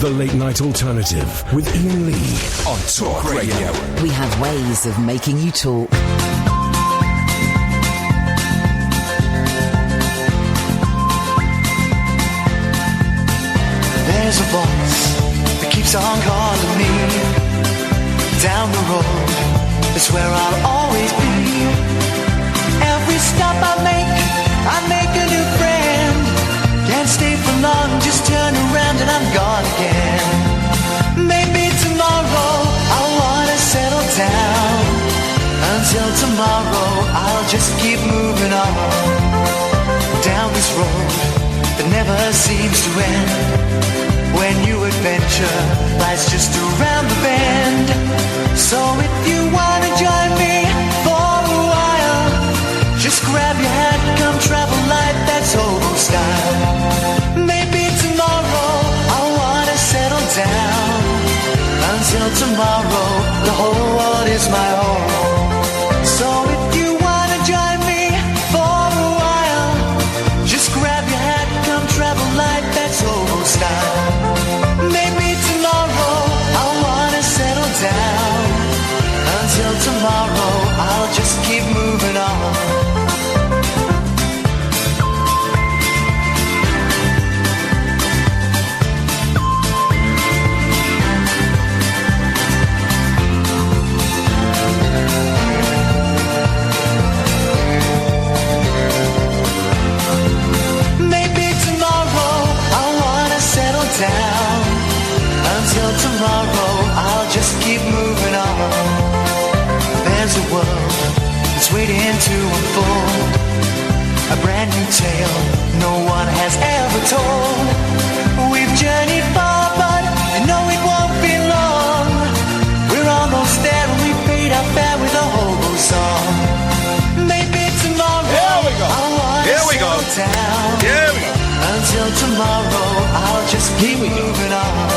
The Late Night Alternative with Iain Lee on Talk Radio. We have ways of making you talk. There's a voice that keeps on calling me. Down the road is where I'll always be. Every stop I make a new friend. Can't stay for long, just turn around and I'm gone again. Maybe tomorrow I'll wanna settle down. Until tomorrow I'll just keep moving on. Down this road that never seems to end. When new adventure lies just around the bend. So if you wanna join me for a while, just grab your hat, come travel light, that's hobo style. Maybe tomorrow I'll wanna settle down. Until tomorrow, the whole world is my home. So if you wanna join me for a while, just grab your hat, come travel light, that's hobo style. Maybe tomorrow I'll wanna settle down. Until tomorrow, I'll just keep moving on. Down. Until tomorrow, I'll just keep moving on. There's a world that's waiting to unfold, a brand new tale no one has ever told. We've journeyed far, but I know it won't be long. We're almost there and we paid our fare with a hobo song. Maybe tomorrow I'll want to settle down. Here we go. Until tomorrow, I'll just keep moving on.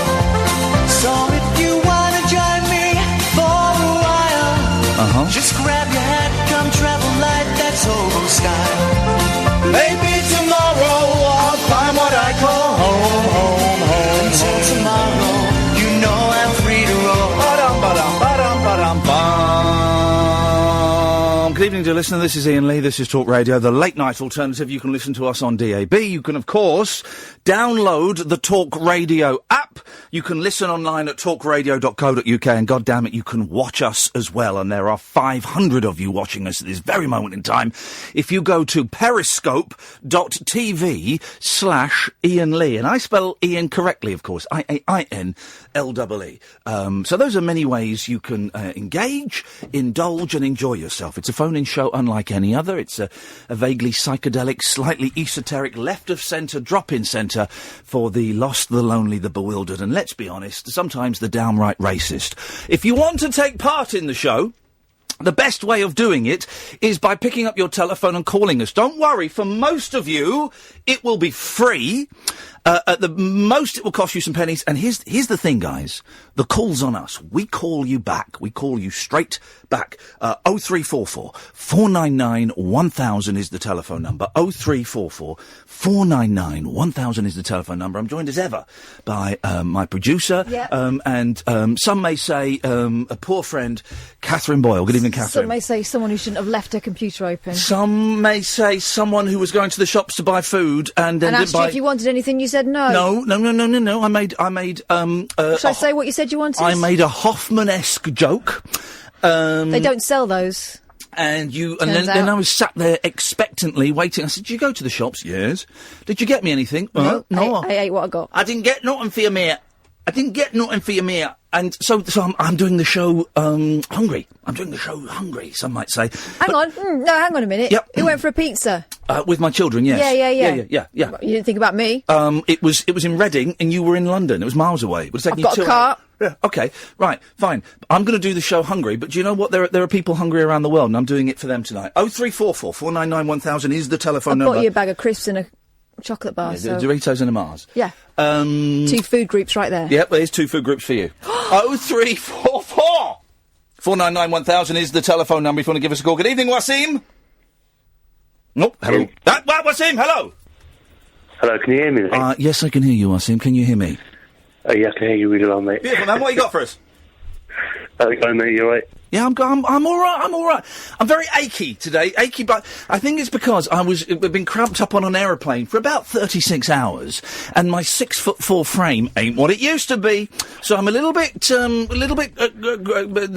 So if you wanna join me for a while, just grab your hat, come travel light, that's hobo style. Maybe tomorrow I'll find what I call home. Until tomorrow, you know I'm free to roll. Good evening, dear listener. This is Iain Lee. This is Talk Radio, the late night alternative. You can listen to us on DAB. You can, of course, download the Talk Radio app. You can listen online at talkradio.co.uk, and goddamn it, you can watch us as well. And there are 500 of you watching us at this very moment in time. If you go to periscope.tv/Iain Lee, and I spell Ian correctly, of course, IAINLEE. So those are many ways you can engage, indulge, and enjoy yourself. It's a phone-in show unlike any other. It's a vaguely psychedelic, slightly esoteric, left-of-centre, drop-in centre for the lost, the lonely, the bewildered, and let's be honest, sometimes the downright racist. If you want to take part in the show, the best way of doing it is by picking up your telephone and calling us. Don't worry, for most of you, it will be free. At the most, it will cost you some pennies. And here's the thing, guys. The call's on us. We call you back. We call you straight back. 0344 499 1000 is the telephone number. 0344 499 1000 is the telephone number. I'm joined as ever by my producer. Yep. And some may say a poor friend, Katherine Boyle. Good evening, Katherine. Some may say someone who shouldn't have left her computer open. Some may say someone who was going to the shops to buy food and then asked you if you wanted anything, you said no. No. I made. Should I say what you said you wanted? I made a Hoffman-esque joke. They don't sell those. And then I was sat there expectantly waiting. I said, "Did you go to the shops?" "Yes." "Did you get me anything?" No. No. I ate what I got. "I didn't get nothing for you, mate. I didn't get nothing for you, mate." And so I'm doing the show hungry. I'm doing the show hungry, some might say. Hang on a minute. Yep. You went for a pizza? With my children, yes. Yeah. Yeah. You didn't think about me? It was in Reading and you were in London. It was miles away. It would have taken I've got a car. Yeah, okay, right, fine. I'm going to do the show hungry, but do you know what? There are people hungry around the world, and I'm doing it for them tonight. 0344 499 1000 is the telephone number. I bought you a bag of crisps and a chocolate bar. Yeah, so. Doritos and a Mars. Yeah. 2 food groups right there. Yep, there's 2 food groups for you. 0344 499 1000 is the telephone number if you want to give us a call. Good evening, Wasim. Nope, hello. Wasim, hello. Hello, can you hear me? Yes, I can hear you, Wasim. Can you hear me? Yeah, I can hear you really well, mate. Beautiful, man. What you got for us? How's it going, mate? You alright? Yeah, I'm all right. I'm very achy today. Achy, but I think it's because I've been cramped up on an aeroplane for about 36 hours, and my 6'4" frame ain't what it used to be. So I'm a little bit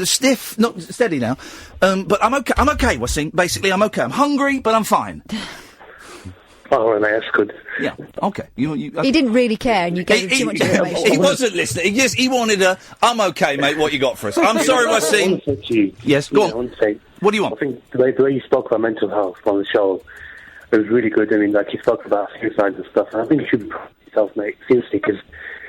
stiff, not steady now. But I'm okay. I'm okay, Wasim. Basically, I'm okay. I'm hungry, but I'm fine. Oh, right, mate, that's good. Yeah, okay. He didn't really care, and you gave him too much information. He wasn't listening. He wanted I'm okay, mate, what you got for us? I'm sorry, Wasim. Yes, go on. I want to say, what do you want? I think the way you spoke about mental health on the show, it was really good. I mean, like, you spoke about suicide and stuff, and I think you should be proud of yourself, mate, seriously, because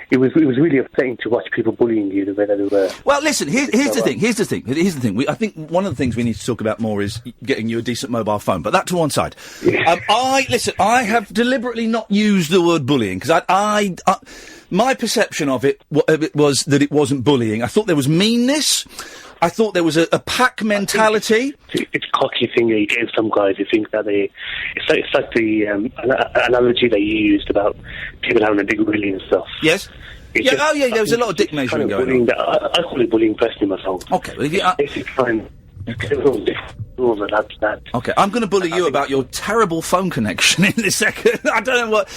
it was really upsetting to watch people bullying you the way that they were. Well, listen, here's the thing. I think one of the things we need to talk about more is getting you a decent mobile phone, but that to one side. Yeah. I have deliberately not used the word bullying, because my perception of it was that it wasn't bullying. I thought there was meanness. I thought there was a pack mentality. It's a cocky thing that you gave some guys who think that it's like the analogy that you used about people having a big willy and stuff. Yes. There was a lot of dick measuring going on. I call it bullying personally myself. Okay, well, basically trying that. Okay, I'm going to bully you about your terrible phone connection in a second. I don't know what,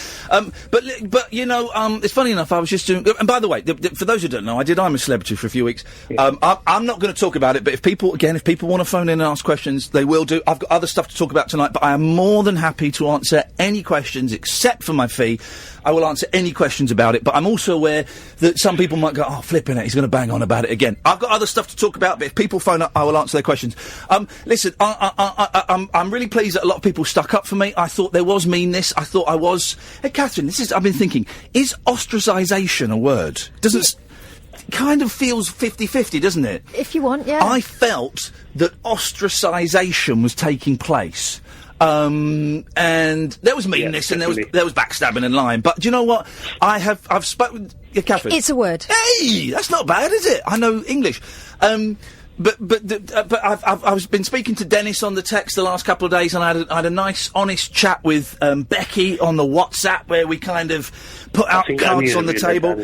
but you know, it's funny enough. I was just doing, and by the way, for those who don't know, I'm a celebrity for a few weeks. Yeah. I'm not going to talk about it, but if people want to phone in and ask questions, they will do. I've got other stuff to talk about tonight, but I am more than happy to answer any questions except for my fee. I will answer any questions about it, but I'm also aware that some people might go, oh, flipping it, he's going to bang on about it again. I've got other stuff to talk about, but if people phone up, I will answer their questions. Listen, I'm really pleased that a lot of people stuck up for me. I thought there was meanness. I thought I was... Hey, Katherine, I've been thinking, is ostracisation a word? It kind of feels 50-50, doesn't it? If you want, yeah. I felt that ostracisation was taking place. And there was meanness, and there was backstabbing and lying. But do you know what? I've spoken. Yeah, Katherine. It's a word. Hey, that's not bad, is it? I know English. But I've been speaking to Dennis on the text the last couple of days, and I had a nice, honest chat with Becky on the WhatsApp where we kind of put out cards on the table.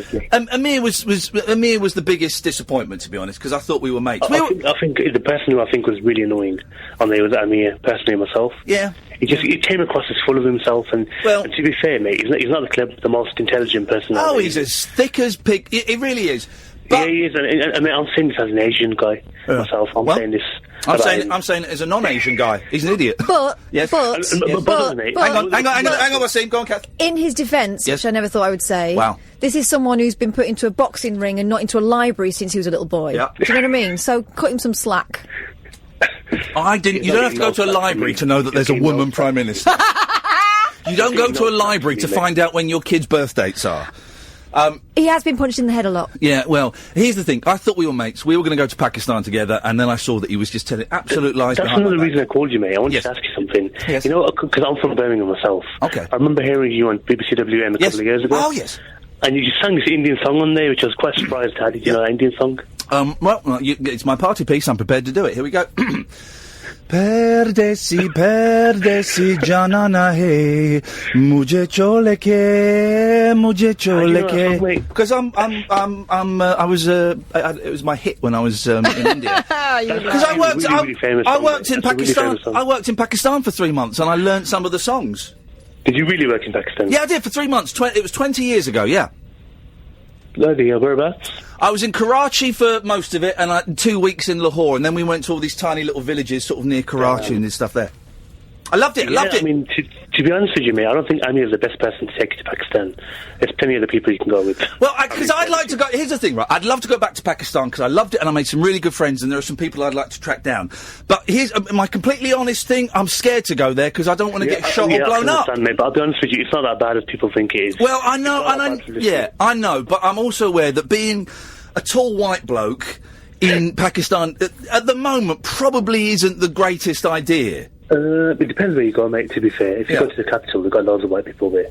Amir was the biggest disappointment, to be honest, because I thought we were mates. I think the person who I think was really annoying on there was Amir, personally myself. Yeah. He came across as full of himself, and to be fair, mate, he's not the most intelligent person. Oh, he's as thick as pig. It really is. But yeah, he is. I mean, I'm saying this as an Asian guy myself. I'm saying this. I'm saying it as a non-Asian guy. He's an idiot. But yes. But hang on, Wasim. Go on, Kath. In his defence, yes. Which I never thought I would say. Wow. This is someone who's been put into a boxing ring and not into a library since he was a little boy. Yeah. Do you know what I mean? So cut him some slack. I didn't. You don't have to go to a library to know that there's a woman prime minister. You don't go to a library to find out when your kids' birth dates are. He has been punched in the head a lot. Yeah, well, here's the thing. I thought we were mates. We were going to go to Pakistan together, and then I saw that he was just telling absolute lies. That's another reason I called you, mate. I wanted to ask you something. Yes. You know, because I'm from Birmingham myself. Okay. I remember hearing you on BBC WM a couple of years ago. Oh, yes. And you just sang this Indian song on there, which I was quite surprised at. Did you know that Indian song? It's my party piece. I'm prepared to do it. Here we go. Perdesi janana hai mujhe chole ke because it was my hit when I was in India because I worked in Pakistan. I worked in Pakistan for 3 months and I learnt some of the songs. Did you really work in Pakistan? Yeah, I did for 3 months. It was 20 years ago. Yeah. Bloody hell, whereabouts? I was in Karachi for most of it, and 2 weeks in Lahore, and then we went to all these tiny little villages sort of near Karachi and this stuff there. I loved it, I mean, to be honest with you, mate, I don't think Amir is the best person to take you to Pakistan. There's plenty of other people you can go with. Well, because I'd like to go... Here's the thing, right? I'd love to go back to Pakistan, because I loved it, and I made some really good friends, and there are some people I'd like to track down. But here's my completely honest thing. I'm scared to go there, because I don't want to get shot or blown up. Mate, but I'll be honest with you, it's not that bad as people think it is. Well, I know, I know, but I'm also aware that being a tall white bloke in Pakistan, at the moment, probably isn't the greatest idea. It depends where you go, mate, to be fair. If you go to the capital, they've got loads of white people there.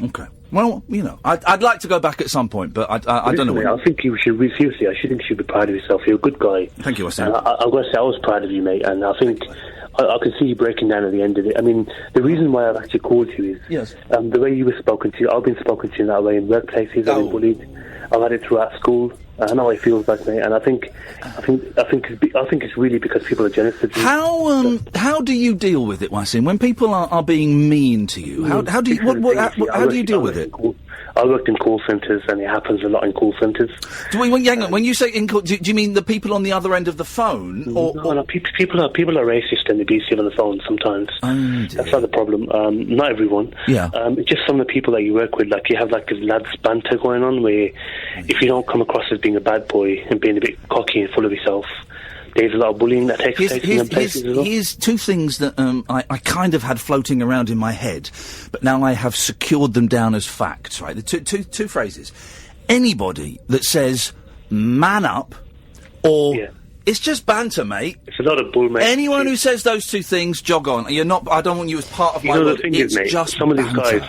Okay. Well, you know, I'd like to go back at some point, but I don't know. Mate, I think you should, seriously, I think you should be proud of yourself. You're a good guy. Thank you, Wasim. I've got to say, I was proud of you, mate, and I think I could see you breaking down at the end of it. I mean, the reason why I've actually called you is the way you were spoken to. I've been spoken to in that way in workplaces. I've been bullied. I've had it throughout school. I know how it feels like, mate, and I think it's really because people are jealous of you. How do you deal with it, Wasim? When people are being mean to you, how do you deal with it? I worked in call centres, and it happens a lot in call centres. Hang on, when you say in call, do you mean the people on the other end of the phone? No, people are racist and abusive on the phone sometimes. Oh, that's not the problem. Not everyone. Yeah. It's just some of the people that you work with. Like, you have like this lads banter going on, where if you don't come across as being a bad boy and being a bit cocky and full of yourself, there's a lot of bullying that takes place in places as well. Here's two things that I kind of had floating around in my head, but now I have secured them down as facts, right? The two phrases. Anybody that says, man up, or it's just banter, mate. It's a lot of bull, mate. Anyone who says those two things, jog on. You're not, I don't want you as part of my world. The thing is, mate, just some of banter.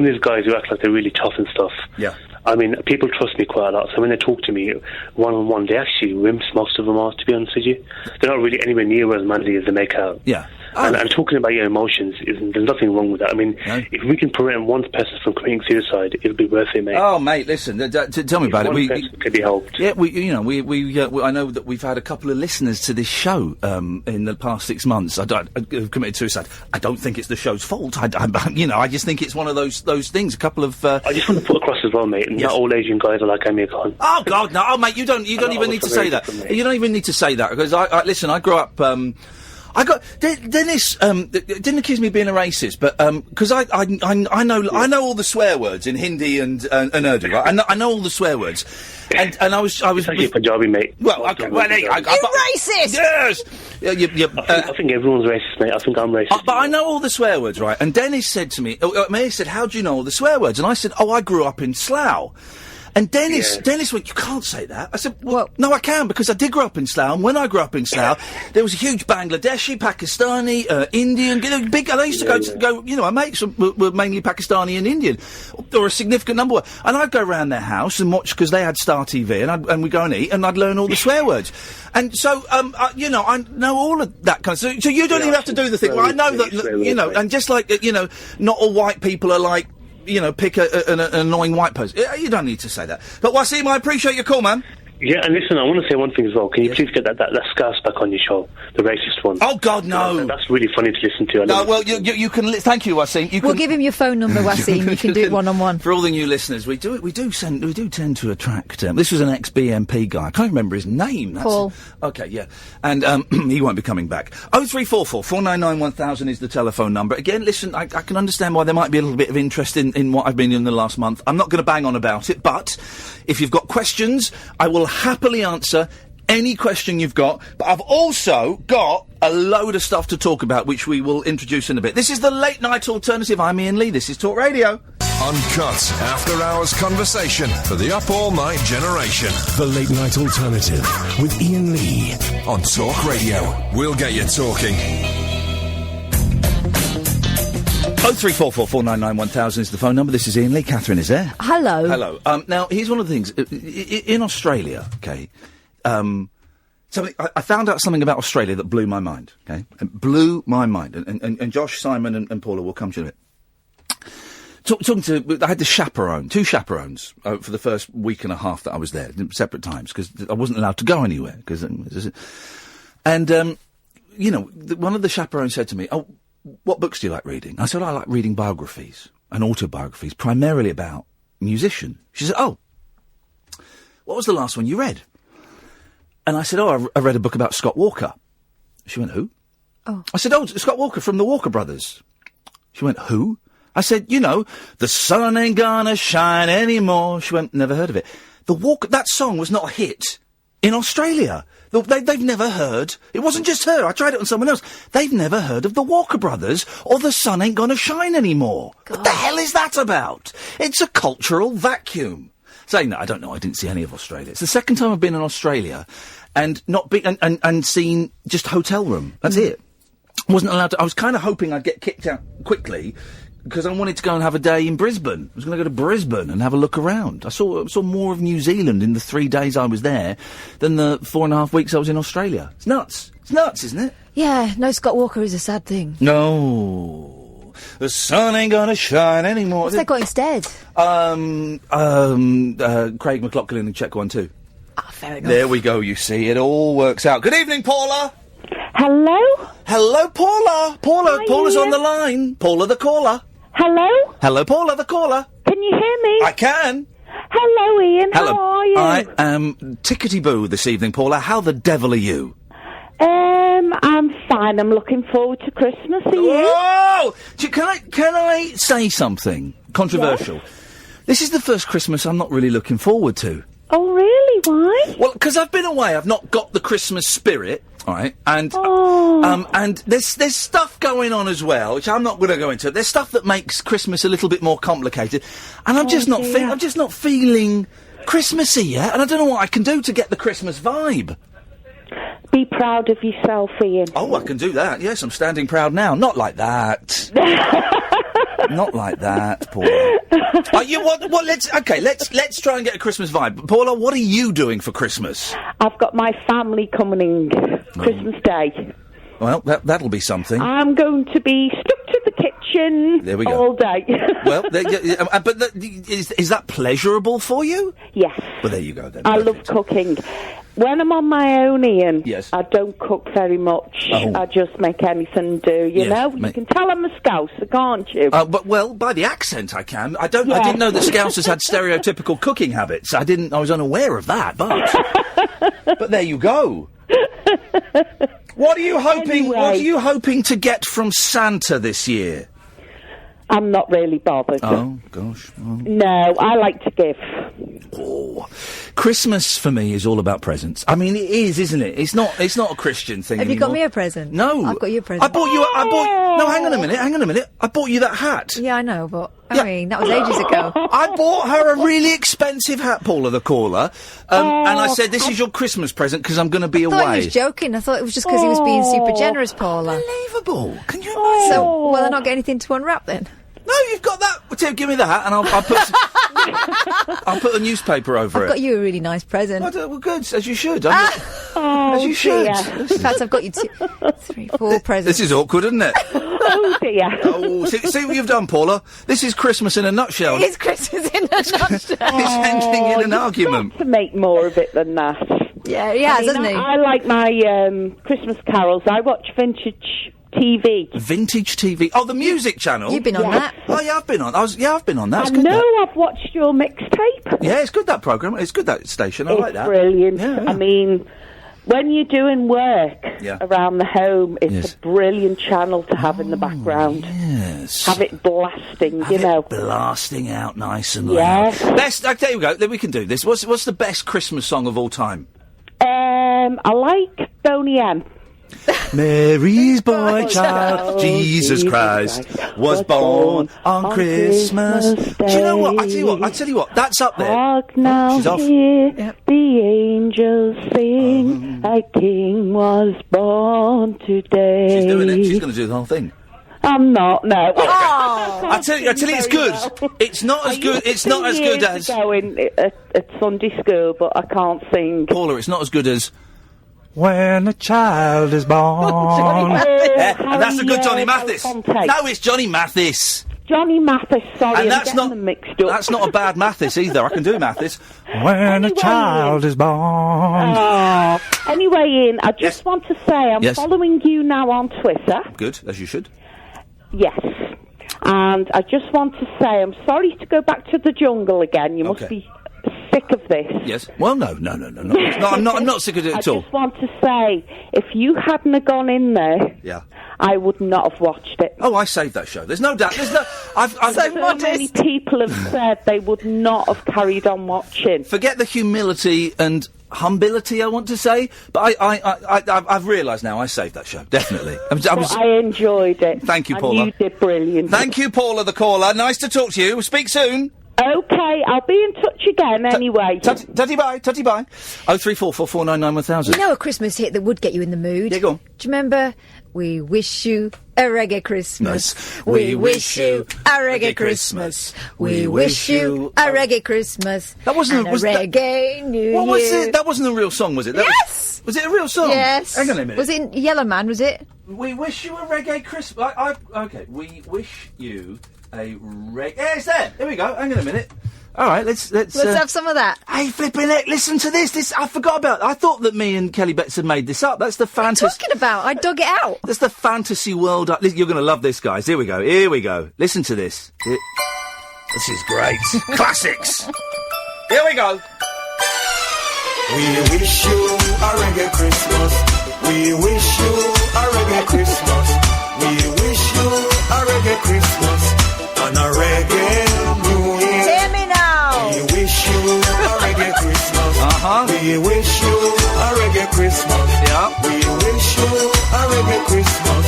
these guys who act like they're really tough and stuff. Yeah. I mean, people trust me quite a lot, so when they talk to me one-on-one, they actually wimps, most of them are, to be honest with you. They're not really anywhere near as manly as they make out. Yeah. And talking about your emotions, there's nothing wrong with that. I mean, if we can prevent one person from committing suicide, it'll be worth it, mate. Oh, mate, listen, tell me about it. One person could be helped. Yeah, I know that we've had a couple of listeners to this show in the past 6 months. I've committed suicide. I don't think it's the show's fault. I just think it's one of those things. A couple of. I just want to put across as well, mate. Not all Asian guys are like Amir Khan. Oh God, no! Oh, mate, you don't even need to say that. You don't even need to say that because listen. I grew up. I got Dennis didn't accuse me of being a racist, but because I know all the swear words in Hindi and Urdu. Right? I know all the swear words, and I was. It's actually Punjabi, mate. Well, okay, you racist! Yes. I think everyone's racist, mate. I think I'm racist. But I know all the swear words, right? And Dennis said to me, he said, "How do you know all the swear words?" And I said, "Oh, I grew up in Slough." And Dennis went, "You can't say that." I said, well, no, I can, because I did grow up in Slough, and when I grew up in Slough, there was a huge Bangladeshi, Pakistani, Indian, big, and I used to go, my mates were mainly Pakistani and Indian, or a significant number, and I'd go around their house and watch, because they had Star TV, and we'd go and eat, and I'd learn all the swear words. And so, I know all of that kind of stuff. So you don't even have to do the thing. Well, I know that, and just like, not all white people are like, pick an annoying white person. You don't need to say that. But Wasim, I appreciate your call, man. Yeah, and listen, I want to say one thing as well. Can you please get that scarf back on your show? The racist one. Oh, God, no. That's really funny to listen to. No, well, you can... Thank you, Wasim. We'll give him your phone number, Wasim. You can do it one-on-one. For all the new listeners, we do tend to attract... this was an ex-BNP guy. I can't remember his name. Paul. Okay, yeah. And he won't be coming back. 0344 499 1000 is the telephone number. Again, listen, I can understand why there might be a little bit of interest in what I've been in the last month. I'm not going to bang on about it, but if you've got questions, I will happily answer any question you've got, but I've also got a load of stuff to talk about, which we will introduce in a bit. This is the Late Night Alternative. I'm Iain Lee. This is Talk Radio. Uncut, after-hours conversation for the up-all-night generation. The Late Night Alternative with Iain Lee on Talk Radio. We'll get you talking. 0344 499 1000 is the phone number. This is Iain Lee. Katherine is there. Hello. Hello. Now, here's one of the things. In Australia, okay, I found out something about Australia that blew my mind, okay? It blew my mind. And Josh, Simon and Paula will come to it. I had two chaperones for the first week and a half that I was there, separate times, because I wasn't allowed to go anywhere. One of the chaperones said to me, "Oh, what books do you like reading?" I said, "I like reading biographies and autobiographies, primarily about musicians." She said, "Oh, what was the last one you read?" And I said, "Oh, I read a book about Scott Walker." She went, "Who?" Oh. I said, "Oh, Scott Walker from the Walker Brothers." She went, "Who?" I said, "The sun ain't gonna shine anymore." She went, "Never heard of it." That song was not a hit in Australia. They've never heard. It wasn't just her. I tried it on someone else. They've never heard of the Walker Brothers or The Sun Ain't Gonna Shine Anymore. God. What the hell is that about? It's a cultural vacuum. Saying that, I don't know. I didn't see any of Australia. It's the second time I've been in Australia and and seen just hotel room. That's it. Wasn't allowed to. I was kind of hoping I'd get kicked out quickly, because I wanted to go and have a day in Brisbane. I was going to go to Brisbane and have a look around. I saw more of New Zealand in the 3 days I was there than the 4.5 weeks I was in Australia. It's nuts. It's nuts, isn't it? Yeah, no Scott Walker is a sad thing. No. The sun ain't gonna shine anymore. What's they got instead? Craig McLaughlin and Check 1 2. Ah, fair enough. There we go, you see, it all works out. Good evening, Paula! Hello? Hello, Paula! Paula's Ian. on the line. Paula the caller. Hello? Hello, Paula the caller. Can you hear me? I can. Hello, Ian. Hello. How are you? I am tickety-boo this evening, Paula. How the devil are you? I'm fine. I'm looking forward to Christmas. Are you? Whoa! Can I say something controversial? Yes. This is the first Christmas I'm not really looking forward to. Oh, really? Why? Well, because I've been away. I've not got the Christmas spirit, all right? And and there's stuff going on as well, which I'm not going to go into. There's stuff that makes Christmas a little bit more complicated, and I'm just not feeling Christmassy yet. And I don't know what I can do to get the Christmas vibe. Be proud of yourself, Ian. Oh, I can do that. Yes, I'm standing proud now. Not like that. Not like that, Paula. Let's try and get a Christmas vibe. Paula, what are you doing for Christmas? I've got my family coming Christmas Day. Well, that'll be something. I'm going to be stuck to the kitchen there we go. all day. Well, is that pleasurable for you? Yes. Well, there you go then. I love cooking. When I'm on my own, Ian, yes. I don't cook very much. Oh. I just make anything do, you know? You can tell I'm a Scouser, can't you? Well, by the accent I can. I didn't know that Scousers had stereotypical cooking habits. I was unaware of that, but there you go. What are you hoping to get from Santa this year? I'm not really bothered. Oh, gosh. Oh. No, I like to give. Oh, Christmas for me is all about presents. I mean, it is, isn't it? It's not a Christian thing Have anymore. you got me a present? No. I've got you a present. No, hang on a minute. I bought you that hat. Yeah, I know, but, I mean, that was ages ago. I bought her a really expensive hat, Paula the caller, and I said, this is your Christmas present because I'm going to be away. I thought he was joking. I thought it was just because he was being super generous, Paula. Unbelievable. Can you imagine? So, will I not get anything to unwrap then? No, you've got that. Well, give me the hat, and I'll put a newspaper over it. I've got you a really nice present. Well, good, as you should. As you should. In fact, I've got you 2, 3, 4 presents. This is awkward, isn't it? Oh, dear. Oh, see what you've done, Paula? This is Christmas in a nutshell. It is Christmas in a nutshell. It's ending in an argument. Got to make more of it than that. Yeah, he has, hasn't he? I like my Christmas carols. I watch vintage TV. Vintage TV. Oh, the music channel. You've been on that. Oh, yeah, I've been on. I've been on that. It's I good, know. that. I've watched your mixtape. Yeah, it's good, that programme. It's good, that station. I like that. Brilliant. Yeah. I mean, when you're doing work around the home, it's a brilliant channel to have in the background. Yes. Have it blasting, have you know. Blasting out nice and loud. Best. I tell you what, we can do this. What's the best Christmas song of all time? I like Boney M. Mary's boy child, Jesus Christ, was born on Christmas Day. Do you know what? I tell you what, that's up there. Hark now, she's off. Hear the angels sing, a king was born today. She's doing it. She's going to do the whole thing. I'm not, no. Oh. I tell you, it's good. Well. It's not as good. It's not as good as going at Sunday school, but I can't sing. Paula, it's not as good as When a Child is Born. And that's a good Johnny Mathis. No, it's Johnny Mathis. Johnny Mathis, sorry, and that's them mixed up. That's not a bad Mathis either. I can do Mathis. When a child is born. Anyway, Ian, I just want to say I'm following you now on Twitter. Good, as you should. Yes. And I just want to say I'm sorry to go back to the jungle again. You must be sick of this. Yes. Well, no. I'm not sick of it at all. I just want to say, if you hadn't have gone in there, I would not have watched it. Oh, I saved that show. There's no doubt. So many people have said they would not have carried on watching. Forget the humility and humility, I want to say, but I've realised now I saved that show, definitely. I enjoyed it. Thank you, Paula. And you did brilliant. Thank you, Paula the caller. Nice to talk to you. We'll speak soon. OK, I'll be in touch again anyway. Tutty bye. 03444991000. You know a Christmas hit that would get you in the mood? Yeah, go on. Do you remember? We wish you a reggae Christmas. We wish you a reggae Christmas. We wish you a reggae Christmas. That wasn't a reggae New Year. What was it? That wasn't a real song, was it? Yes! Was it a real song? Yes. Hang on a minute. Was it Yellow Man, was it? We wish you a reggae Christmas. Okay, we wish you a reggae. Yeah, it's there. Here we go. Hang on a minute. All right, let's have some of that. Hey, flipping it! Listen to this. I forgot about. I thought that me and Kelly Betts had made this up. That's the fantasy. What are you talking about? I dug it out. That's the fantasy world. You're going to love this, guys. Here we go. Listen to this. This is great. Classics. Here we go. We wish you a reggae Christmas. We wish you a reggae Christmas. We wish you a reggae Christmas and a reggae New Year. Hear me now. We wish you a reggae Christmas. We wish you a reggae Christmas. Yeah. We wish you a reggae Christmas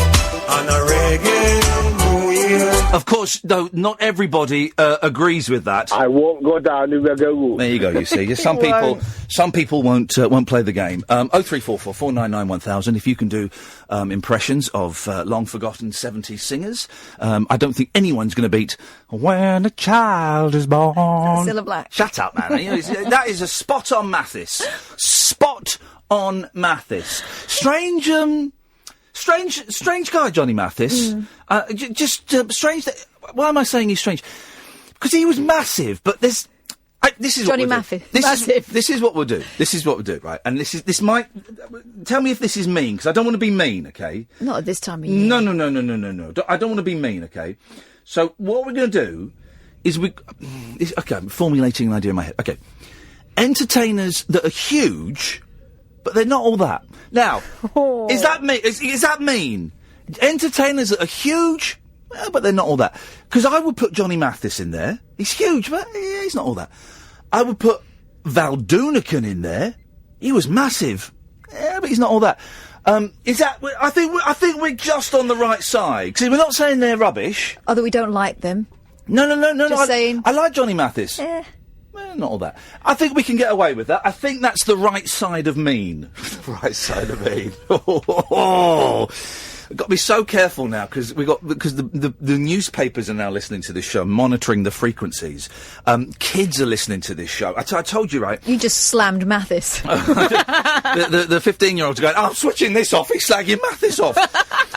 and a reggae New Year. Of course, though, not everybody agrees with that. I won't go down the reggae route. There you go. You see, some people won't play the game. 0344 499 1000. If you can do impressions of long forgotten 70s singers, I don't think anyone's going to beat "When a Child Is Born." Cilla Black. Shut up, man. You know, that is a spot on Mathis. Spot on Mathis. Strange guy, Johnny Mathis. Strange. Why am I saying he's strange? Because he was massive, but this is Johnny what we'll Mathis. do. Massive. This is what we'll do. Right? And this might tell me if this is mean, because I don't want to be mean. Okay. Not at this time of year. No. I don't want to be mean. Okay. So what we're going to do is I'm formulating an idea in my head. Okay. Entertainers that are huge, but they're not all that. Now, is that mean? Is that mean? Entertainers that are huge, but they're not all that. Because I would put Johnny Mathis in there. He's huge, but he's not all that. I would put Val Doonican in there. He was massive, but he's not all that. Is that? I think we're just on the right side. Because we're not saying they're rubbish. Although we don't like them. No. Just saying. I like Johnny Mathis. Not all that. I think we can get away with that. I think that's the right side of mean. Right side of mean. I've got to be so careful now because the newspapers are now listening to this show, monitoring the frequencies. Kids are listening to this show. I told you, right? You just slammed Mathis. The 15-year-olds are going, I'm switching this off. He's slagging Mathis off.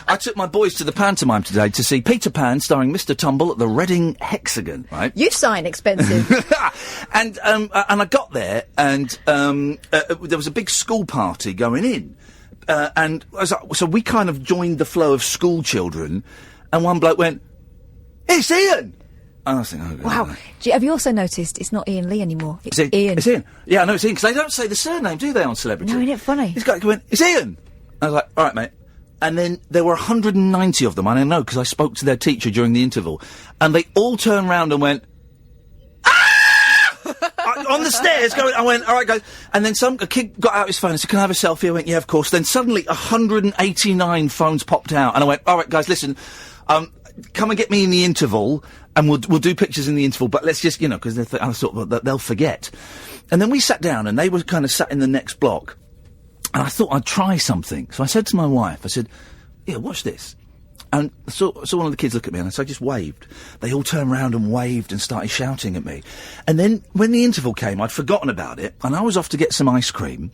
I took my boys to the pantomime today to see Peter Pan starring Mr. Tumble at the Reading Hexagon, right? You sign expensive. And I got there and there was a big school party going in. And so we kind of joined the flow of school children, and one bloke went, "It's Iain!" And I was thinking, oh, wow. Have you also noticed it's not Iain Lee anymore? It's Iain. It's Iain. Yeah, I know it's Iain, because they don't say the surname, do they, on Celebrity? No, isn't it funny? This guy went, "It's Iain!" I was like, all right, mate. And then there were 190 of them, and I know, because I spoke to their teacher during the interval, and they all turned round and went, on the stairs going, I went, all right, guys. And then a kid got out his phone and said, can I have a selfie? I went, yeah, of course. Then suddenly 189 phones popped out. And I went, all right, guys, listen, come and get me in the interval and we'll do pictures in the interval. But let's just, because I thought, well, they'll forget. And then we sat down and they were kind of sat in the next block. And I thought I'd try something. So I said to my wife, I said, yeah, watch this. And saw one of the kids look at me, and so I just waved. They all turned round and waved and started shouting at me. And then, when the interval came, I'd forgotten about it, and I was off to get some ice cream,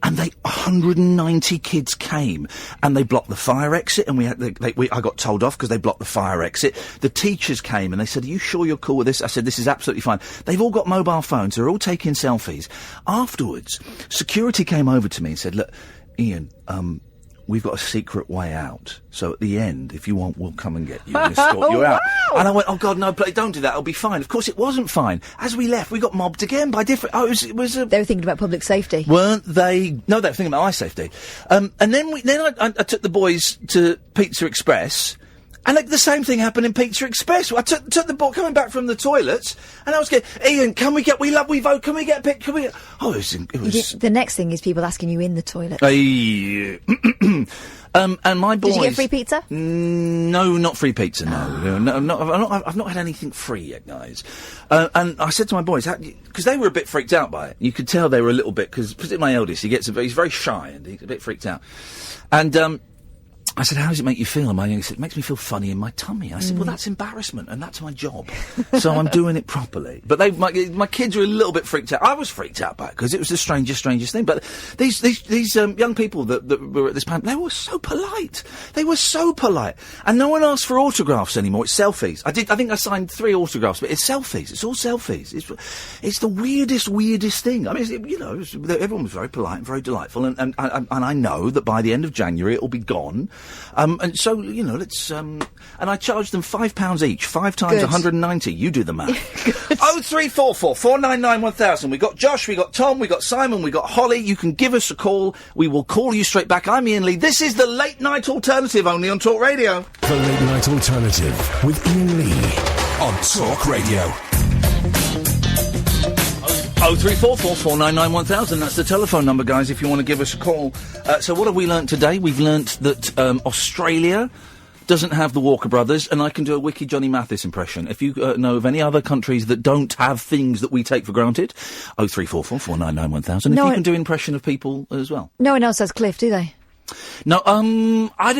and 190 kids came, and they blocked the fire exit, and I got told off because they blocked the fire exit. The teachers came, and they said, are you sure you're cool with this? I said, this is absolutely fine. They've all got mobile phones, they're all taking selfies. Afterwards, security came over to me and said, look, Iain, we've got a secret way out. So at the end, if you want, we'll come and get you and escort you out. And I went, oh, God, no, don't do that. It'll be fine. Of course, it wasn't fine. As we left, we got mobbed again by different... it was They were thinking about public safety. Weren't they? No, they were thinking about my safety. And then I took the boys to Pizza Express. And the same thing happened in Pizza Express. I took the boy coming back from the toilets, and I was going, Iain, we vote, can we get a pic, can we get... Oh, it was... The next thing is people asking you in the toilet. And my boys... Did you get free pizza? No, not free pizza, no. I've not had anything free yet, guys. And I said to my boys, because they were a bit freaked out by it. You could tell they were a little bit, because particularly my eldest, he's very shy, and he's a bit freaked out. And, I said, how does it make you feel? And my young said, it makes me feel funny in my tummy. I said, well, that's embarrassment, and that's my job. So I'm doing it properly. But my kids were a little bit freaked out. I was freaked out by it, because it was the strangest thing. But these young people that were at this panel, they were so polite. They were so polite. And no one asked for autographs anymore. It's selfies. I think I signed 3 autographs, but it's selfies. It's all selfies. It's the weirdest thing. I mean, everyone was very polite and very delightful, and I know that by the end of January it'll be gone. And so, let's... and I charged them £5 each, 5 times Good. 190. You do the math. 0344 499 1000. We got Josh, we got Tom, we got Simon, we got Holly. You can give us a call. We will call you straight back. I'm Iain Lee. This is the Late Night Alternative, only on Talk Radio. The Late Night Alternative with Iain Lee On Talk Radio. 0344 499 1000. That's the telephone number, guys, if you want to give us a call. So what have we learnt today? We've learnt that Australia doesn't have the Walker Brothers, and I can do a wiki Johnny Mathis impression. If you know of any other countries that don't have things that we take for granted, 0344 499 1000. If you can do impression of people as well. No one else has Cliff, do they? No, I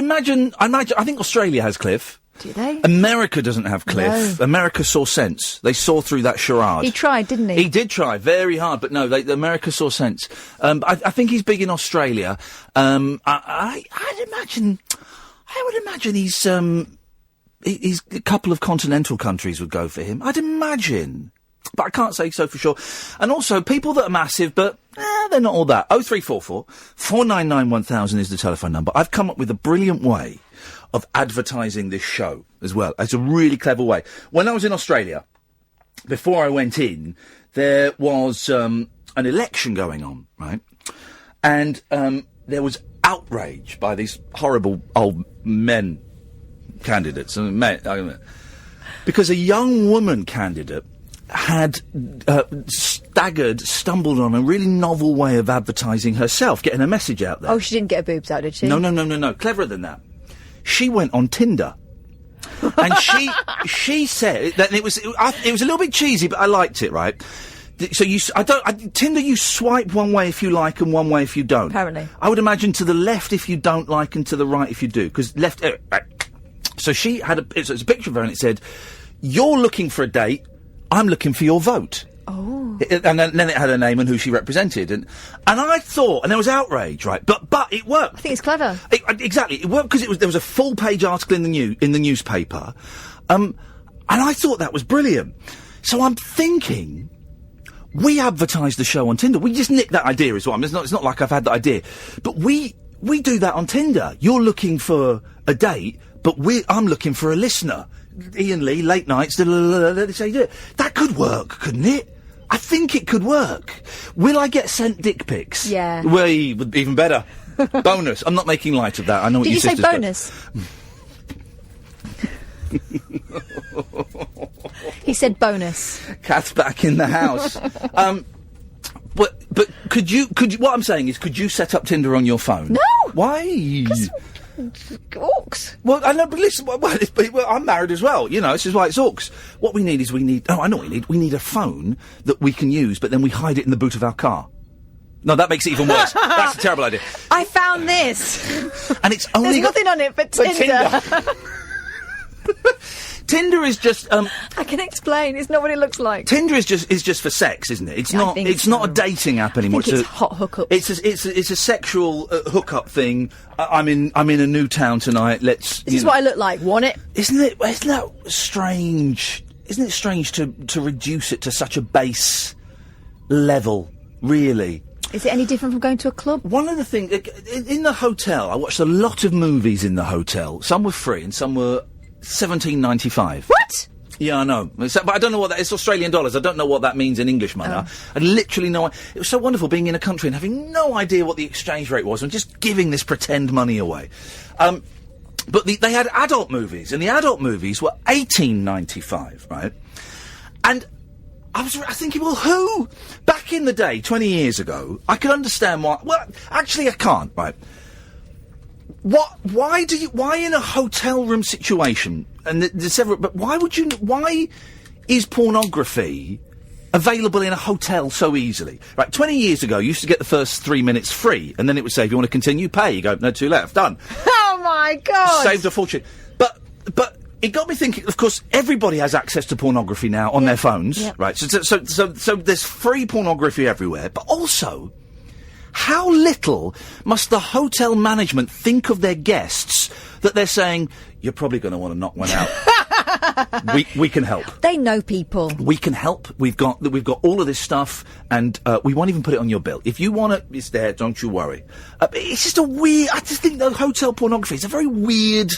think Australia has Cliff. Do they? America doesn't have Cliff. No. America saw sense. They saw through that charade. He tried, didn't he? He did try very hard, but no, America saw sense. I think he's big in Australia. I would imagine he's a couple of continental countries would go for him. I'd imagine. But I can't say so for sure. And also, people that are massive, but they're not all that. 0344 499 1000 is the telephone number. I've come up with a brilliant way of advertising this show as well. It's a really clever way. When I was in Australia, before I went in, there was an election going on, right? And there was outrage by these horrible old men candidates. Because a young woman candidate had stumbled on a really novel way of advertising herself, getting a message out there. Oh, she didn't get her boobs out, did she? No. Cleverer than that. She went on Tinder. And she said that it was a little bit cheesy, but I liked it, right? So Tinder, you swipe one way if you like and one way if you don't. Apparently. I would imagine to the left if you don't like and to the right if you do. Because left... So she had it's a picture of her and it said, "You're looking for a date, I'm looking for your vote." Oh. And then it had her name and who she represented. And I thought, and there was outrage, right? But it worked. I think it's clever. Exactly. It worked because there was a full-page article in the newspaper. And I thought that was brilliant. So I'm thinking... We advertise the show on Tinder. We just nicked that idea as well. It's not like I've had that idea. But we do that on Tinder. You're looking for a date, but I'm looking for a listener. Iain Lee, late nights, that could work, couldn't it? I think it could work. Will I get sent dick pics? Yeah. Well, even better. Bonus. I'm not making light of that. I know what Did your you say sisters bonus? He said bonus. Kath's back in the house. But could you? What I'm saying is, could you set up Tinder on your phone? No. Why? Orcs. Well, I know, but listen. Well, I'm married as well. This is why it's orcs. What we need is Oh, I know what we need. We need a phone that we can use, but then we hide it in the boot of our car. No, that makes it even worse. That's a terrible idea. I found this. And it's only There's nothing on it but Tinder. Tinder is just. I can explain. It's not what it looks like. Tinder is just for sex, isn't it? It's not. It's not a dating app anymore. It's hot hookup. It's a sexual hookup thing. I'm in a new town tonight. This is what I look like. Want it? Isn't that strange? Isn't it strange to reduce it to such a base level? Really. Is it any different from going to a club? One of the things in the hotel, I watched a lot of movies in the hotel. Some were free and some were $17.95. What? Yeah, I know. But I don't know what that is. It's Australian dollars. I don't know what that means in English money. I literally know. It was so wonderful being in a country and having no idea what the exchange rate was and just giving this pretend money away. But they had adult movies, and the adult movies were $18.95, right? And I was thinking, well, who? Back in the day, 20 years ago, I could understand why. Well, actually, I can't, right? Why in a hotel room situation, and there's several, but why is pornography available in a hotel so easily? Right, 20 years ago, you used to get the first 3 minutes free, and then it would say, if you want to continue, pay. You go, no, 2 left, done. Oh my God! Saved a fortune. But it got me thinking, of course, everybody has access to pornography now on their phones, right? So there's free pornography everywhere, but also, how little must the hotel management think of their guests that they're saying, you're probably going to want to knock one out. we can help. They know people. We can help. We've got all of this stuff, and we won't even put it on your bill. If you want it, it's there. Don't you worry. It's just a weird. I just think that hotel pornography is a very weird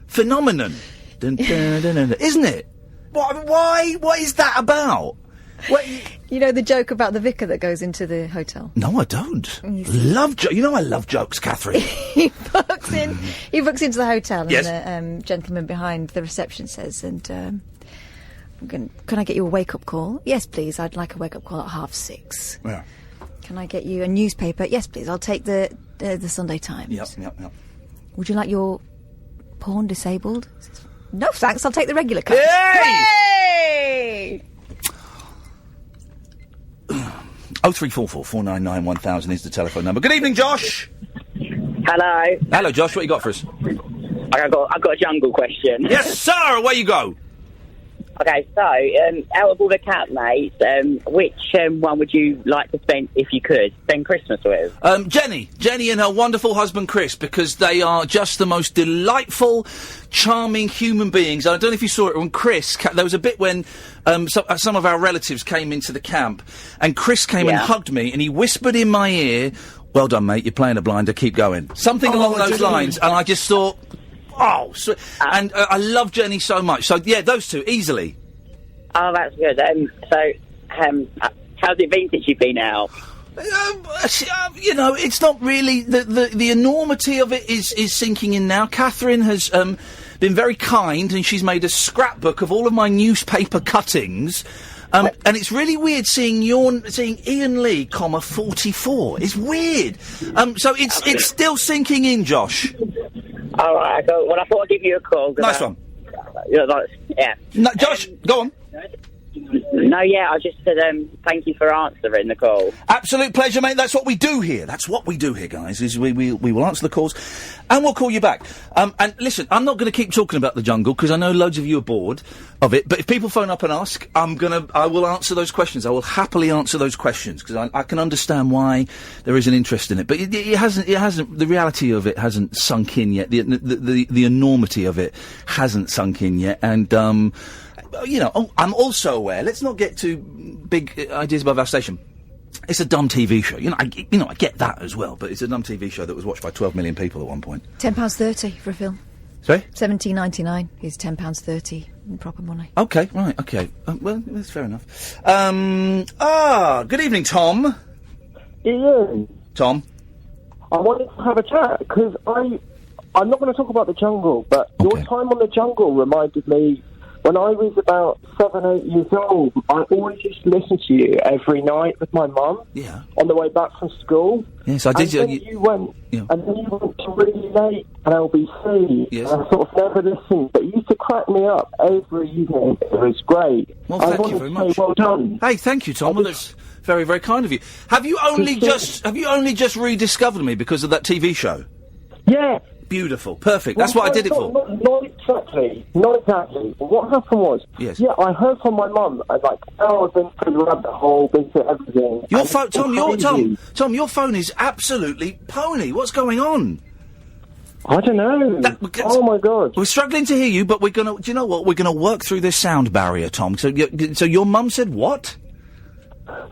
phenomenon, isn't it? Why? What is that about? You know the joke about the vicar that goes into the hotel? No, I don't. You know I love jokes, Catherine. He books into the hotel, and yes. the gentleman behind the reception says, can I get you a wake-up call? Yes, please. I'd like a wake-up call at 6:30. Yeah. Can I get you a newspaper? Yes, please. I'll take the Sunday Times. Yep. Would you like your porn disabled? No, thanks. I'll take the regular kind. Yay! 0344 499 1000 is the telephone number. Good evening, Josh. Hello, Josh. What you got for us? I've got a jungle question. Yes, sir. Away you go. Okay, so out of all the cat mates, which one would you like to spend Christmas with? Jenny and her wonderful husband Chris, because they are just the most delightful, charming human beings. I don't know if you saw it when Chris. There was a bit when some of our relatives came into the camp, and Chris came and hugged me, and he whispered in my ear, "Well done, mate. You're playing a blinder. Keep going." Something along those lines, and I just thought. Oh, and I love Jenny so much. So, yeah, those two, easily. Oh, that's good. How's it been since you've been out? It's not really... The enormity of it is sinking in now. Catherine has been very kind, and she's made a scrapbook of all of my newspaper cuttings. And it's really weird seeing Iain Lee, 44. It's weird. So it's still sinking in, Josh. All right, well, I thought I'd give you a call. Nice one. Yeah. No, Josh, go on. No, yeah, I just said thank you for answering the call. Absolute pleasure, mate. That's what we do here. That's what we do here, guys, is we will answer the calls and we'll call you back. And listen, I'm not going to keep talking about the jungle because I know loads of you are bored of it, but if people phone up and ask, I will answer those questions. I will happily answer those questions because I can understand why there is an interest in it. But it hasn't, the reality of it hasn't sunk in yet. The enormity of it hasn't sunk in yet. And, I'm also aware, let's not get too big ideas above our station. It's a dumb TV show. I get that as well, but it's a dumb TV show that was watched by 12 million people at one point. £10.30 for a film. Sorry? $17.99 is £10.30 in proper money. Okay, right, okay. Well, that's fair enough. Good evening, Tom. Iain. Tom. I wanted to have a chat, because I'm not going to talk about the jungle, but your time on the jungle reminded me, when I was about 7, 8 years old, I always used to listen to you every night with my mum. Yeah. On the way back from school. Yes, I did. And then you went to really late on LBC. Yes. And I sort of never listened, but you used to crack me up every evening. It was great. Well, thank you very much. Well done. Hey, thank you, Tom. Well, that's very, very kind of you. Have you only just rediscovered me because of that TV show? Yeah. Beautiful. Perfect. That's what I did it for. Not exactly. But what happened was, I heard from my mum, I've been through the rabbit hole, been through everything. Your phone, Tom, your phone is absolutely pony. What's going on? I don't know. Oh my God. We're struggling to hear you, but do you know what? We're gonna work through this sound barrier, Tom. So your mum said what?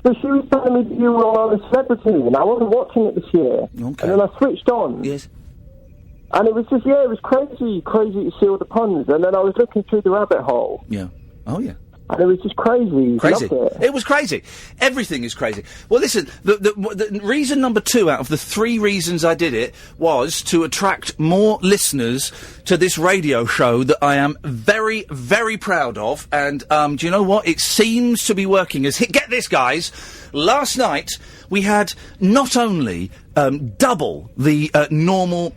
But she was telling me that you were on a celebrity, and I wasn't watching it this year. Okay. And then I switched on. Yes. And it was just, it was crazy to see all the puns. And then I was looking through the rabbit hole. Yeah. Oh, yeah. And it was just crazy. Crazy. Loved it. It was crazy. Everything is crazy. Well, listen, the reason number 2 out of the 3 reasons I did it was to attract more listeners to this radio show that I am very, very proud of. And do you know what? It seems to be working. Get this, guys. Last night, we had not only double the normal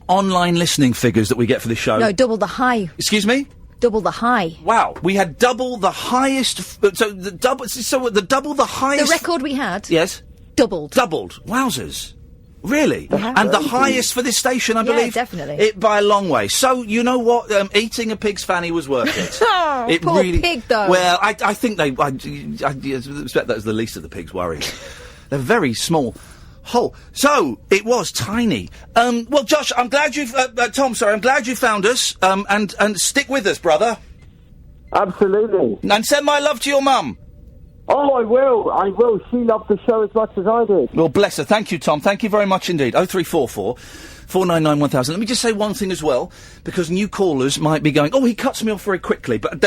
online listening figures that we get for this show. No, double the high. Excuse me? Double the high. Wow, we had double the highest. The double the highest. The record we had. Yes. Doubled. Wowzers. Really? And the highest for this station, I believe? Yeah, definitely. It by a long way. So, you know what? Eating a pig's fanny was worth it. Oh, it poor really, pig, though. Well, I think I expect that was the least of the pig's worries. They're very small. Oh, so it was tiny. Well, Josh, I'm glad you've... Tom, sorry, I'm glad you found us. And stick with us, brother. Absolutely. And send my love to your mum. Oh, I will. She loved the show as much as I did. Well, bless her. Thank you, Tom. Thank you very much indeed. 0344 499 1000. Let me just say one thing as well, because new callers might be going, oh, he cuts me off very quickly, but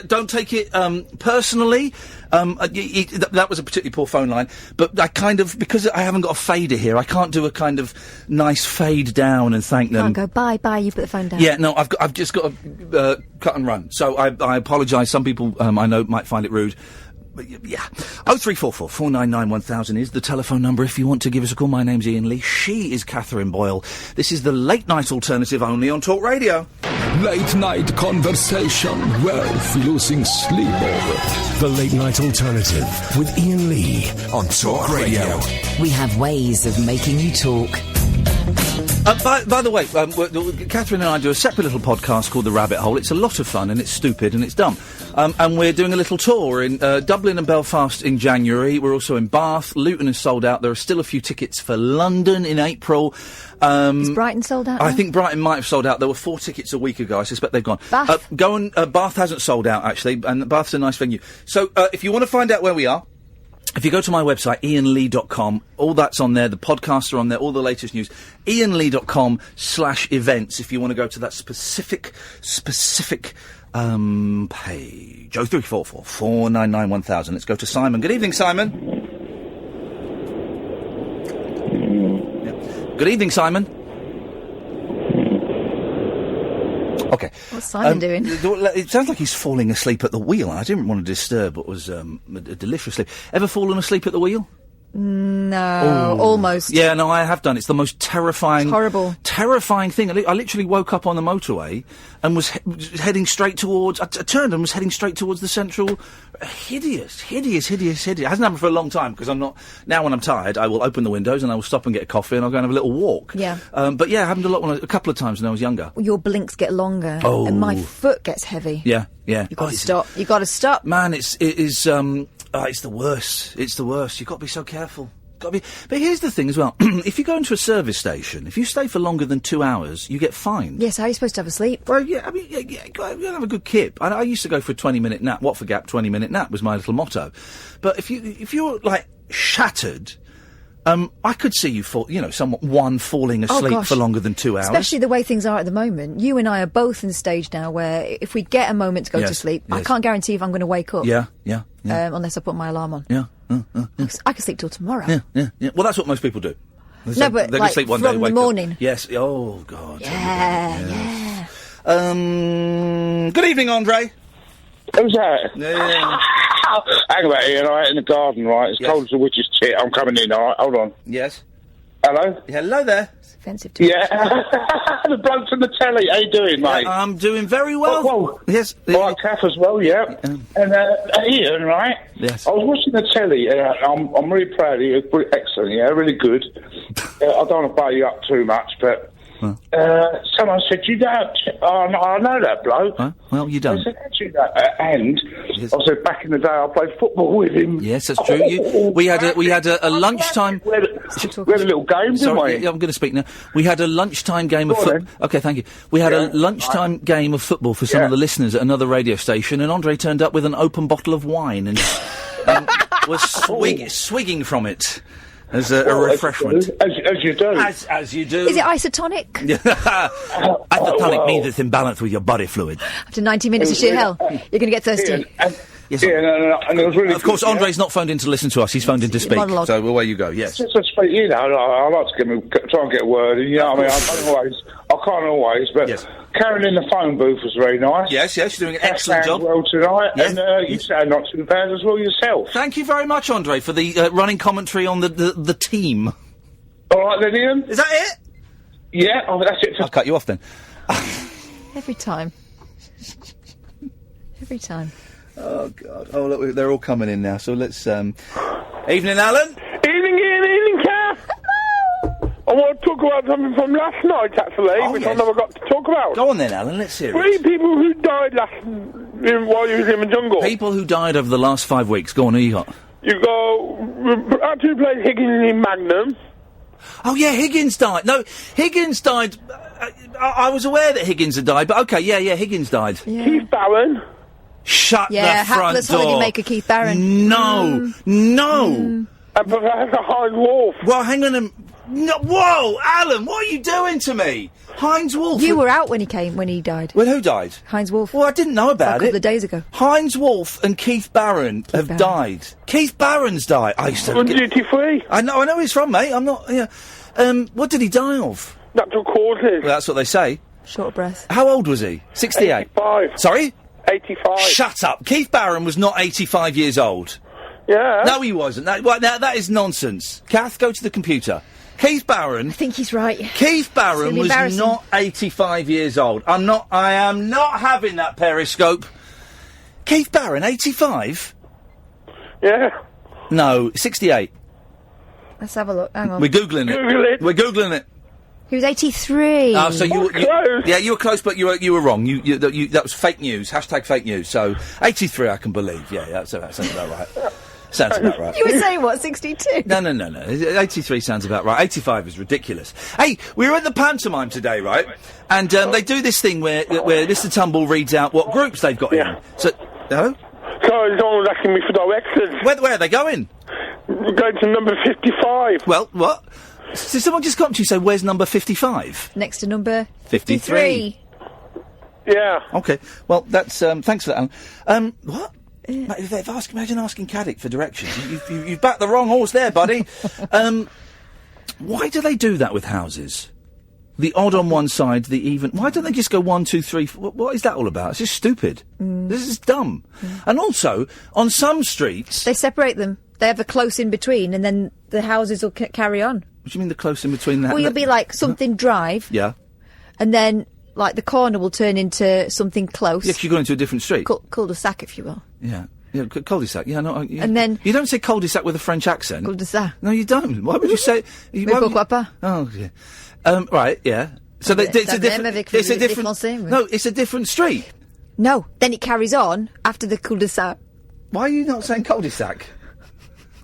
don't take it personally. That was a particularly poor phone line, but I kind of, because I haven't got a fader here, I can't do a kind of nice fade down and thank them. Can't go, bye, you put the phone down. Yeah, no, I've just got to cut and run. So I apologise. Some people I know might find it rude. But yeah. 0344 499 1000 is the telephone number if you want to give us a call. My name's Iain Lee. She is Katherine Boyle. This is the late night alternative only on Talk Radio. Late night conversation worth losing sleep over. The late night alternative with Iain Lee on Talk Radio. We have ways of making you talk. By the way, Katherine and I do a separate little podcast called The Rabbit Hole. It's a lot of fun and it's stupid and it's dumb. And we're doing a little tour in Dublin and Belfast in January. We're also in Bath. Luton is sold out. There are still a few tickets for London in April. Is Brighton sold out now? I think Brighton might have sold out. There were 4 tickets a week ago. I suspect they've gone. Bath? Bath hasn't sold out, actually, and Bath's a nice venue. So if you want to find out where we are, if you go to my website, iainlee.com, all that's on there, the podcasts are on there, all the latest news, iainlee.com/events if you want to go to that specific page. 0344 499 1000. Let's go to Simon. Good evening, Simon. Yeah. Good evening, Simon. Okay. What's Simon doing? It sounds like he's falling asleep at the wheel. I didn't want to disturb what was a delicious sleep. Ever fallen asleep at the wheel? No, almost. Yeah, no, I have done. It's the most terrifying... It's horrible. Terrifying thing. I literally woke up on the motorway and was heading straight towards... I turned and was heading straight towards the central... Hideous. It hasn't happened for a long time, because I'm not... Now when I'm tired, I will open the windows and I will stop and get a coffee and I'll go and have a little walk. Yeah. But yeah, it happened a couple of times when I was younger. Your blinks get longer. Oh. And my foot gets heavy. Yeah. You've got to stop. You've got to stop. Man, it is... it's the worst. It's the worst. You've got to be so careful. But here's the thing as well. If you go into a service station, if you stay for longer than 2 hours, you get fined. Yes, how are you supposed to have a sleep? Well, yeah, I mean, you have a good kip. I used to go for a 20-minute nap. Watford Gap 20-minute nap was my little motto. But if you're like shattered, I could see you falling asleep for longer than 2 hours. Especially the way things are at the moment. You and I are both in the stage now where if we get a moment to go to sleep, I can't guarantee if I'm going to wake up. Yeah. Unless I put my alarm on. Yeah. I can sleep till tomorrow. Yeah. Well, that's what most people do. They're gonna sleep one day, from the wake morning. Up. Yes. Oh God. Yeah. Good evening, Andre. Who's that? Yeah. Hang about here, right, in the garden, right? It's cold as a witch's tit. I'm coming in, all right? Hold on. Yes. Hello? Hello there. It's offensive to Yeah. The bloke from the telly. How you doing, mate? I'm doing very well. Oh, yes. All right, Kath as well, yeah. And Iain, right? Yes. I was watching the telly, and I'm really proud of you. Excellent, yeah, really good. I don't want to buy you up too much, but... someone said, you don't... Oh, no, I know that bloke. Huh? Well, you don't. I said, actually, and I said, back in the day, I played football with him. Yes, that's true. We had a lunchtime... We had a little game, didn't we? Yeah, I'm going to speak now. We had a lunchtime game of football... Okay, thank you. We had a lunchtime game of football for some of the listeners at another radio station, and Andre turned up with an open bottle of wine and was swigging from it. As a refreshment. As you do. As you do. Is it isotonic? Isotonic means it's in balance with your body fluid. After 90 minutes of sheer hell, you're going to get thirsty. Yes, and it was really of course, Andre's not phoned in to listen to us. He's phoned in to speak. Monologue. So away you go. Yes. Just to speak, I like to try and get a word in. You know what I mean? I can't always, but Karen in the phone booth was very nice. Yes, you're doing an excellent job. Well tonight, and you sound not too bad as well yourself. Thank you very much, Andre, for the running commentary on the team. All right then, Iain. Is that it? Yeah, that's it. I'll cut you off then. Every time. Every time. Oh, God. Oh, look, they're all coming in now, so let's... Evening, Alan. Evening, Iain. Evening, Kath. I want to talk about something from last night, actually, which I never got to talk about. Go on then, Alan, let's hear it. 3 people who died while you was in the jungle. People who died over the last 5 weeks. Go on, who you got? You go... Actor who played Higgins in Magnum. Oh, yeah, Higgins died. No, Higgins died... I was aware that Higgins had died, but OK, yeah, Higgins died. Yeah. Keith Barron. Shut the front hapless door. holidaymaker Keith Barron. No. And Professor Heinz Wolf. Well, hang on No, whoa, Alan, what are you doing to me? Heinz Wolf. You were out when he died. Well, who died? Heinz Wolf. Well, I didn't know about a couple of days ago. Heinz Wolf and Keith Barron have died. Keith Barron's died. I used to... On duty free. I know where he's from, mate. I'm not... Yeah. What did he die of? Natural causes. Well, that's what they say. Short of breath. How old was he? 68? 85. Sorry? 85. Shut up. Keith Barron was not 85 years old. Yeah. No, he wasn't. That is nonsense. Kath, go to the computer. Keith Barron... I think he's right. Keith Barron was not 85 years old. I am not having that periscope. Keith Barron, 85? Yeah. No, 68. Let's have a look. Hang on. We're Googling it. Google it. We're Googling it. He was 83. Oh, so you were close. Yeah, you were close, but you were wrong. That was fake news. Hashtag fake news. So 83, I can believe. Yeah, that sounds about right. Sounds about right. You were saying what? 62? No. 83 sounds about right. 85 is ridiculous. Hey, we were at the pantomime today, right? And they do this thing where Mr. Tumble reads out what groups they've got in. So, hello? Sorry, someone was asking me for directions. Where are they going? We're going to number 55. Well, what? So someone just come to you and say, where's number 55? Next to number 53. Yeah. Okay. Well, that's thanks for that, Alan. What? Imagine asking Caddick for directions. You've backed the wrong horse there, buddy. Why do they do that with houses? The odd on one side, the even. Why don't they just go 1, 2, 3? What is that all about? It's just stupid. This is dumb. And also, on some streets, they separate them. They have a close in between, and then the houses will carry on. What do you mean the close in between that? Well, you'll be like something drive. Yeah. And then, like, the corner will turn into something close. Yeah, 'cause you go into a different street. Cul-de-sac, if you will. Yeah. Yeah, cul-de-sac. Yeah, no. And then... You don't say cul-de-sac with a French accent. Cul-de-sac. No, you don't. Why would you say... Pourquoi pas? Oh, yeah. Right, yeah. So it's a different... No, it's a different street. No, then it carries on after the cul-de-sac. Why are you not saying cul-de-sac?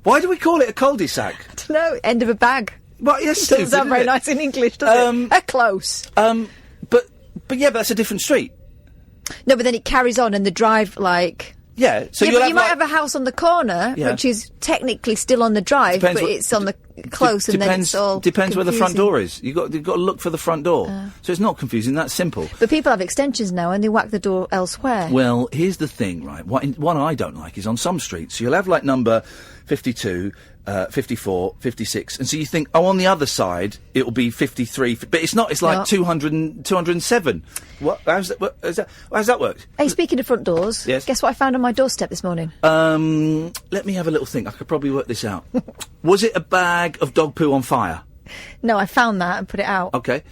Why do we call it a cul-de-sac? No, end of a bag. Well, yes, stupid, doesn't sound very nice in English, does it? A close. But yeah, but that's a different street. No, but then it carries on and the drive, like... Yeah, so yeah, but you might have a house on the corner, Yeah. which is technically still on the drive, but it's on the close, and then it's all depends where the front confusing. door is. You've got to look for the front door. So it's not confusing. That's simple. But people have extensions now, and they whack the door elsewhere. Well, here's the thing, right? One I don't like is on some streets, you'll have like number 52, 54, 56, and so you think, oh, on the other side it'll be 53, but it's not. It's like 200 and 207. What? How's that work? Hey, speaking of front doors, Yes. guess what I found on my doorstep this morning? Let me have a little think. I could probably work this out. Was it a bag of dog poo on fire? No, I found that and put it out. Okay.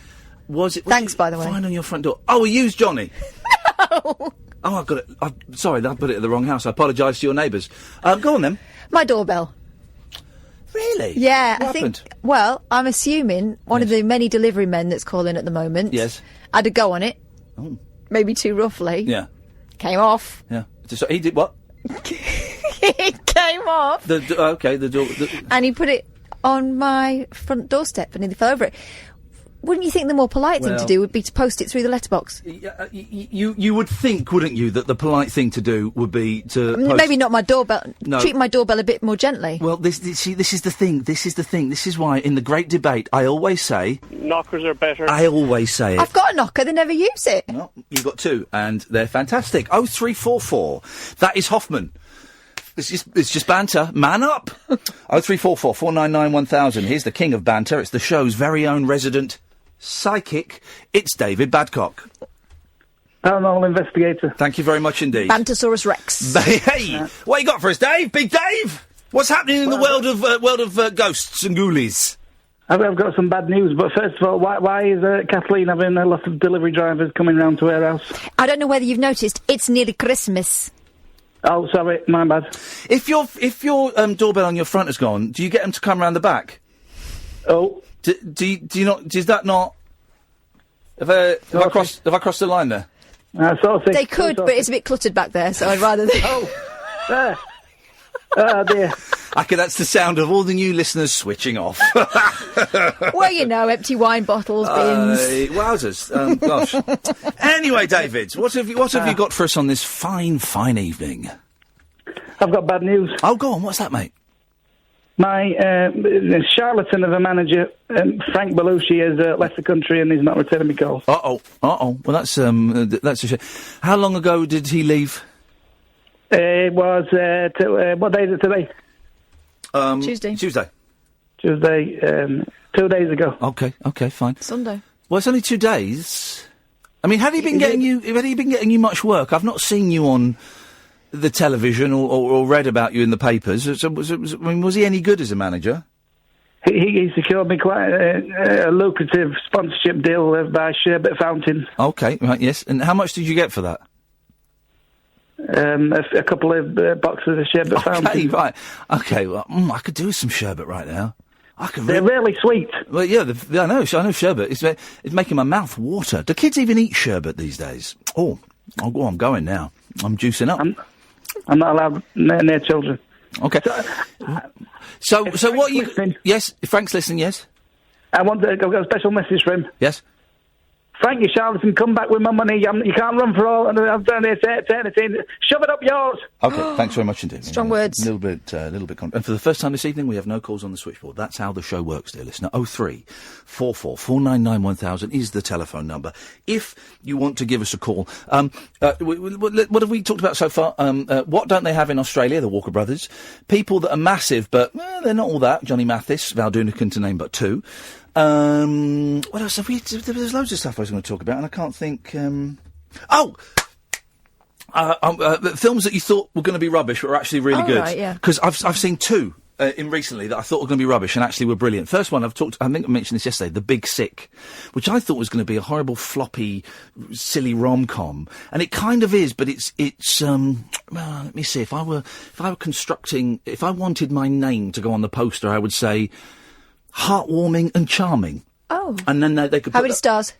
Was it? Thanks, by the way. Find on your front door. Oh, a used Johnny. No. Oh, I got it. Sorry, I put it at the wrong house. I apologise to your neighbours. Go on then. My doorbell. Really? Yeah, What I happened? think. Well, I'm assuming one of the many delivery men that's calling at the moment. Yes. Had a go on it. Oh. Maybe too roughly. Yeah. Came off. Yeah. So he did what? It came off. Okay, the door. And he put it on my front doorstep and he fell over it. Wouldn't you think the more polite thing to do would be to post it through the letterbox? You would think, wouldn't you, that the polite thing to do would be to Maybe not my doorbell. No. Treat my doorbell a bit more gently. Well, this is the thing. This is the thing. This is why, in the great debate, I always say... Knockers are better. I always say it. I've got a knocker, they never use it. Well, you've got two, and they're fantastic. 0344. That is Hoffman. It's just banter. Man up! 0344 499 1000. Here's the king of banter. It's the show's very own resident psychic. It's David Badcock. Paranormal investigator. Thank you very much indeed. Bantosaurus Rex. Hey, what you got for us, Dave? Big Dave? What's happening in the world of ghosts and ghoulies? I've got some bad news, but first of all, why is Kathleen having a lot of delivery drivers coming round to her house? I don't know whether you've noticed, it's nearly Christmas. Oh, sorry, my bad. If your doorbell on your front has gone, do you get them to come round the back? Oh. Do you not? Does that not? Have I crossed the line there? They could, but it's a bit cluttered back there, so I'd rather. There. Oh dear. Okay, that's the sound of all the new listeners switching off. Well, empty wine bottles, bins. Wowzers. Gosh. Anyway, David, what have you got for us on this fine evening? I've got bad news. Oh, go on. What's that, mate? My charlatan of a manager, Frank Belushi, has left the country and he's not returning my calls. Uh-oh. Well, that's a shame. How long ago did he leave? It was, what day is it today? Tuesday. 2 days ago. Okay, fine. Sunday. Well, it's only 2 days. I mean, had he been getting you much work? I've not seen you on the television or read about you in the papers. Was he any good as a manager? He secured me quite a lucrative sponsorship deal by Sherbet Fountain. Okay, right, yes. And how much did you get for that? A couple of boxes of sherbet fountain. Okay, right. Okay, well, I could do with some sherbet right now. They're really sweet. Well, yeah, I know sherbet. It's making my mouth water. Do kids even eat sherbet these days? I'm going now. I'm juicing up. I'm not allowed near children. Okay. So what you... Listening, yes, if Frank's listening, yes. I've got a special message for him. Yes. Frank, you charlatan, come back with my money. You can't run for all. I've done this eternity. Shove it up yours. Okay, thanks very much indeed. Strong words. A little bit. And for the first time this evening, we have no calls on the switchboard. That's how the show works, dear listener. 0344 499 1000 is the telephone number. If you want to give us a call, what have we talked about so far? What don't they have in Australia? The Walker Brothers. People that are massive, but they're not all that. Johnny Mathis, Val Doonican, to name but two. What else have we... There's loads of stuff I was going to talk about, and I can't think... films that you thought were going to be rubbish but were actually really good. Right, yeah. Because I've seen two in recently that I thought were going to be rubbish and actually were brilliant. First one, I think I mentioned this yesterday, The Big Sick, which I thought was going to be a horrible, floppy, silly rom-com. And it kind of is, but it's well, let me see. If I wanted my name to go on the poster, I would say... heartwarming and charming. Oh. And then they could... How many stars?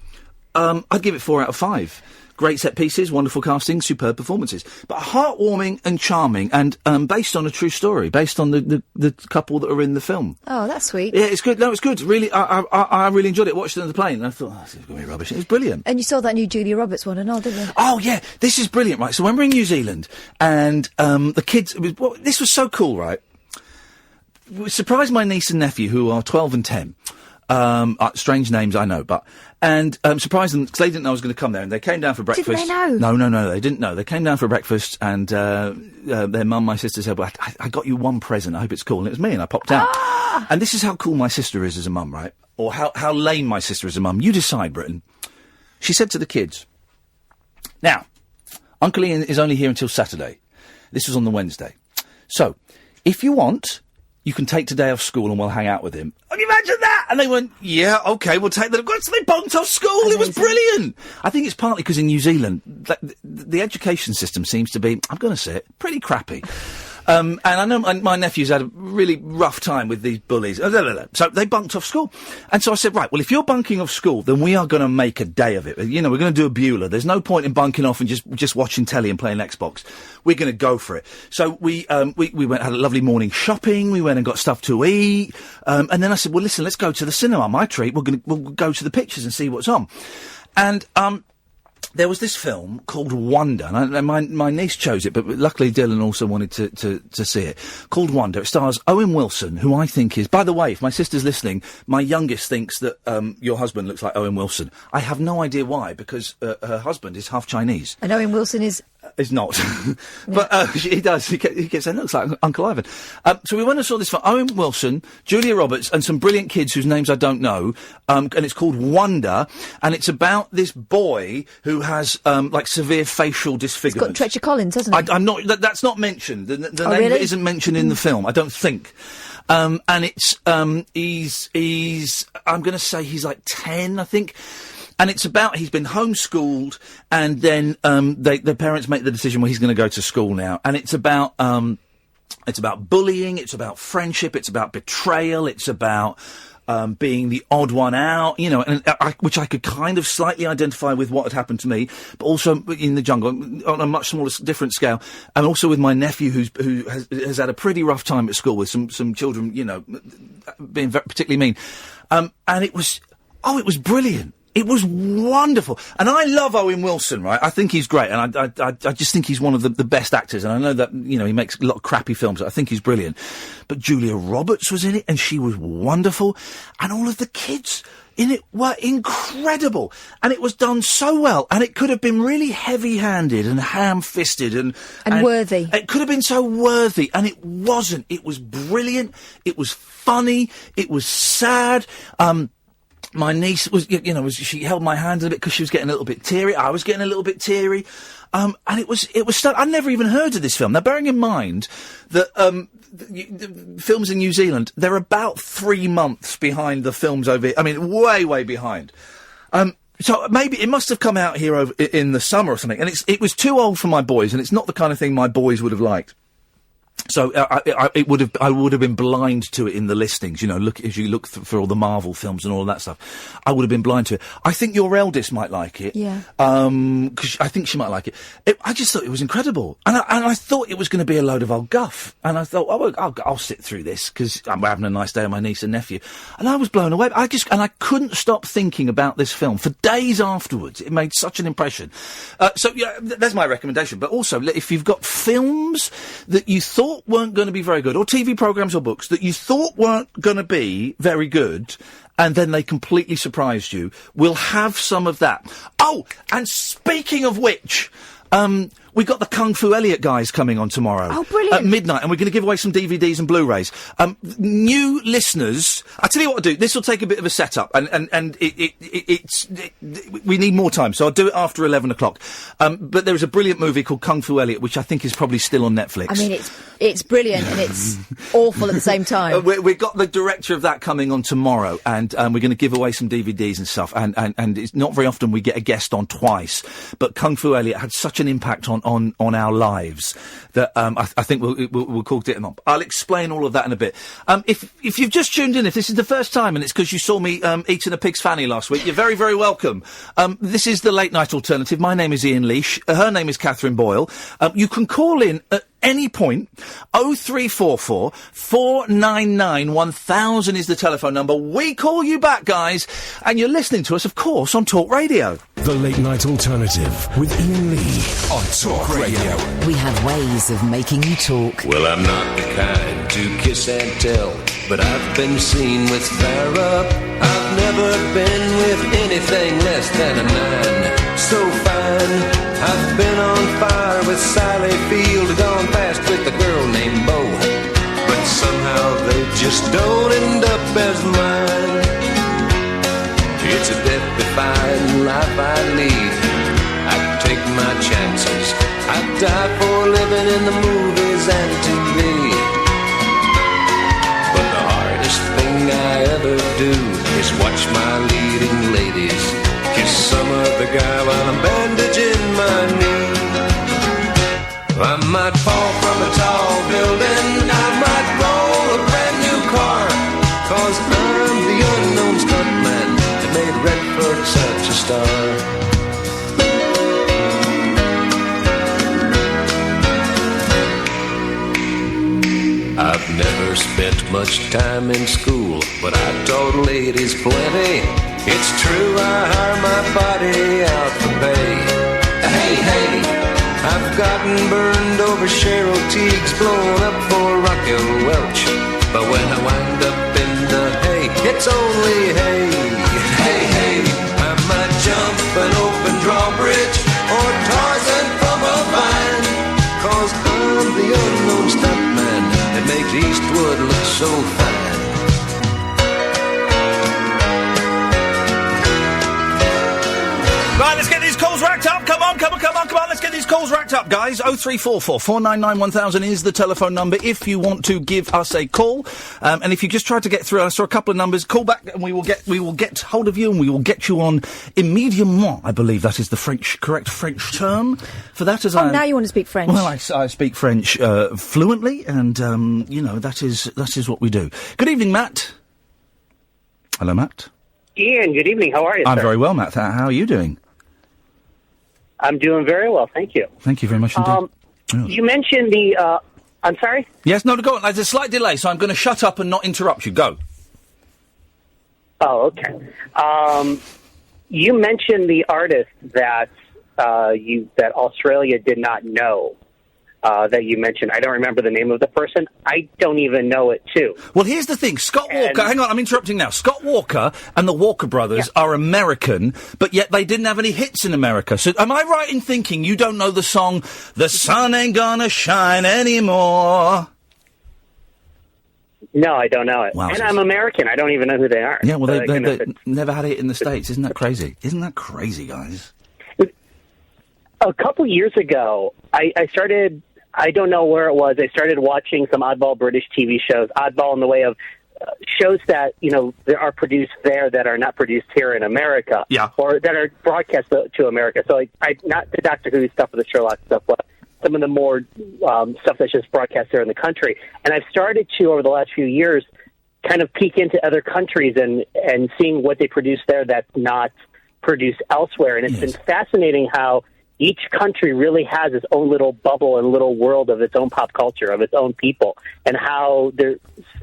I'd give it 4 out of 5. Great set pieces, wonderful casting, superb performances. But heartwarming and charming and based on a true story, based on the couple that are in the film. Oh, that's sweet. Yeah, it's good. No, it's good. Really, I really enjoyed it. Watched it on the plane and I thought, this is going to be rubbish. It was brilliant. And you saw that new Julia Roberts one and all, didn't you? Oh, yeah. This is brilliant, right? So when we're in New Zealand and the kids... this was so cool, right? We surprised my niece and nephew, who are 12 and 10. Strange names, I know, and surprised them because they didn't know I was going to come there, and they came down for breakfast. Didn't they know? No, they didn't know. They came down for breakfast, and their mum, my sister, said, "Well, I got you one present. I hope it's cool." And it was me, and I popped out. And this is how cool my sister is as a mum, right? Or how lame my sister is as a mum. You decide, Britain. She said to the kids, "Now, Uncle Ian is only here until Saturday. This was on the Wednesday. So, if you want." You can take today off school and we'll hang out with him. Can you imagine that? And they went, yeah, OK, we'll take that. So they bunked off school. Amazing. It was brilliant. I think it's partly because in New Zealand, the education system seems to be, I'm going to say it, pretty crappy. And I know my nephew's had a really rough time with these bullies. So they bunked off school. And so I said, right, well, if you're bunking off school, then we are going to make a day of it. You know, we're going to do a Beulah. There's no point in bunking off and just watching telly and playing Xbox. We're going to go for it. So we went, had a lovely morning shopping. We went and got stuff to eat. And then I said, well, listen, let's go to the cinema. My treat. We'll go to the pictures and see what's on. And, there was this film called Wonder, and my niece chose it, but luckily Dylan also wanted to see it, called Wonder. It stars Owen Wilson, who I think is... By the way, if my sister's listening, my youngest thinks that your husband looks like Owen Wilson. I have no idea why, because her husband is half Chinese. And Owen Wilson is... Is not. But he does. He keeps saying, looks like Uncle Ivan. So we went and saw this film. Owen Wilson, Julia Roberts, and some brilliant kids whose names I don't know. And it's called Wonder. And it's about this boy who has, severe facial disfigurement. It's got Tretcher Collins, hasn't it? I'm not... That's not mentioned. The name really? of it isn't mentioned in the film, I don't think. And it's... he's... I'm going to say he's like 10, I think. And it's about, he's been homeschooled, and then the parents make the decision, well, he's going to go to school now. And it's about bullying, it's about friendship, it's about betrayal, it's about being the odd one out, you know, and which I could kind of slightly identify with what had happened to me, but also in the jungle on a much smaller, different scale, and also with my nephew who has had a pretty rough time at school with some children, you know, being particularly mean, and it was brilliant. It was wonderful. And I love Owen Wilson, right? I think he's great. And I just think he's one of the best actors. And I know that, you know, he makes a lot of crappy films. I think he's brilliant. But Julia Roberts was in it, and she was wonderful. And all of the kids in it were incredible. And it was done so well. And it could have been really heavy-handed and ham-fisted and worthy. It could have been so worthy. And it wasn't. It was brilliant. It was funny. It was sad. My niece was, you know, she held my hand a bit because she was getting a little bit teary. I was getting a little bit teary. And it was I'd never even heard of this film. Now, bearing in mind that, the films in New Zealand, they're about 3 months behind the films over here. I mean, way, way behind. So maybe it must have come out here in the summer or something. And it was too old for my boys, and it's not the kind of thing my boys would have liked. So I would have been blind to it in the listings, you know. As you look for all the Marvel films and all of that stuff, I would have been blind to it. I think your eldest might like it, yeah. Because I think she might like it. I just thought it was incredible, and I thought it was going to be a load of old guff, and I thought, I'll sit through this because I'm having a nice day with my niece and nephew, and I was blown away. I couldn't stop thinking about this film for days afterwards. It made such an impression. So yeah, that's my recommendation. But also, if you've got films that you thought weren't going to be very good, or TV programmes or books that you thought weren't going to be very good, and then they completely surprised you, we'll have some of that. Oh, and speaking of which, we got the Kung Fu Elliot guys coming on tomorrow. Oh, brilliant. At midnight, and we're going to give away some DVDs and Blu-rays. New listeners, I tell you what I'll do, this will take a bit of a setup, and we need more time, so I'll do it after 11 o'clock. But there is a brilliant movie called Kung Fu Elliot, which I think is probably still on Netflix. I mean, it's brilliant, and it's awful at the same time. We've got the director of that coming on tomorrow, and we're going to give away some DVDs and stuff, and it's not very often we get a guest on twice, but Kung Fu Elliot had such an impact on our lives that I think we'll call it on. I'll explain all of that in a bit. If you've just tuned in, if this is the first time and it's because you saw me eating a pig's fanny last week, you're very, very welcome. This is the Late Night Alternative. My name is Iain Leash. Her name is Katherine Boyle. You can call in at any point. 0344 499 1000 is the telephone number. We call you back, guys, and you're listening to us, of course, on Talk Radio. The Late Night Alternative with Iain Lee on Talk Radio. We have ways of making you talk. Well, I'm not the kind to kiss and tell, but I've been seen with fire up. I've never been with anything less than a 9. So fine. I've been on fire with Sally Field, gone fast with a girl named Bo, but somehow they just don't end up as mine. It's a death-defying life I lead. I take my chances. I die for living in the movies and TV. But the hardest thing I ever do is watch my leading ladies kiss some other guy while I'm bandaging my knee. I might fall from a tall building, I might roll a brand new car, 'cause I'm the unknown stuntman that made Redford such a star. I've never spent much time in school, but I taught ladies plenty. It's true, I hire my body out for pay. Hey, I've gotten burned over Cheryl Teague's, blown up for Raquel Welch. But when I wind up in the hay, it's only hay. Hey, I might jump an open drawbridge or Tarzan from a vine, 'cause I'm the unknown stuntman that makes Eastwood look so fine. Right, let's get these calls racked up. Come on. Let's get these calls racked up, guys. 0344 499 1000 is the telephone number if you want to give us a call. And if you just tried to get through, I saw a couple of numbers. Call back and we will get hold of you and we will get you on immediatement. I believe that is the correct French term for that. Now you want to speak French. Well, I speak French fluently, and that is what we do. Good evening, Matt. Hello, Matt. Ian, good evening. How are you, I'm sir? very well, Matt. How are you doing? I'm doing very well, thank you. Thank you very much indeed. You mentioned the... I'm sorry? Yes, no, go on. There's a slight delay, so I'm going to shut up and not interrupt you. Go. Oh, okay. You mentioned the artist that that Australia did not know. That you mentioned. I don't remember the name of the person. I don't even know it, too. Well, here's the thing. Scott Walker... Hang on, I'm interrupting now. Scott Walker and the Walker Brothers are American, but yet they didn't have any hits in America. So am I right in thinking you don't know the song, The Sun Ain't Gonna Shine Anymore? No, I don't know it. Wow. And I'm American. I don't even know who they are. Yeah, well, they never had a hit in the States. Isn't that crazy? Isn't that crazy, guys? A couple years ago, I started... I don't know where it was. I started watching some oddball British TV shows. Oddball in the way of shows that, that are produced there that are not produced here in America. Yeah. Or that are broadcast to America. So, not the Doctor Who stuff or the Sherlock stuff, but some of the more stuff that's just broadcast there in the country. And I've started to, over the last few years, kind of peek into other countries and seeing what they produce there that's not produced elsewhere. And it's been fascinating how each country really has its own little bubble and little world of its own pop culture, of its own people, and how there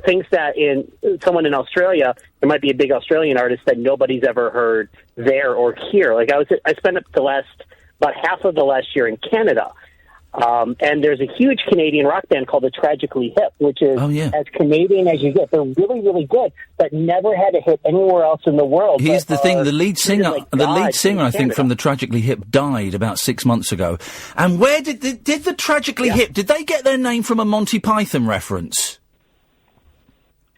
things that in someone in Australia, there might be a big Australian artist that nobody's ever heard there or here. Like I spent about half of the last year in Canada. And there's a huge Canadian rock band called the Tragically Hip, which is as Canadian as you get. They're really, really good, but never had a hit anywhere else in the world. Here's the thing: the lead singer, I think, from the Tragically Hip died about 6 months ago. And where did the Tragically Hip? Did they get their name from a Monty Python reference?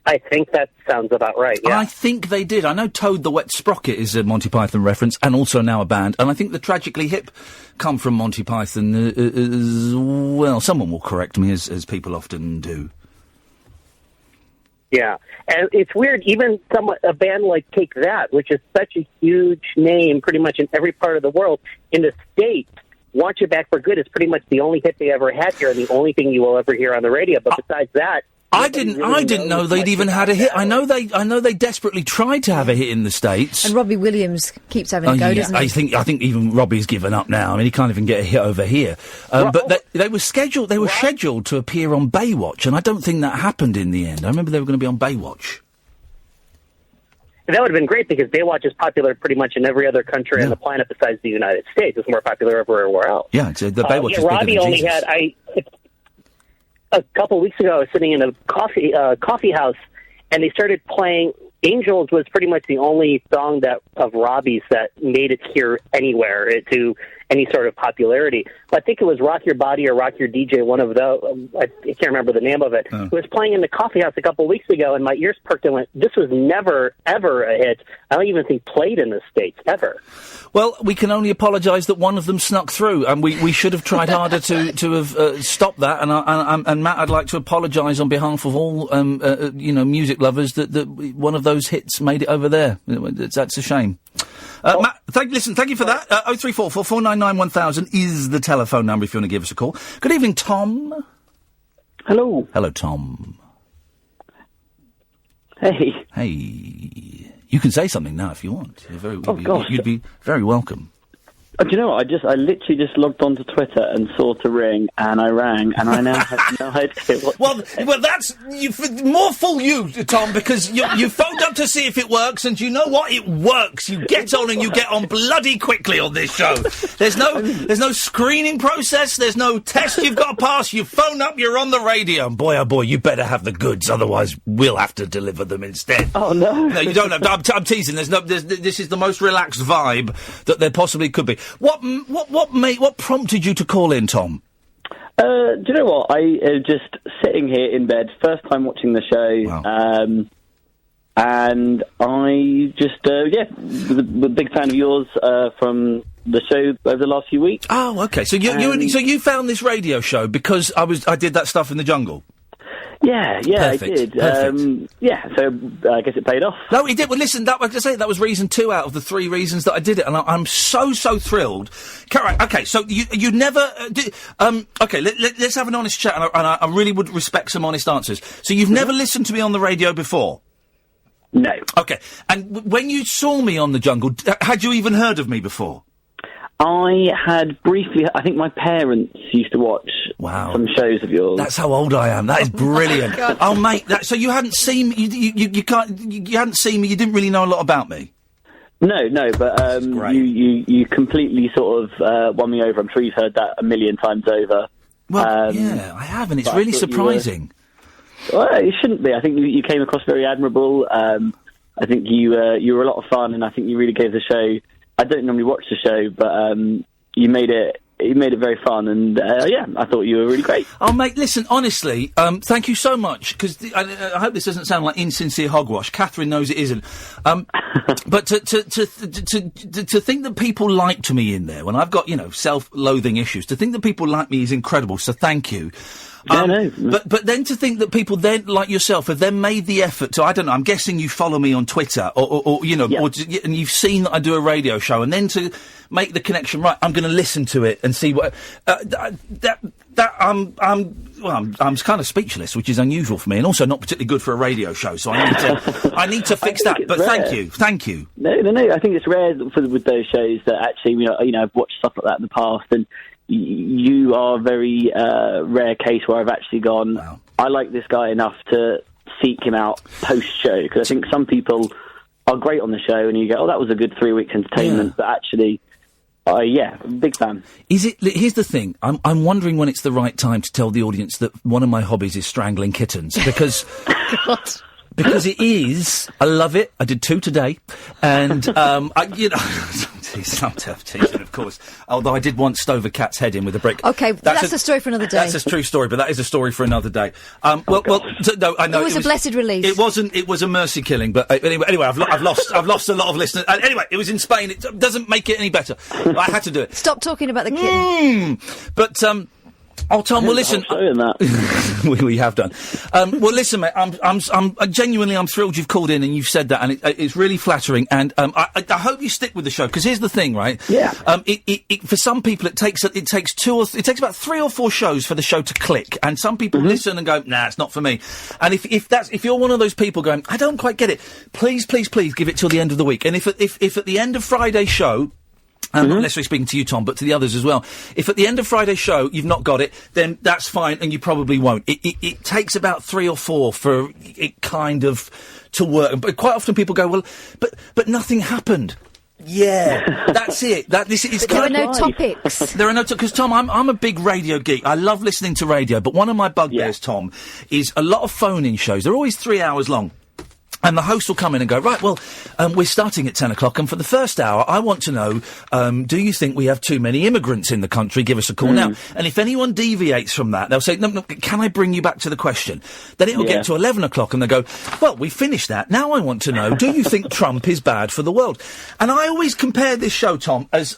I think that sounds about right, yeah. I think they did. I know Toad the Wet Sprocket is a Monty Python reference, and also now a band, and I think the Tragically Hip come from Monty Python as well. Someone will correct me, as people often do. Yeah, and it's weird, even a band like Take That, which is such a huge name pretty much in every part of the world, in the States, Want You Back for Good is pretty much the only hit they ever had here and the only thing you will ever hear on the radio, but besides that... I didn't know they'd even had a hit. I know they desperately tried to have a hit in the States. And Robbie Williams keeps having a go, doesn't he? I think even Robbie's given up now. I mean, he can't even get a hit over here. But they were scheduled to appear on Baywatch, and I don't think that happened in the end. I remember they were going to be on Baywatch. That would have been great because Baywatch is popular pretty much in every other country on the planet besides the United States. It's more popular everywhere else. Yeah, the Baywatch is bigger Robbie than only Jesus. a couple weeks ago, I was sitting in a coffee house, and they started playing. Angels was pretty much the only song of Robbie's that made it here anywhere to any sort of popularity. I think it was Rock Your Body or Rock Your DJ, one of those. I can't remember the name of it. It was playing in the coffee house a couple weeks ago, and my ears perked and went, this was never, ever a hit. I don't even think played in the States, ever. Well, we can only apologise that one of them snuck through, and we should have tried harder to have stopped that. And Matt, I'd like to apologise on behalf of all music lovers that one of those hits made it over there. That's a shame. Matt, thank you for that. 0344 499 1000 is the telephone number if you want to give us a call. Good evening, Tom. Hello. Hello, Tom. Hey. Hey. You can say something now if you want. Gosh. You'd be very welcome. Do you know what? I literally just logged onto Twitter and saw to ring, and I rang, and I now have no idea what. Well, that's more fool you, Tom, because you phoned up to see if it works, and you know what? It works. You get on, and you get on bloody quickly on this show. There's no screening process. There's no test you've got to pass. You phone up, you're on the radio, and boy, oh boy, you better have the goods, otherwise we'll have to deliver them instead. Oh no! No, you don't have. I'm teasing. This is the most relaxed vibe that there possibly could be. What prompted you to call in, Tom? Do you know what? I just sitting here in bed, first time watching the show, wow. And I just was a big fan of yours from the show over the last few weeks. Oh, okay. So you found this radio show because I did that stuff in the jungle. Yeah, Perfect. I did. So I guess it paid off. No, it did. Well, listen, that was reason 2 out of the 3 reasons that I did it, and I'm so thrilled. Right, okay, so you never did. Okay, let's have an honest chat, and I really would respect some honest answers. So you've never listened to me on the radio before? No. Okay. And when you saw me on The Jungle, had you even heard of me before? I had briefly. I think my parents used to watch some shows of yours. That's how old I am. That is brilliant. Oh, mate. So you hadn't seen me. You hadn't seen me. You didn't really know a lot about me. No, but you completely sort of won me over. I'm sure you've heard that a million times over. Well, yeah, I have, and it's really surprising. Well, it shouldn't be. I think you came across very admirable. I think you were a lot of fun, and I think you really gave the show. I don't normally watch the show, but you made it very fun, and I thought you were really great. Oh, mate, listen, honestly, thank you so much, because I hope this doesn't sound like insincere hogwash. Katherine knows it isn't. But to think that people liked me in there, when I've got, self-loathing issues, to think that people like me is incredible, so thank you. But then to think that people then, like yourself, have then made the effort to, I don't know, I'm guessing you follow me on Twitter, and you've seen that I do a radio show, and then to make the connection, right, I'm going to listen to it and see what, I'm kind of speechless, which is unusual for me, and also not particularly good for a radio show, so I need to fix that, but rare. thank you. No, I think it's rare with those shows that actually, I've watched stuff like that in the past, and you are a very rare case where I've actually gone, I like this guy enough to seek him out post-show, because I think some people are great on the show and you go, that was a good 3 weeks entertainment, but actually, big fan. Here's the thing, I'm wondering when it's the right time to tell the audience that one of my hobbies is strangling kittens, because... Because it is. I love it. I did 2 today. And, I'm teasing, of course. Although I did once stove a cat's head in with a brick. Okay, that's a story for another day. That's a true story, but that is a story for another day. No, I know. It was a blessed release. It was a mercy killing, but anyway, I've lost a lot of listeners. Anyway, it was in Spain. It doesn't make it any better. I had to do it. Stop talking about the kitten. But, oh, Tom. Well, listen. We have done. Well, listen, mate. I'm genuinely I'm thrilled you've called in and you've said that, and it's really flattering. And I hope you stick with the show, because here's the thing, right? Yeah. For some people, it takes about 3 or 4 shows for the show to click, and some people listen and go, nah, it's not for me. And if you're one of those people going, I don't quite get it, please give it till the end of the week. And if at the end of Friday's show. Not necessarily speaking to you, Tom, but to the others as well. If at the end of Friday's show you've not got it, then that's fine, and you probably won't. It takes about 3 or 4 for it kind of to work. But quite often people go, well, but nothing happened. Yeah, that's it. There are no topics. There are no because Tom, I'm a big radio geek. I love listening to radio, but one of my bugbears, Tom, is a lot of phone-in shows. They're always 3 hours long. And the host will come in and go, right, well, we're starting at 10 o'clock, and for the first hour, I want to know, do you think we have too many immigrants in the country? Give us a call now. And if anyone deviates from that, they'll say, no, can I bring you back to the question? Then it'll get to 11 o'clock, and they'll go, well, we finished that. Now I want to know, do you think Trump is bad for the world? And I always compare this show, Tom, as...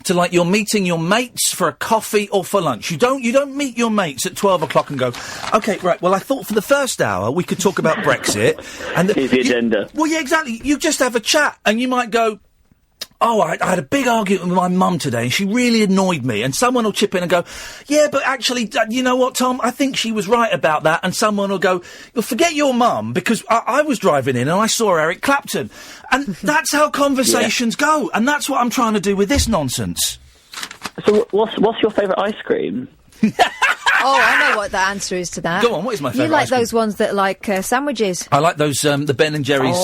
to like you're meeting your mates for a coffee or for lunch. You don't meet your mates at 12 o'clock and go, okay, right, well, I thought for the first hour we could talk about Brexit. And here's the agenda. Well, yeah, exactly. You just have a chat and you might go, oh, I had a big argument with my mum today and she really annoyed me. And someone will chip in and go, yeah, but actually, you know what, Tom? I think she was right about that. And someone will go, well, forget your mum, because I was driving in and I saw Eric Clapton. And that's how conversations go. And that's what I'm trying to do with this nonsense. So what's your favourite ice cream? Oh, I know what the answer is to that. Go on, what is my favourite? You like those ones that like sandwiches. I like those, the Ben and Jerry's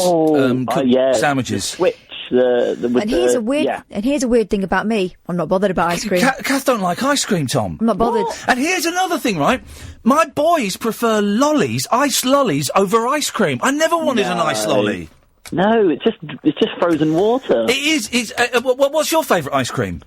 sandwiches. Switch. And here's a weird thing about me. I'm not bothered about ice cream. Kath don't like ice cream, Tom. I'm not bothered. What? And here's another thing, right? My boys prefer iced lollies over ice cream. I never wanted an iced lolly. No, it's just frozen water. It is. What's your favourite ice cream?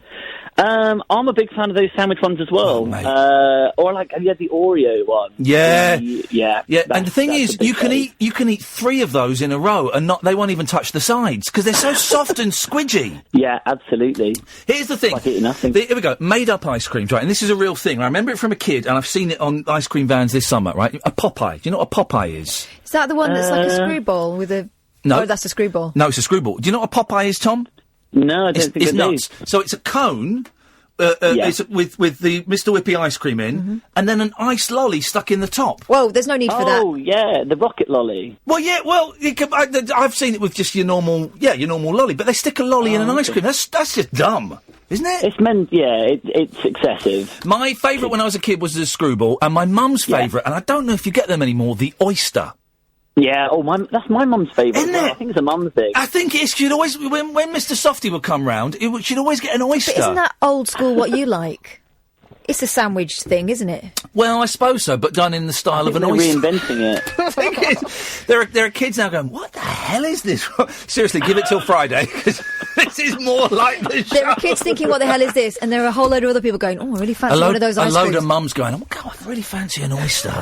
I'm a big fan of those sandwich ones as well. Oh, or like, have you had the Oreo one? Yeah. Yeah. And the thing is, you can eat 3 of those in a row, and they won't even touch the sides because they're so soft and squidgy. Yeah, absolutely. Here's the thing. Like eating nothing. Here we go. Made up ice creams, right? And this is a real thing. I remember it from a kid, and I've seen it on ice cream vans this summer, right? A Popeye. Do you know what a Popeye is? Is that the one that's like a screwball with a? No, oh, that's a screwball. No, it's a screwball. Do you know what a Popeye is, Tom? No, I don't think it's nuts. So it's a cone It's with the Mr. Whippy ice cream in, and then an iced lolly stuck in the top. Whoa, there's no need for that. Oh, yeah, the rocket lolly. Well, yeah, I've seen it with just your normal lolly, but they stick a lolly in an ice cream. That's just dumb, isn't it? It's meant, it's excessive. My favourite when I was a kid was the screwball, and my mum's favourite, and I don't know if you get them anymore, the oyster. Yeah, that's my mum's favourite. Isn't it? I think it's a mum's thing. I think it's, she'd always, when Mr. Softy would come round, she'd always get an oyster. But isn't that old school what you like? It's a sandwich thing, isn't it? Well, I suppose so, but done in the style of an oyster. Reinventing it. I think there are kids now going, what the hell is this? Seriously, give it till Friday, because this is more like the show. There are kids thinking, what the hell is this? And there are a whole load of other people going, oh, I really fancy one of those ice creams. creams. A load of mums going, oh, God, I really fancy an oyster.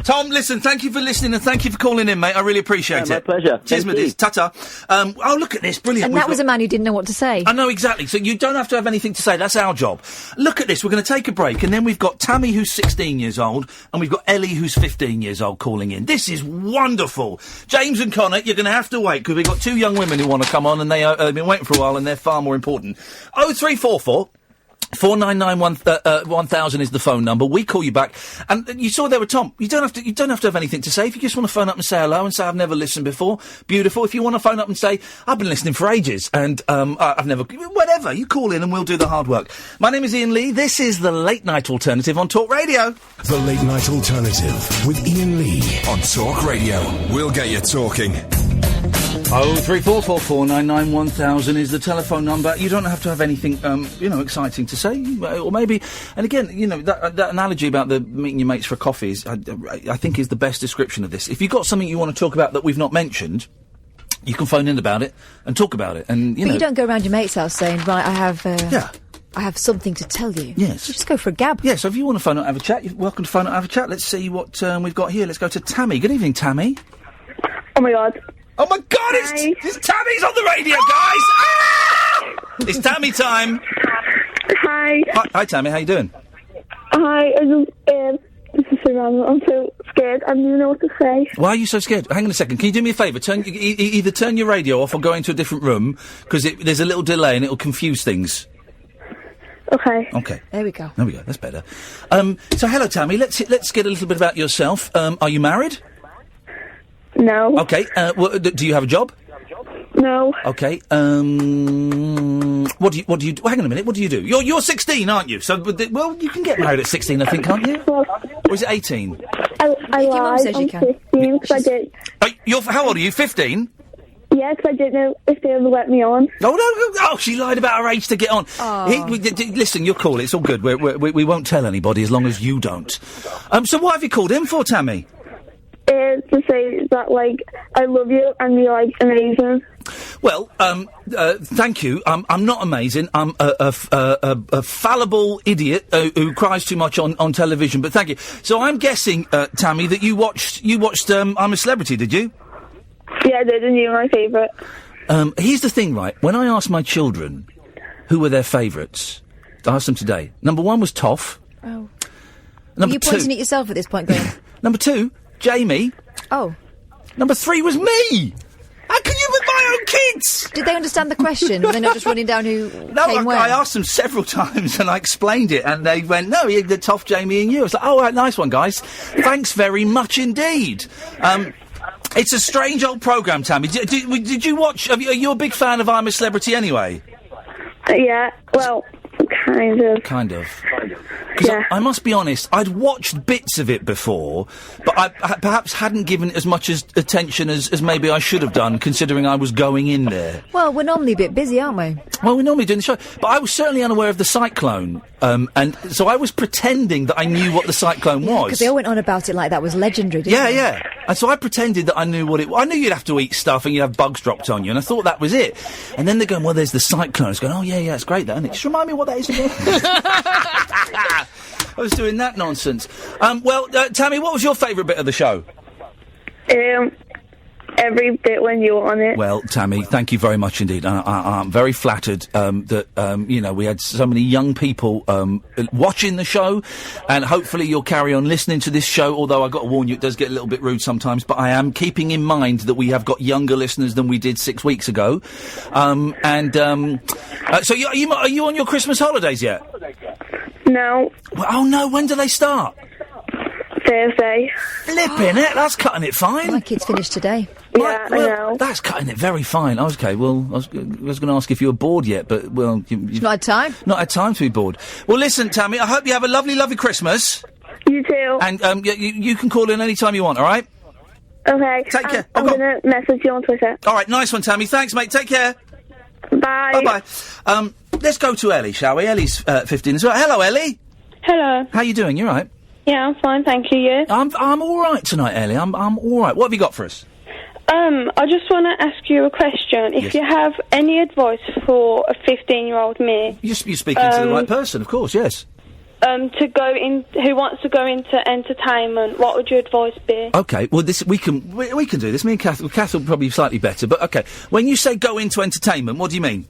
Tom, listen, thank you for listening and thank you for calling in, mate. I really appreciate it. My pleasure. Cheers, Madis. Ta-ta. Oh, look at this. Brilliant. And that was a man who didn't know what to say. I know, exactly. So you don't have to have anything to say. That's our job. Look at this. We're going to take a break, and then we've got Tammy, who's 16 years old, and we've got Ellie, who's 15 years old, calling in. This is wonderful. James and Connor, you're going to have to wait, because we've got two young women who want to come on, and they've been waiting for a while, and they're far more important. 0344... 499-1000 is the phone number. We call you back, and you saw there with Tom. You don't have to have anything to say. If you just want to phone up and say hello and say I've never listened before, beautiful. If you want to phone up and say I've been listening for ages and I've never, whatever, you call in and we'll do the hard work. My name is Iain Lee. This is the Late Night Alternative on Talk Radio. The Late Night Alternative with Iain Lee on Talk Radio. We'll get you talking. 03444991000 is the telephone number. You don't have to have anything, exciting to say, or maybe. And again, that analogy about the meeting your mates for coffee is, I think, is the best description of this. If you've got something you want to talk about that we've not mentioned, you can phone in about it and talk about it. And But you don't go around your mate's house saying, right, I have something to tell you. Yes. You just go for a gab. Yeah, so if you want to phone up and have a chat, you're welcome to phone up and have a chat. Let's see what we've got here. Let's go to Tammy. Good evening, Tammy. Oh, my God. Oh, my God, it's Tammy's on the radio, guys! Ah! It's Tammy time. Hi. Hi, Tammy, how you doing? Hi, this is so random. I'm so scared. I don't even know what to say. Why are you so scared? Hang on a second. Can you do me a favour? Either turn your radio off or go into a different room, because there's a little delay and it'll confuse things. Okay. Okay. There we go. That's better. So hello, Tammy. Let's get a little bit about yourself. Are you married? No. Okay. Do you have a job? No. Okay. What do you do? Hang on a minute. What do you do? You're 16, aren't you? So, you can get married at 16, I think, can't you? Or is it 18? I lied. I'm 15 because I did. How old are you? 15? Yeah, because I didn't know if they ever let me on. Oh, no. Oh, she lied about her age to get on. Listen, you're cool. It's all good. We won't tell anybody as long as you don't. So what have you called in for, Tammy? To say that, I love you and you're, amazing. Well, thank you. I'm not amazing. I'm a fallible idiot who cries too much on television, but thank you. So I'm guessing, Tammy, that you watched I'm a Celebrity, did you? Yeah, I did, and you were my favourite. Here's the thing, right? When I asked my children who were their favourites, I asked them today. Number 1 was Toff. Oh. Number Are you pointing at yourself at this point, going? Number 2, Jamie. Oh. Number 3 was me! How can you with my own kids? Did they understand the question? Were they not just running down who came where? I asked them several times and I explained it and they went, no, the Toff, Jamie and you. I was like, oh, right, nice one, guys. Thanks very much indeed. It's a strange old programme, Tammy. Did you watch... Are you a big fan of I'm a Celebrity anyway? Yeah, well, kind of. Kind of. Because I must be honest, I'd watched bits of it before, but I perhaps hadn't given it as much attention as maybe I should have done, considering I was going in there. Well, we're normally a bit busy, aren't we? Well, we're normally doing the show, but I was certainly unaware of the cyclone, and so I was pretending that I knew what the cyclone was. Because they all went on about it like that was legendary, didn't they? Yeah. And so I pretended that I knew what it was. I knew you'd have to eat stuff and you'd have bugs dropped on you, and I thought that was it. And then they're going, well, there's the cyclone. I was going, oh, yeah, it's great, that, isn't it? Just remind me what that is again. I was doing that nonsense. Tammy, what was your favourite bit of the show? every bit when you're on it. Well, Tammy, thank you very much indeed. I'm very flattered that, we had so many young people watching the show, and hopefully you'll carry on listening to this show, although I've got to warn you, it does get a little bit rude sometimes, but I am keeping in mind that we have got younger listeners than we did 6 weeks ago. So are you on your Christmas holidays yet? No. Well, oh, no, when do they start? Thursday. Flipping it, that's cutting it fine. My kids finished today. Yeah, I know. That's cutting it very fine. Okay, well, I was going to ask if you were bored yet, but, well... You've not had time. Not had time to be bored. Well, listen, Tammy, I hope you have a lovely, lovely Christmas. You too. And you can call in any time you want, all right? Okay. Take care. I'm going to message you on Twitter. All right, nice one, Tammy. Thanks, mate. Take care. Bye. Bye-bye. Let's go to Ellie, shall we? Ellie's 15 as well. Hello, Ellie. Hello. How you doing? You all right? Yeah, I'm fine, thank you. You? I'm all right tonight, Ellie. I'm all right. What have you got for us? I just want to ask you a question. If you have any advice for a 15-year-old me... You're speaking to the right person, of course, yes. Who wants to go into entertainment, what would your advice be? Okay, well, we can do this. Me and Kath will probably be slightly better, but okay. When you say go into entertainment, what do you mean?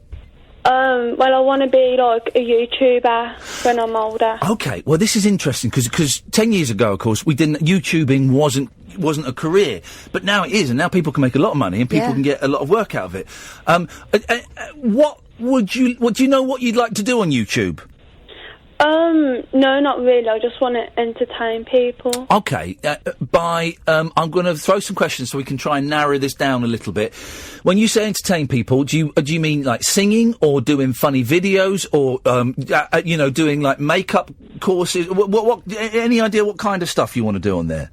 Well, I want to be, like, a YouTuber when I'm older. Okay, well, this is interesting, because 10 years ago, of course, YouTubing wasn't a career, but now it is, and now people can make a lot of money, and people can get a lot of work out of it. Do you know what you'd like to do on YouTube? No, not really. I just want to entertain people. Okay, I'm going to throw some questions so we can try and narrow this down a little bit. When you say entertain people, do you mean like singing or doing funny videos or doing like makeup courses? What any idea what kind of stuff you want to do on there?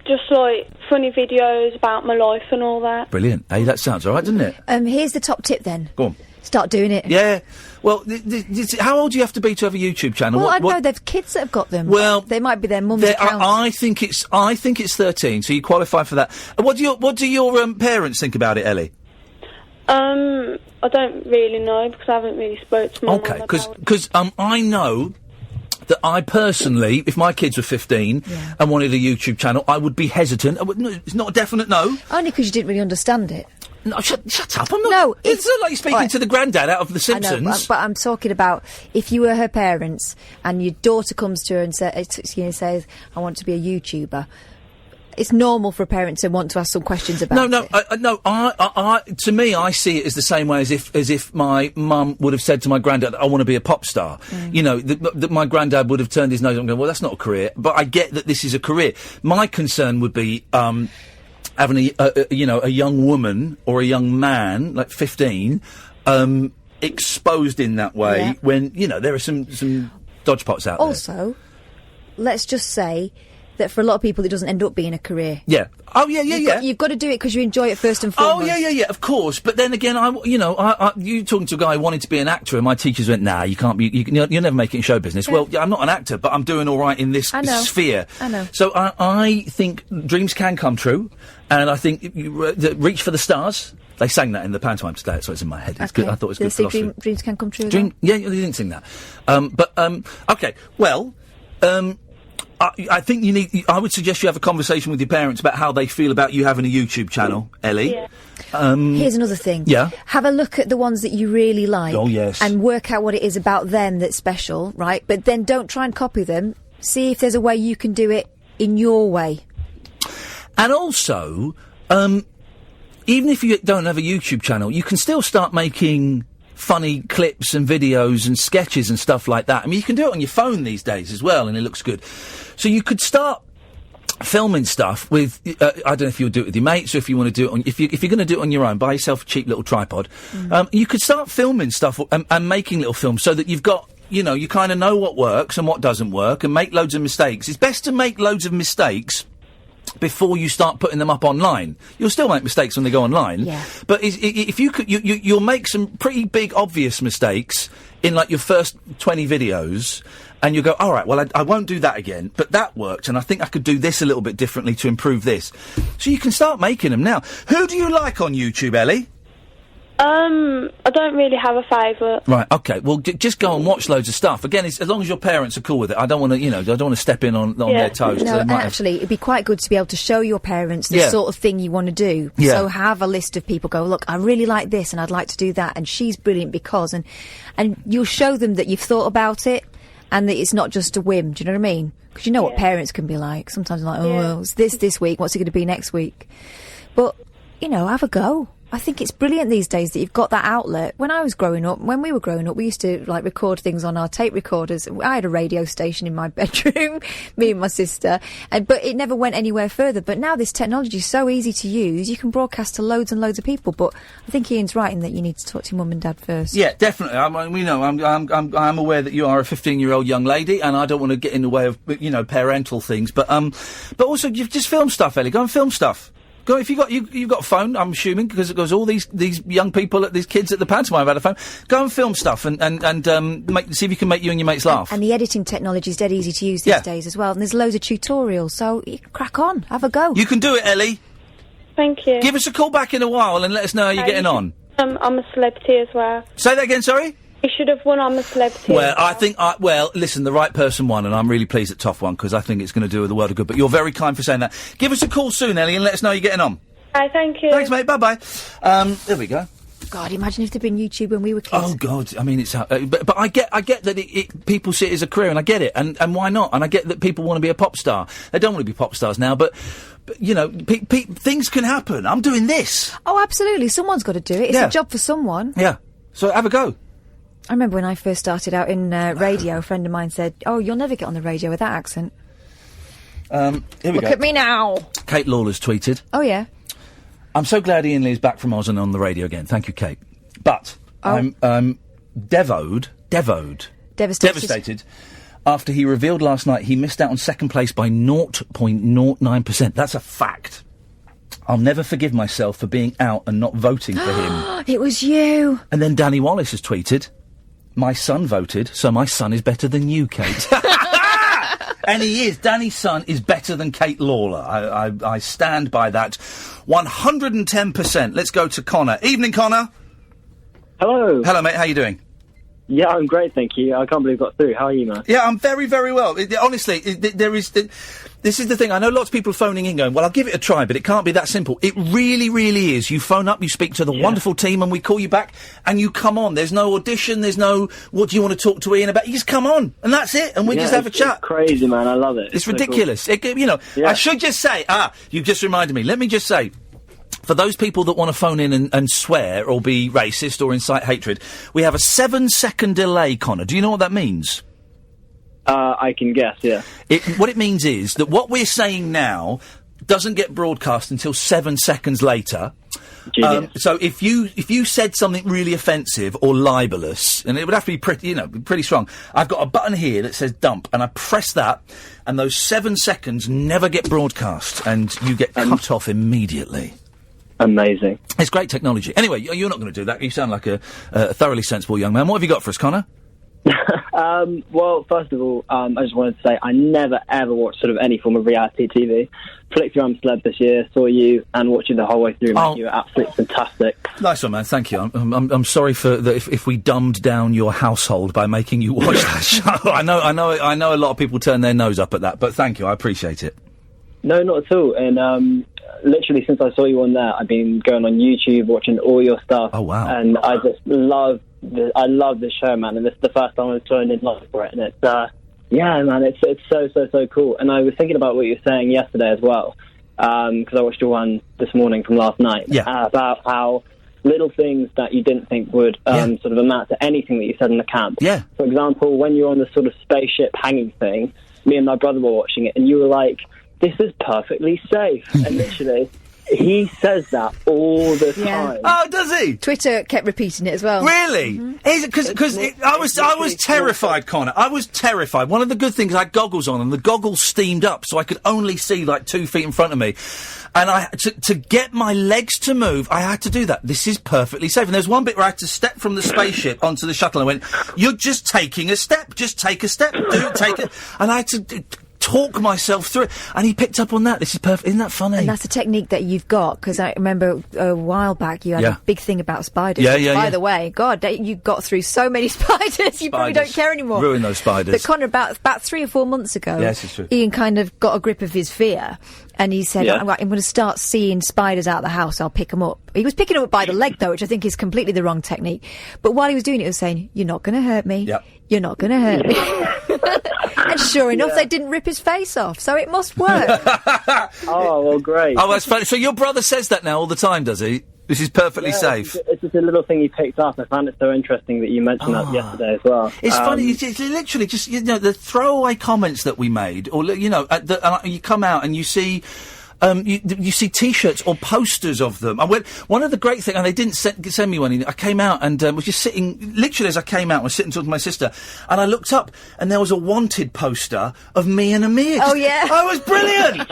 Just like funny videos about my life and all that. Brilliant. Hey, that sounds all right, doesn't it? Here's the top tip then. Go on. Start doing it. Yeah. Well, how old do you have to be to have a YouTube channel? Well, I know there's kids that have got them. Well, they might be their mum's account. I think it's 13, so you qualify for that. What do your parents think about it, Ellie? I don't really know because I haven't really spoke to my mum about it. Because I know that I personally, if my kids were 15 and wanted a YouTube channel, I would be hesitant. It's not a definite no. Only because you didn't really understand it. No, shut up! I'm not. No, it's not like you're speaking to the granddad out of The Simpsons. I know, but I'm talking about if you were her parents and your daughter comes to her and says, "I want to be a YouTuber." It's normal for a parent to want to ask some questions about it. No. To me, I see it as the same way as if my mum would have said to my granddad, "I want to be a pop star." You know, that my granddad would have turned his nose and gone, "Well, that's not a career." But I get that this is a career. My concern would be having a young woman or a young man, like 15, exposed in that way when, there are some dodgepots out there. Also, let's just say that for a lot of people it doesn't end up being a career. Yeah. Oh, yeah. You've got to do it because you enjoy it first and foremost. Oh, yeah, of course. But then again, you talking to a guy who wanted to be an actor and my teachers went, nah, you can't be, you'll never make it in show business. Yeah. Well, I'm not an actor, but I'm doing all right in this sphere. I know. So I think dreams can come true, and I think reach for the stars. They sang that in the pantomime today, so it's in my head. It's good. I thought it was good philosophy. Dreams can come true. Yeah, they didn't sing that. Okay, well, I think I would suggest you have a conversation with your parents about how they feel about you having a YouTube channel, Ellie. Yeah. Here's another thing. Yeah. Have a look at the ones that you really like. Oh, yes. And work out what it is about them that's special, right? But then don't try and copy them. See if there's a way you can do it in your way. And also, even if you don't have a YouTube channel, you can still start making funny clips and videos and sketches and stuff like that. I mean, you can do it on your phone these days as well, and it looks good. So you could start filming stuff with, I don't know if you'll do it with your mates or if you want to do it if you're going to do it on your own, buy yourself a cheap little tripod. You could start filming stuff and making little films so that you've got, you kind of know what works and what doesn't work and make loads of mistakes. It's best to make loads of mistakes before you start putting them up online. You'll still make mistakes when they go online. Yeah. But if you could, you'll make some pretty big, obvious mistakes in, like, your first 20 videos, and you'll go, all right, well, I won't do that again, but that worked, and I think I could do this a little bit differently to improve this. So you can start making them now. Who do you like on YouTube, Ellie? I don't really have a favourite. Right, okay. Well, just go and watch loads of stuff. Again, as long as your parents are cool with it. I don't want to, I don't want to step in on their toes. No, and actually, it'd be quite good to be able to show your parents the sort of thing you want to do. Yeah. So have a list of people, go, look, I really like this and I'd like to do that, and she's brilliant because, and you'll show them that you've thought about it and that it's not just a whim, do you know what I mean? Because you know what parents can be like. Sometimes they're like, well, it's this week, what's it going to be next week? But, have a go. I think it's brilliant these days that you've got that outlet. When we were growing up, we used to record things on our tape recorders. I had a radio station in my bedroom, me and my sister, but it never went anywhere further. But now this technology is so easy to use, you can broadcast to loads and loads of people. But I think Ian's right in that you need to talk to your mum and dad first. Yeah, definitely. I'm aware that you are a 15-year-old young lady, and I don't want to get in the way of parental things. But also you've just film stuff, Ellie. Go and film stuff. Go if you've got a phone. I'm assuming because all these young people, these kids at the pantomime have had a phone. Go and film stuff and see if you can make you and your mates laugh. And the editing technology is dead easy to use these days as well. And there's loads of tutorials, so you can crack on, have a go. You can do it, Ellie. Thank you. Give us a call back in a while and let us know how you're getting on. I'm a celebrity as well. Say that again. Sorry. You should have won I'm a Celebrity. Well, I think, listen, the right person won, and I'm really pleased that Toff won, because I think it's going to do the world of good. But you're very kind for saying that. Give us a call soon, Ellie, and let us know how you're getting on. Hi, thank you. Thanks, mate. Bye-bye. There we go. God, imagine if there'd been YouTube when we were kids. Oh, God. I mean, it's... but I get that people see it as a career, and I get it. And why not? And I get that people want to be a pop star. They don't want to be pop stars now, but things can happen. I'm doing this. Oh, absolutely. Someone's got to do it. It's a job for someone. Yeah. So have a go. I remember when I first started out in radio, a friend of mine said, "Oh, you'll never get on the radio with that accent." Here we go. Look at me now. Kate Lawler's tweeted. Oh, yeah. I'm so glad Iain Lee's back from Oz and on the radio again. Thank you, Kate. But I'm devastated after he revealed last night he missed out on second place by 0.09%. That's a fact. I'll never forgive myself for being out and not voting for him. It was you. And then Danny Wallace has tweeted, "My son voted, so my son is better than you, Kate." And he is. Danny's son is better than Kate Lawler. I stand by that 110%. Let's go to Connor. Evening, Connor. Hello. Hello, mate. How you doing? Yeah, I'm great, thank you. I can't believe I got through. How are you, man? Yeah, I'm very, very well. Honestly, this is the thing. I know lots of people phoning in going, well, I'll give it a try, but it can't be that simple. It really, really is. You phone up, you speak to the wonderful team, and we call you back, and you come on. There's no audition, there's no, what do you want to talk to Ian about? You just come on, and that's it, and we just have a chat. It's crazy, man. I love it. It's ridiculous. Cool. I should just say, you've just reminded me. Let me just say, for those people that want to phone in and swear or be racist or incite hatred, we have a 7-second delay, Connor. Do you know what that means? I can guess, yeah. What it means is that what we're saying now doesn't get broadcast until 7 seconds later. So if you said something really offensive or libelous, and it would have to be pretty strong, I've got a button here that says dump, and I press that, and those 7 seconds never get broadcast, and you get cut off immediately. Amazing. It's great technology. Anyway, you're not going to do that. You sound like a thoroughly sensible young man. What have you got for us, Connor? Well, first of all, I just wanted to say I never, ever watched sort of any form of reality TV. Flicked through I'm Celeb this year, saw you, and watched you the whole way through. You were absolutely fantastic. Nice one, man. Thank you. I'm sorry for if we dumbed down your household by making you watch that show. I know a lot of people turn their nose up at that, but thank you. I appreciate it. No, not at all. And literally, since I saw you on there, I've been going on YouTube, watching all your stuff. Oh, wow. And I just love this show, man. And this is the first time I've joined in live for it. And it's, man, it's so cool. And I was thinking about what you were saying yesterday as well, because I watched your one this morning from last night. Yeah. About how little things that you didn't think would sort of amount to anything that you said in the camp. Yeah. For example, when you were on the sort of spaceship hanging thing, me and my brother were watching it, and you were like, "This is perfectly safe." And literally, he says that all the time. Oh, does he? Twitter kept repeating it as well. Really? Because I was terrified, Connor. I was terrified. One of the good things, I had goggles on, and the goggles steamed up, so I could only see like 2 feet in front of me. And to get my legs to move, I had to do that. This is perfectly safe. And there's one bit where I had to step from the spaceship onto the shuttle, and I went, "You're just taking a step. Just take a step. Take it." And I had to talk myself through it. And he picked up on that. This is perfect. Isn't that funny? And that's a technique that you've got, because I remember a while back you had a big thing about spiders. By the way, God, you got through so many spiders, you probably don't care anymore. Ruin those spiders. But Connor, about 3 or 4 months ago, yes, it's true. Iain kind of got a grip of his fear. And he said, I'm going to start seeing spiders out of the house, I'll pick them up. He was picking them up by the leg, though, which I think is completely the wrong technique. But while he was doing it, he was saying, you're not going to hurt me. Yep. You're not going to hurt me. And sure enough, they didn't rip his face off, so it must work. Oh, well, great. Oh, that's funny. So your brother says that now all the time, does he? This is perfectly safe. It's just a little thing he picked up. I found it so interesting that you mentioned that yesterday as well. It's funny. It's literally just, the throwaway comments that we made, or, you come out and you see... you see T-shirts or posters of them. One of the great things, and they didn't send me one. I came out and was just sitting, literally as I came out, I was sitting talking to my sister, and I looked up, and there was a wanted poster of me and Amir. Oh, yeah. Oh, it was brilliant!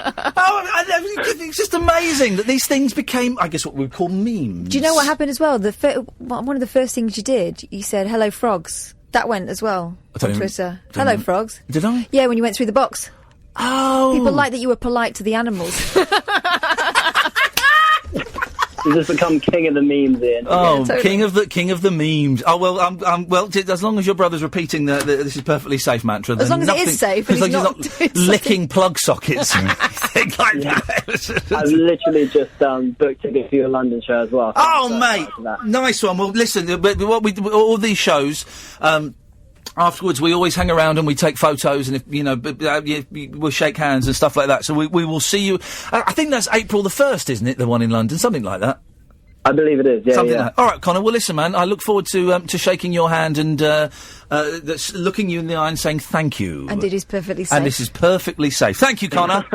It's just amazing that these things became, I guess, what we would call memes. Do you know what happened as well? One of the first things you did, you said, hello, frogs. That went as well on Twitter. Hello, frogs. Did I? Yeah, when you went through the box. Oh. People like that you were polite to the animals. You've just become king of the memes, Iain. Oh, yeah, totally. king of the memes. Oh well, as long as your brother's repeating the this is perfectly safe mantra. As long as it is safe, and as he's long as he's not licking plug sockets or anything like that. I've literally just booked tickets for your London show as well. Oh, mate, nice one. Well, listen, all these shows. Afterwards, we always hang around and we take photos, and we'll shake hands and stuff like that. So we will see you. I think that's April the 1st, isn't it? The one in London, something like that. I believe it is. Yeah, something like that. All right, Connor. Well, listen, man. I look forward to shaking your hand and looking you in the eye and saying thank you. And it is perfectly safe. And this is perfectly safe. Thank you, Connor.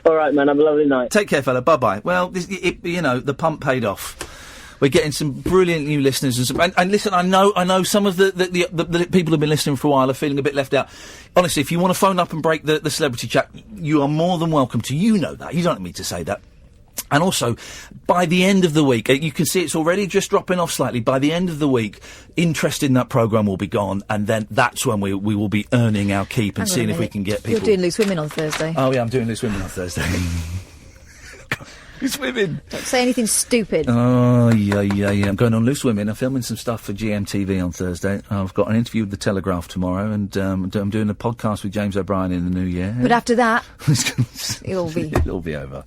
All right, man. Have a lovely night. Take care, fella. Bye bye. Well, the pump paid off. We're getting some brilliant new listeners, and listen, I know some of the people who've been listening for a while are feeling a bit left out. Honestly, if you want to phone up and break the celebrity chat, you are more than welcome to. You know that. You don't need me to say that. And also, by the end of the week, you can see it's already just dropping off slightly. By the end of the week, interest in that programme will be gone, and then that's when we will be earning our keep and seeing if we can get people. You're doing Loose Women on Thursday. Oh yeah, I'm doing Loose Women on Thursday. Loose Women. Don't say anything stupid. Oh, yeah. I'm going on Loose Women. I'm filming some stuff for GMTV on Thursday. I've got an interview with The Telegraph tomorrow, and I'm doing a podcast with James O'Brien in the new year. But after that, it'll be over.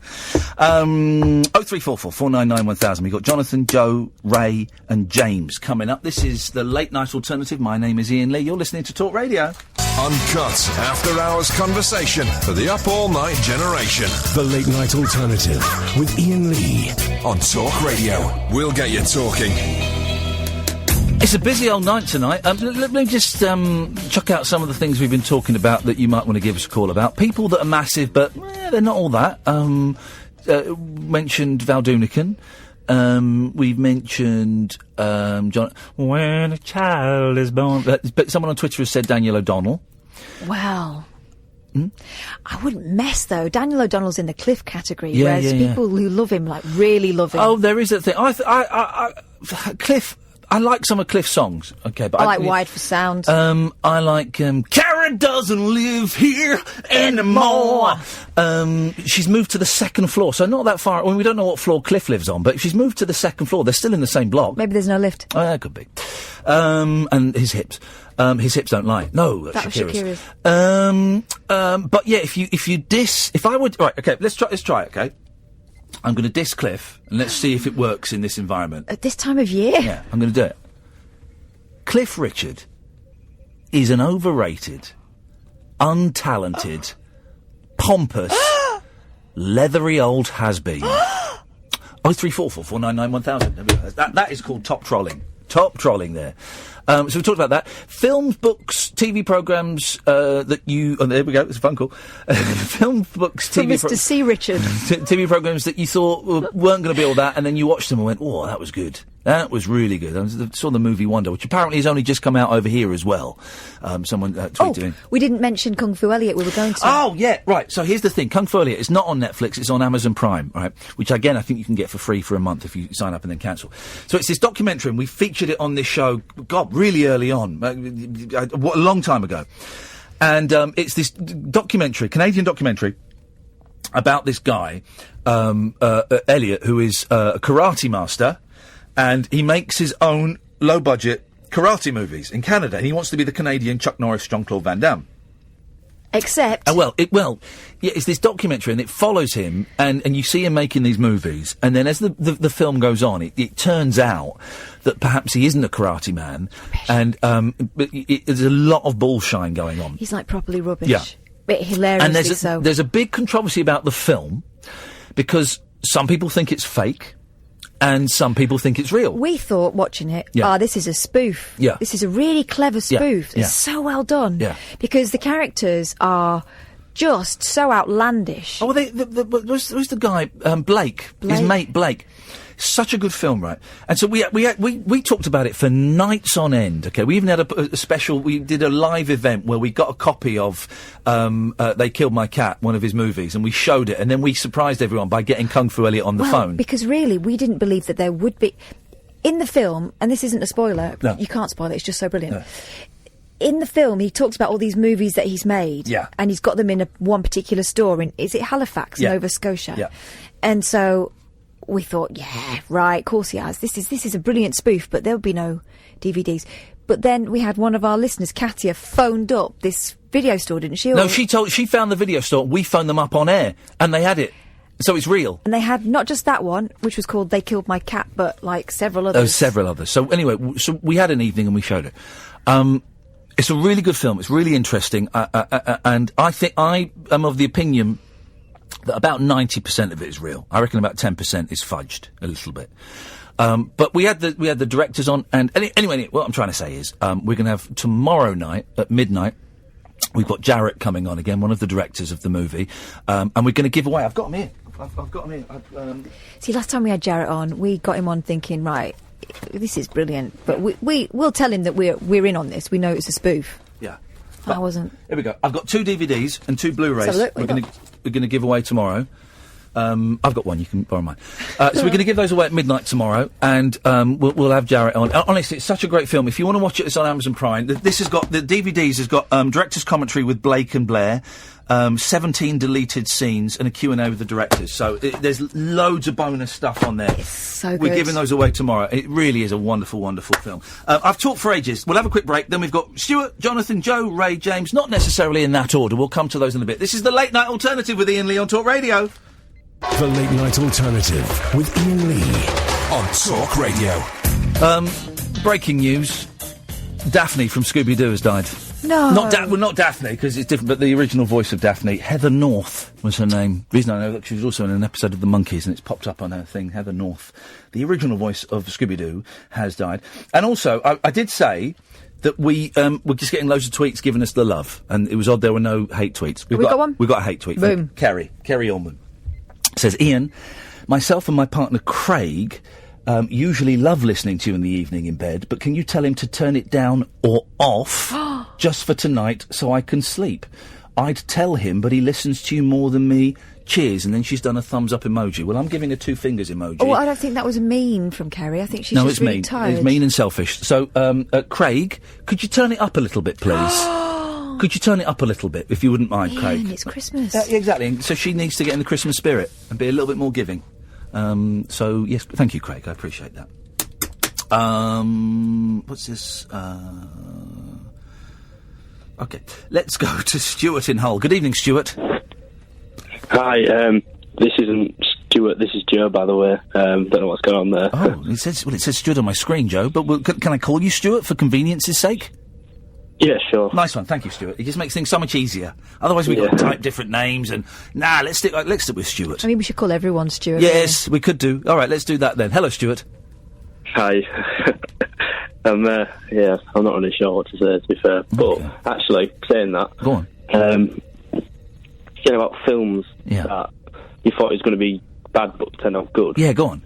0344 499 1000. We've got Jonathan, Joe, Ray and James coming up. This is the Late Night Alternative. My name is Iain Lee. You're listening to Talk Radio. Uncut after-hours conversation for the up-all-night generation. The Late Night Alternative with Iain Lee on Talk Radio. We'll get you talking. It's a busy old night tonight. Let me just chuck out some of the things we've been talking about that you might want to give us a call about. People that are massive, but they're not all that. Mentioned Val Doonican. We've mentioned John. When a child is born, but someone on Twitter has said Daniel O'Donnell. Wow. I wouldn't mess though. Daniel O'Donnell's in the Cliff category, Yeah, whereas people who love him really love him. Oh, there is that thing. Cliff. I like some of Cliff's songs. Okay, but I like Wide for Sound. I like Karen doesn't live here anymore. She's moved to the second floor, so not that far. We don't know what floor Cliff lives on, but she's moved to the second floor. They're still in the same block. Maybe there's no lift. Oh, that could be. And his hips. His hips don't lie. No, that was Shakira's. But yeah, if I would, right, okay, let's try it, okay? I'm going to diss Cliff, and let's see if it works in this environment. At this time of year? Yeah, I'm going to do it. Cliff Richard is an overrated, untalented, pompous, leathery old has-been. 0344 499 1000. That is called top trolling. Top trolling there. So we talked about that. Films, books, TV programmes that you... Oh, there we go. It's a phone call. Films, books, From TV... Mr. C. Richard. TV programmes that you thought weren't going to be all that, and then you watched them and went, oh, that was good. That was really good. I saw the movie Wonder, which apparently has only just come out over here as well. Someone tweeted in. We didn't mention Kung Fu Elliot. We were going to. Oh, yeah, right. So here's the thing. Kung Fu Elliot is not on Netflix. It's on Amazon Prime, right? Which, again, I think you can get for free for a month if you sign up and then cancel. So it's this documentary, and we featured it on this show, God, really early on, a long time ago. And it's this documentary, Canadian documentary, about this guy, Elliot, who is a karate master, and he makes his own low-budget karate movies in Canada. He wants to be the Canadian Chuck Norris, Jean-Claude Van Damme. Except... it's this documentary, and it follows him, and you see him making these movies, and then as the film goes on, it turns out that perhaps he isn't a karate man, and there's a lot of bullshine going on. He's, like, properly rubbish. Yeah. But hilariously And there's a big controversy about the film, because some people think it's fake, and some people think it's real. We thought, watching it, this is a spoof. Yeah. This is a really clever spoof. Yeah. It's so well done. Yeah. Because the characters are just so outlandish. Oh, who's the guy? Blake. His mate, Blake. Such a good film, right? And so we talked about it for nights on end, okay? We even had a special, we did a live event where we got a copy of They Killed My Cat, one of his movies, and we showed it, and then we surprised everyone by getting Kung Fu Elliot on the phone. Because really, we didn't believe that there would be... In the film, and this isn't a spoiler, No. you can't spoil it, it's just so brilliant. No. In the film, he talks about all these movies that he's made, and he's got them in one particular store in, is it Halifax, Nova Scotia? Yeah. And so... we thought, yeah, right, of course he has. This is a brilliant spoof, but there'll be no DVDs. But then we had one of our listeners, Katia, phoned up this video store, didn't she? No, she found the video store. We phoned them up on air, and they had it. So it's real. And they had not just that one, which was called They Killed My Cat, but like several others. There were several others. So anyway, so we had an evening and we showed it. It's a really good film. It's really interesting, and I think I am of the opinion that about 90% of it is real. I reckon about 10% is fudged a little bit. But we had the directors on, and anyway, what I'm trying to say is we're going to have tomorrow night at midnight. We've got Jarrett coming on again, one of the directors of the movie, and we're going to give away. I've got him here. I've got him here. See, last time we had Jarrett on, we got him on thinking, right, this is brilliant, but we'll tell him that we're in on this. We know it's a spoof. Yeah. I wasn't. Here we go. I've got 2 DVDs and 2 Blu-rays. We're going to give away tomorrow. I've got one. You can borrow mine. So we're going to give those away at midnight tomorrow, and we'll have Jarrett on. Honestly, it's such a great film. If you want to watch it, it's on Amazon Prime. This has got the DVDs has got director's commentary with Blake and Blair, 17 deleted scenes, and a Q&A with the directors. So there's loads of bonus stuff on there. It's so good. We're giving those away tomorrow. It really is a wonderful, wonderful film. I've talked for ages. We'll have a quick break. Then we've got Stuart, Jonathan, Joe, Ray, James. Not necessarily in that order. We'll come to those in a bit. This is the Late Night Alternative with Iain Lee on Talk Radio. The Late Night Alternative with Iain Lee on Talk Radio. Breaking news. Daphne from Scooby-Doo has died. No. Not Daphne, because it's different, but the original voice of Daphne. Heather North was her name. The reason I know that, she was also in an episode of The Monkees, and it's popped up on her thing, Heather North. The original voice of Scooby-Doo has died. And also, I did say that we're just getting loads of tweets giving us the love, and it was odd there were no hate tweets. We got one? We got a hate tweet. Boom. From Kerry Ullman. Says, Iain, myself and my partner Craig usually love listening to you in the evening in bed, but can you tell him to turn it down or off just for tonight so I can sleep? I'd tell him, but he listens to you more than me. Cheers. And then she's done a thumbs up emoji. Well, I'm giving a 2 fingers emoji. Oh, I don't think that was mean from Kerry. I think she's just really tired. It's mean and selfish. So, Craig, could you turn it up a little bit, please? Could you turn it up a little bit, if you wouldn't mind, Craig? It's Christmas. Exactly. So she needs to get in the Christmas spirit and be a little bit more giving. So, yes, thank you, Craig. I appreciate that. What's this? Okay, let's go to Stuart in Hull. Good evening, Stuart. Hi, this isn't Stuart, this is Joe, by the way. Don't know what's going on there. Oh, it says Stuart on my screen, Joe, but can I call you Stuart for convenience's sake? Yeah, sure. Nice one, thank you, Stuart. It just makes things so much easier. Otherwise, we've got to type different names, and let's stick with Stuart. I mean, we should call everyone Stuart. Yes, we could do. All right, let's do that then. Hello, Stuart. Hi. I'm not really sure what to say, to be fair. But actually, saying that, go on. Saying about films that you thought it was going to be bad, but turned out good. Yeah, go on.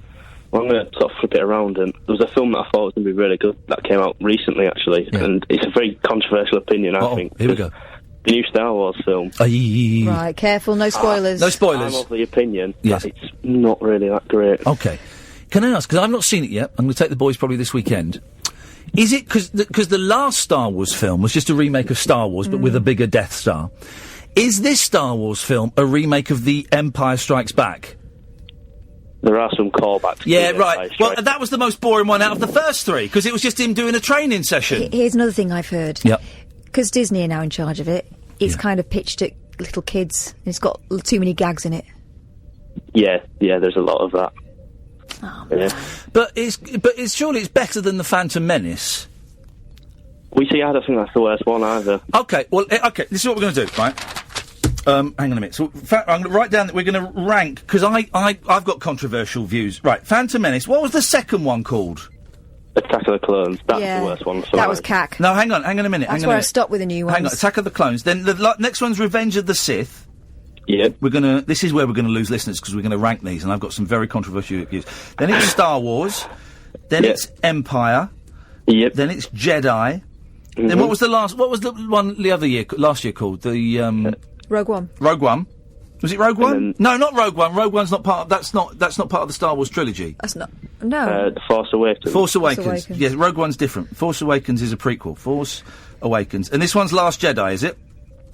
Well, I'm going to sort of flip it around, and there was a film that I thought was going to be really good that came out recently, actually, and it's a very controversial opinion, I think. Here we go. The new Star Wars film. Right, careful, no spoilers. No spoilers. I'm of the opinion that it's not really that great. Okay. Can I ask, because I've not seen it yet, I'm going to take the boys probably this weekend. Is it because the last Star Wars film was just a remake of Star Wars, but with a bigger Death Star? Is this Star Wars film a remake of The Empire Strikes Back? There are some callbacks. Yeah, right. Well, that was the most boring one out of the first three, because it was just him doing a training session. Here's another thing I've heard. Yep. Because Disney are now in charge of it, it's kind of pitched at little kids. And it's got too many gags in it. Yeah, there's a lot of that. Oh, yeah. But surely it's better than The Phantom Menace. I don't think that's the worst one either. Okay, well, this is what we're going to do, right? Hang on a minute. So, I'm going to write down that we're going to rank, because I've got controversial views. Right, Phantom Menace. What was the second one called? Attack of the Clones. That's the worst one. That was cack. No, hang on a minute. That's where I stopped with the new ones. Hang on, Attack of the Clones. Then the next one's Revenge of the Sith. Yeah. This is where we're going to lose listeners, because we're going to rank these, and I've got some very controversial views. Then it's Star Wars. Then it's Empire. Yep. Then it's Jedi. Then what was the one last year called? The Rogue One. Rogue One. Was it Rogue One? No, not Rogue One. Rogue One's not part of that's not part of the Star Wars trilogy. That's not. No. The Force Awakens. Force Awakens. Yes, Rogue One's different. Force Awakens is a prequel. Force Awakens. And this one's Last Jedi, is it?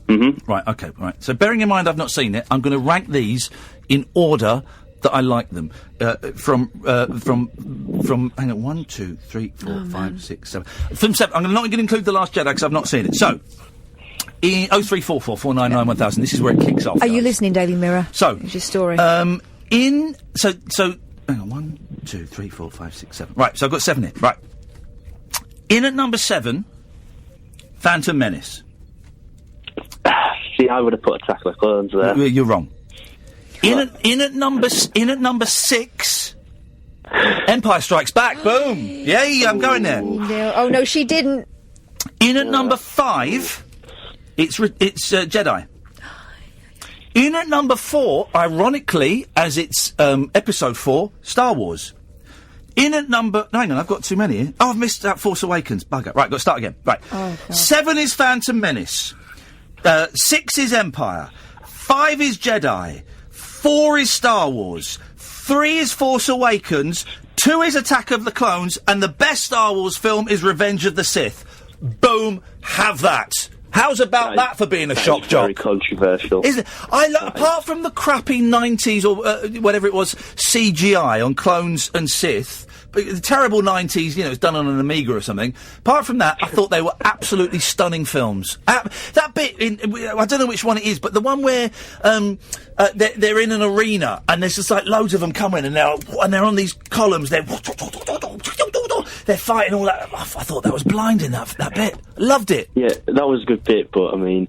Mm-hmm. Right, okay, right. So bearing in mind I've not seen it, I'm going to rank these in order that I like them. From hang on, 1, 2, 3, 4, 5, 6, 7. From 7. I'm not going to include The Last Jedi because I've not seen it. So, in 0344 499 1000, this is where it kicks off. Are you listening, Daily Mirror? So, it's your story. So hang on, 1, 2, 3, 4, 5, 6, 7. Right, so I've got 7 here. Right. In at number 7, Phantom Menace. See, I would have put Attack of the Clones there. You're wrong. In at number 6, Empire Strikes Back. Boom! Yay! I'm going there. No. Oh no, she didn't. In at number 5, it's Jedi. In at number 4, ironically, as it's episode 4, Star Wars. In at number... hang on, I've got too many here. Oh, I've missed out Force Awakens. Bugger. Right, got to start again. Right. Oh, 7 is Phantom Menace. 6 is Empire. 5 is Jedi. 4 is Star Wars. 3 is Force Awakens. 2 is Attack of the Clones. And the best Star Wars film is Revenge of the Sith. Boom. Have that. How's about that for being a shock job? Very controversial. Isn't it? Apart from the crappy 90s or whatever it was, CGI on Clones and Sith, the terrible 90s, it's done on an Amiga or something. Apart from that, I thought they were absolutely stunning films. That bit, I don't know which one it is, but the one where they're in an arena and there's just like loads of them coming and they're on these columns, they're fighting all that. I thought that was blinding, that bit. Loved it. Yeah, that was a good bit, but I mean...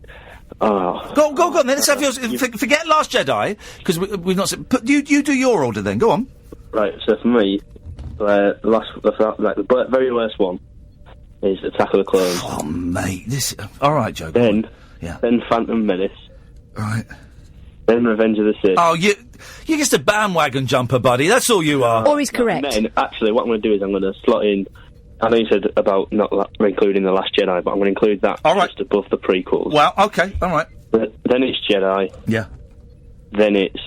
Go on, then. Let's have yours. Forget Last Jedi, because we've not... You do your order, then. Go on. Right, so for me... the very worst one is Attack of the Clones. Oh, mate, this... all right, Joe. Then Phantom Menace. Right. Then Revenge of the Sith. Oh, you're just a bandwagon jumper, buddy. That's all you are. Or he's correct. Then, actually, what I'm going to do is I'm going to slot in... I know you said about not including The Last Jedi, but I'm going to include that just above the prequels. Well, okay, all right. Then it's Jedi. Yeah. Then it's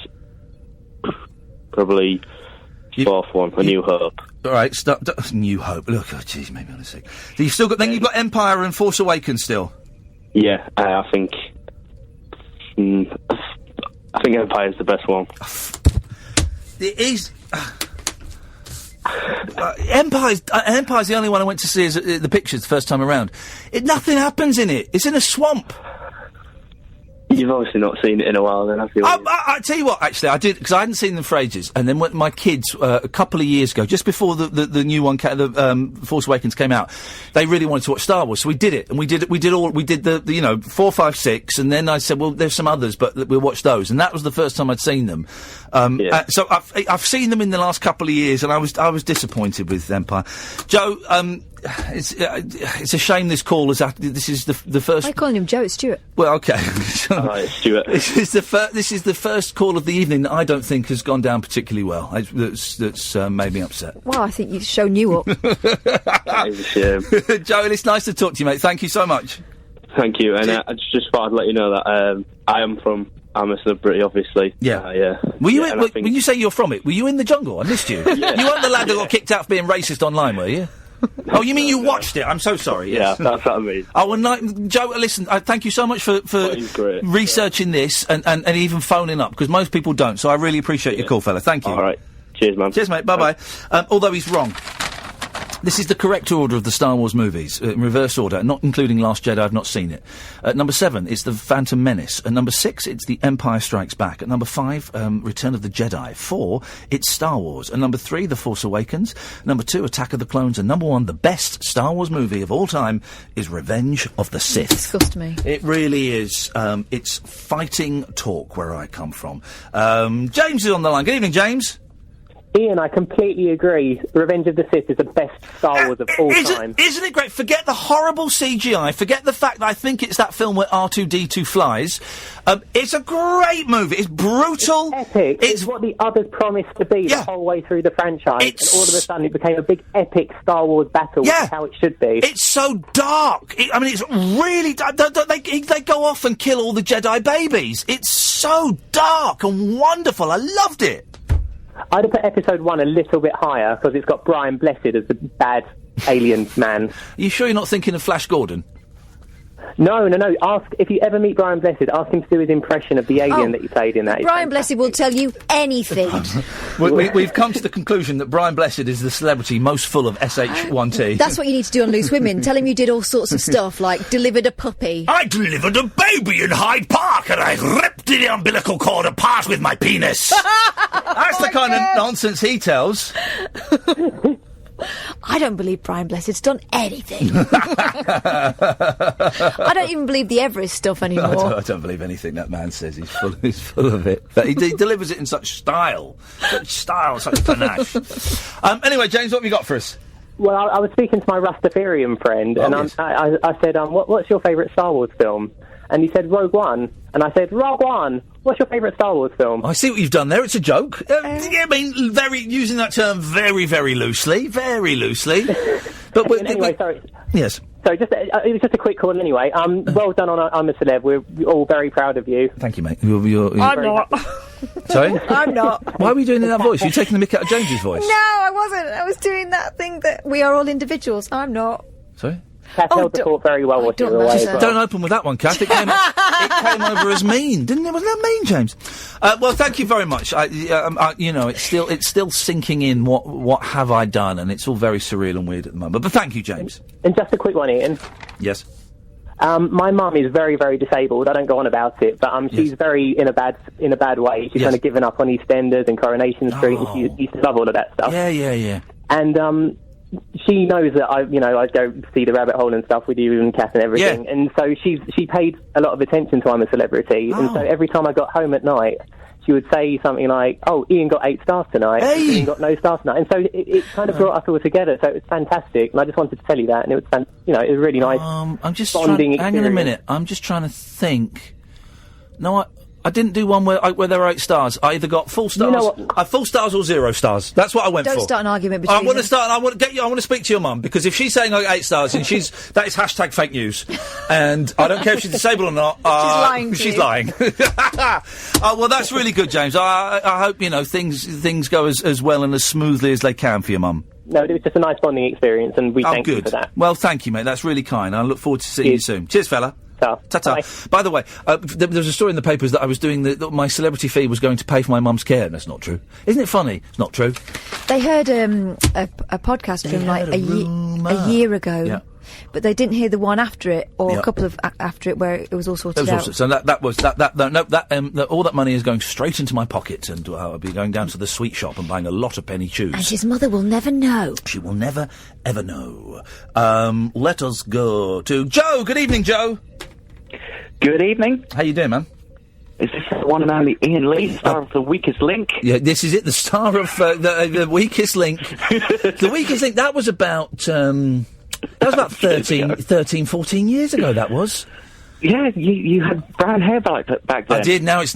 probably... fourth one, A New Hope. All right, New Hope. Look, oh, jeez, maybe on a sec. So you've still got. Then you've got Empire and Force Awakens still. Yeah, I think. I think Empire's the best one. It is. Empire's the only one I went to see as the pictures the first time around. Nothing happens in it. It's in a swamp. You've obviously not seen it in a while, then, have you? I tell you what, actually, I did, because I hadn't seen them for ages, and then when my kids, a couple of years ago, just before the new one, Force Awakens came out, they really wanted to watch Star Wars, so we did it, and we did the 4, 5, 6, and then I said, well, there's some others, but we'll watch those, and that was the first time I'd seen them. So I've seen them in the last couple of years, and I was disappointed with Empire. Joe, it's a shame this call is this is the first. I'm calling him Joe. It's Stuart. Well, okay. It's Stuart. This is the first call of the evening that I don't think has gone down particularly well. That's made me upset. Well, I think you've shown you up. That is a shame. Joe, it's nice to talk to you, mate. Thank you so much. Thank you, and I just thought I'd let you know that I'm a celebrity, obviously. Yeah. Were you when you say you're from it? Were you in the jungle? I missed you. You weren't the lad that got kicked out for being racist online, were you? Oh, you mean you watched it? I'm so sorry. Yes. Yeah, that's what I mean. Oh, well, no, Joe, listen, thank you so much for researching this and even phoning up, because most people don't, so I really appreciate your call, fella. Thank you. All right. Cheers, man. Cheers, mate. Bye-bye. Although he's wrong. This is the correct order of the Star Wars movies, in reverse order, not including Last Jedi. I've not seen it. At number 7, it's The Phantom Menace. At number 6, it's The Empire Strikes Back. At number 5, Return of the Jedi. 4, it's Star Wars. At number 3, The Force Awakens. Number 2, Attack of the Clones. And number 1, the best Star Wars movie of all time, is Revenge of the Sith. Disgust me. It really is. It's fighting talk where I come from. James is on the line. Good evening, James. Ian, I completely agree. Revenge of the Sith is the best Star Wars of all time. Isn't it great? Forget the horrible CGI. Forget the fact that I think it's that film where R2-D2 flies. It's a great movie. It's brutal. It's epic. It's what the others promised to be the whole way through the franchise. And all of a sudden it became a big epic Star Wars battle, which is how it should be. It's so dark. It's really dark. They go off and kill all the Jedi babies. It's so dark and wonderful. I loved it. I'd have put episode 1 a little bit higher because it's got Brian Blessed as the bad alien man. Are you sure you're not thinking of Flash Gordon? No. Ask if you ever meet Brian Blessed. Ask him to do his impression of the alien that he played in that. Brian Blessed will tell you anything. We've come to the conclusion that Brian Blessed is the celebrity most full of SH1T. That's what you need to do on Loose Women. Tell him you did all sorts of stuff, like delivered a puppy. I delivered a baby in Hyde Park and I ripped the umbilical cord apart with my penis. That's the kind of nonsense he tells. I don't believe Brian Blessed's done anything. I don't even believe the Everest stuff anymore. I don't believe anything that man says. He's full of it. But he delivers it in such style, such panache. Anyway, James, what have you got for us? Well, I was speaking to my Rastafarian friend, and yes. I said, what's your favourite Star Wars film? And he said, Rogue One. And I said, Rogue One, what's your favourite Star Wars film? I see what you've done there. It's a joke. I mean, using that term very, very loosely. Very loosely. But anyway, sorry. Yes. So it was just a quick call anyway. Well done on I'm a Celeb. We're all very proud of you. Thank you, mate. I'm not. Sorry? I'm not. Why were you doing that voice? You're taking the mick out of James's voice. No, I wasn't. I was doing that thing that we are all individuals. I'm not. Sorry? Kath held the fort very well. Don't open with that one, Kath. It came over as mean, didn't it? Wasn't that mean, James? Well, thank you very much. It's still sinking in. What have I done? And it's all very surreal and weird at the moment. But thank you, James. And just a quick one, Ian. Yes. My mum is very, very disabled. I don't go on about it, but she's very in a bad way. She's kind of given up on EastEnders and Coronation Street, and she used to love all of that stuff. Yeah. And she knows that I go see the rabbit hole and stuff with you and Kath and everything, and so she paid a lot of attention to I'm a Celebrity, and so every time I got home at night, she would say something like, "Oh, Ian got 8 stars tonight. Ian got no stars tonight," and so it kind of brought us all together. So it was fantastic, and I just wanted to tell you that, and it was it was really nice. I'm just bonding hang on a minute. I'm just trying to think. No, I didn't do one where there were 8 stars. I either got full stars, full stars or 0 stars. That's what I went for. Don't start an argument between I want to speak to your mum, because if she's saying I got 8 stars and that is hashtag fake news, and I don't care if she's disabled or not. She's lying. Well, that's really good, James. I hope things go as well and as smoothly as they can for your mum. No, it was just a nice bonding experience, and we thank you for that. Well, thank you, mate. That's really kind. I look forward to seeing you soon. Cheers, fella. Ta-ta. By the way, there was a story in the papers that I was doing that my celebrity fee was going to pay for my mum's care, and that's not true. Isn't it funny? It's not true. They heard a podcast from like a year ago, but they didn't hear the one after it, or a couple of after it, where it was all sorted out. So all that money is going straight into my pocket, and I'll be going down to the sweet shop and buying a lot of penny chews. And his mother will never know. She will never, ever know. Let us go to Joe. Good evening, Joe. Good evening. How you doing, man? Is this the one and only Ian Lee, star of The Weakest Link? Yeah, this is it, the star of the Weakest Link. The Weakest Link, that was about 13, 14 years ago, that was. Yeah, you had brown hair back then. I did. Now it's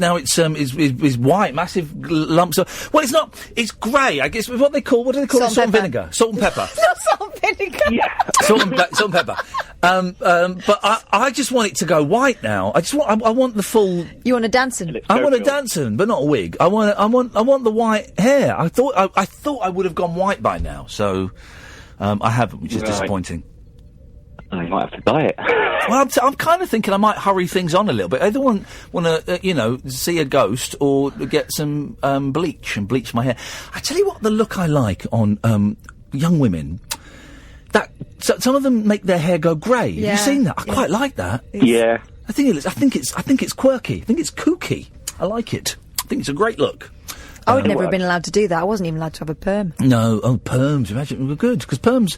white, massive lumps of. Well, it's not. It's grey. I guess what do they call it? Salt and vinegar, salt and pepper. Not salt and vinegar. Yeah, salt and pepper. But I just want it to go white now. I want the full. You want a dancing? I want a dancing, but not a wig. I want the white hair. I thought I would have gone white by now. So. I haven't, which is disappointing. I might have to buy it. Well, I'm kind of thinking I might hurry things on a little bit. I either want to, see a ghost or get some bleach and bleach my hair. I tell you what, the look I like on young women. Some of them make their hair go grey. Yeah. Have you seen that? I quite like that. Yeah. I think it's quirky. I think it's kooky. I like it. I think it's a great look. I would never have been allowed to do that. I wasn't even allowed to have a perm. No, perms. Imagine, we're good because perms.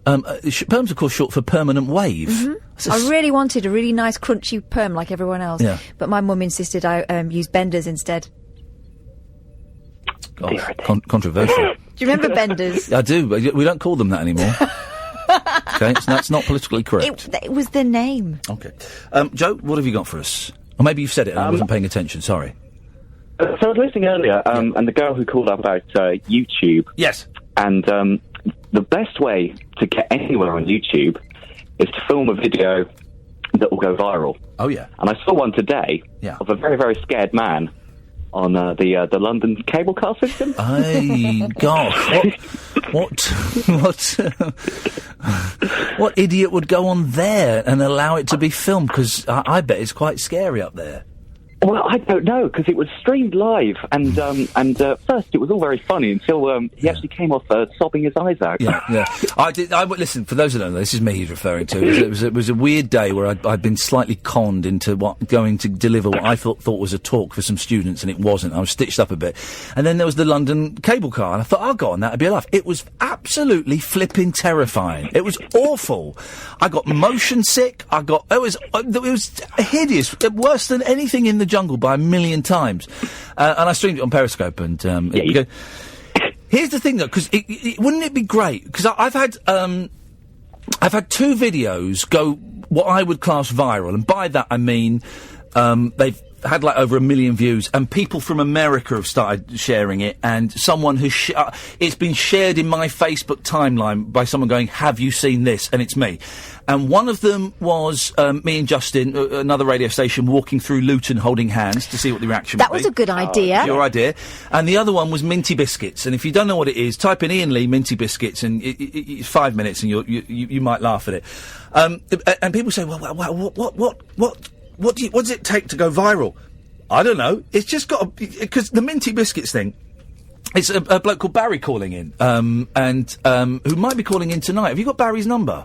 Perm's, of course, short for permanent wave. Mm-hmm. I really wanted a really nice, crunchy perm like everyone else. Yeah. But my mum insisted I use benders instead. God, controversial. Do you remember benders? I do, but we don't call them that anymore. Okay, so that's not politically correct. It was the name. Okay. Joe, what have you got for us? Or maybe you've said it and I wasn't paying attention, sorry. So I was listening earlier, and the girl who called up about YouTube. Yes. And the best way to get anywhere on YouTube is to film a video that will go viral. Oh, yeah. And I saw one today of a very, very scared man on the London cable car system. Aye, gosh. What idiot would go on there and allow it to be filmed? Because I bet it's quite scary up there. Well, I don't know, because it was streamed live, and first it was all very funny until he actually came off sobbing his eyes out. Yeah. Listen, for those who don't know, this is me he's referring to. It was a weird day where I'd been slightly conned into going to deliver what I thought was a talk for some students, and it wasn't. I was stitched up a bit. And then there was the London cable car, and I thought, I'll go on that, it'd be a laugh. It was absolutely flipping terrifying. It was awful. I got motion sick. It was hideous. Worse than anything in the jungle by a million times. And I streamed it on Periscope, and here's the thing though, because wouldn't it be great, because I've had two videos go what I would class viral, and by that I mean they've had like over 1 million views, and people from America have started sharing it, and someone has it's been shared in my Facebook timeline by someone going, have you seen this? And it's me. And one of them was me and Justin, another radio station, walking through Luton holding hands to see what the reaction would be. That was a good idea. Your idea. And the other one was Minty Biscuits. And if you don't know what it is, type in Iain Lee Minty Biscuits, and it's 5 minutes, and you might laugh at it. And people say, well, what does it take to go viral? I don't know. It's just got because the Minty Biscuits thing. It's a bloke called Barry calling in, who might be calling in tonight. Have you got Barry's number?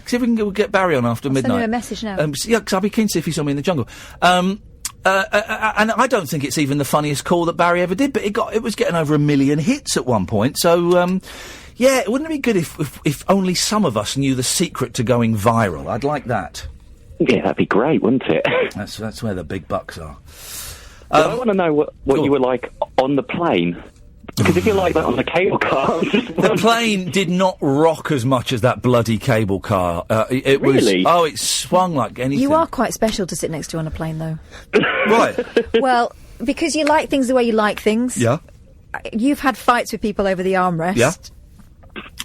See if we can get Barry on after midnight. Send him a message now. Because I'll be keen to see if he saw me in the jungle. And I don't think it's even the funniest call that Barry ever did, but it was getting over 1 million hits at one point. So, wouldn't it be good if only some of us knew the secret to going viral? I'd like that. Yeah, that'd be great, wouldn't it? That's where the big bucks are. I want to know what you were like on the plane. Because if you're like that on the cable car... The plane did not rock as much as that bloody cable car. It really? was... Oh, it swung like anything. You are quite special to sit next to on a plane, though. Right. Well, because you like things the way you like things. Yeah. You've had fights with people over the armrest. Yeah.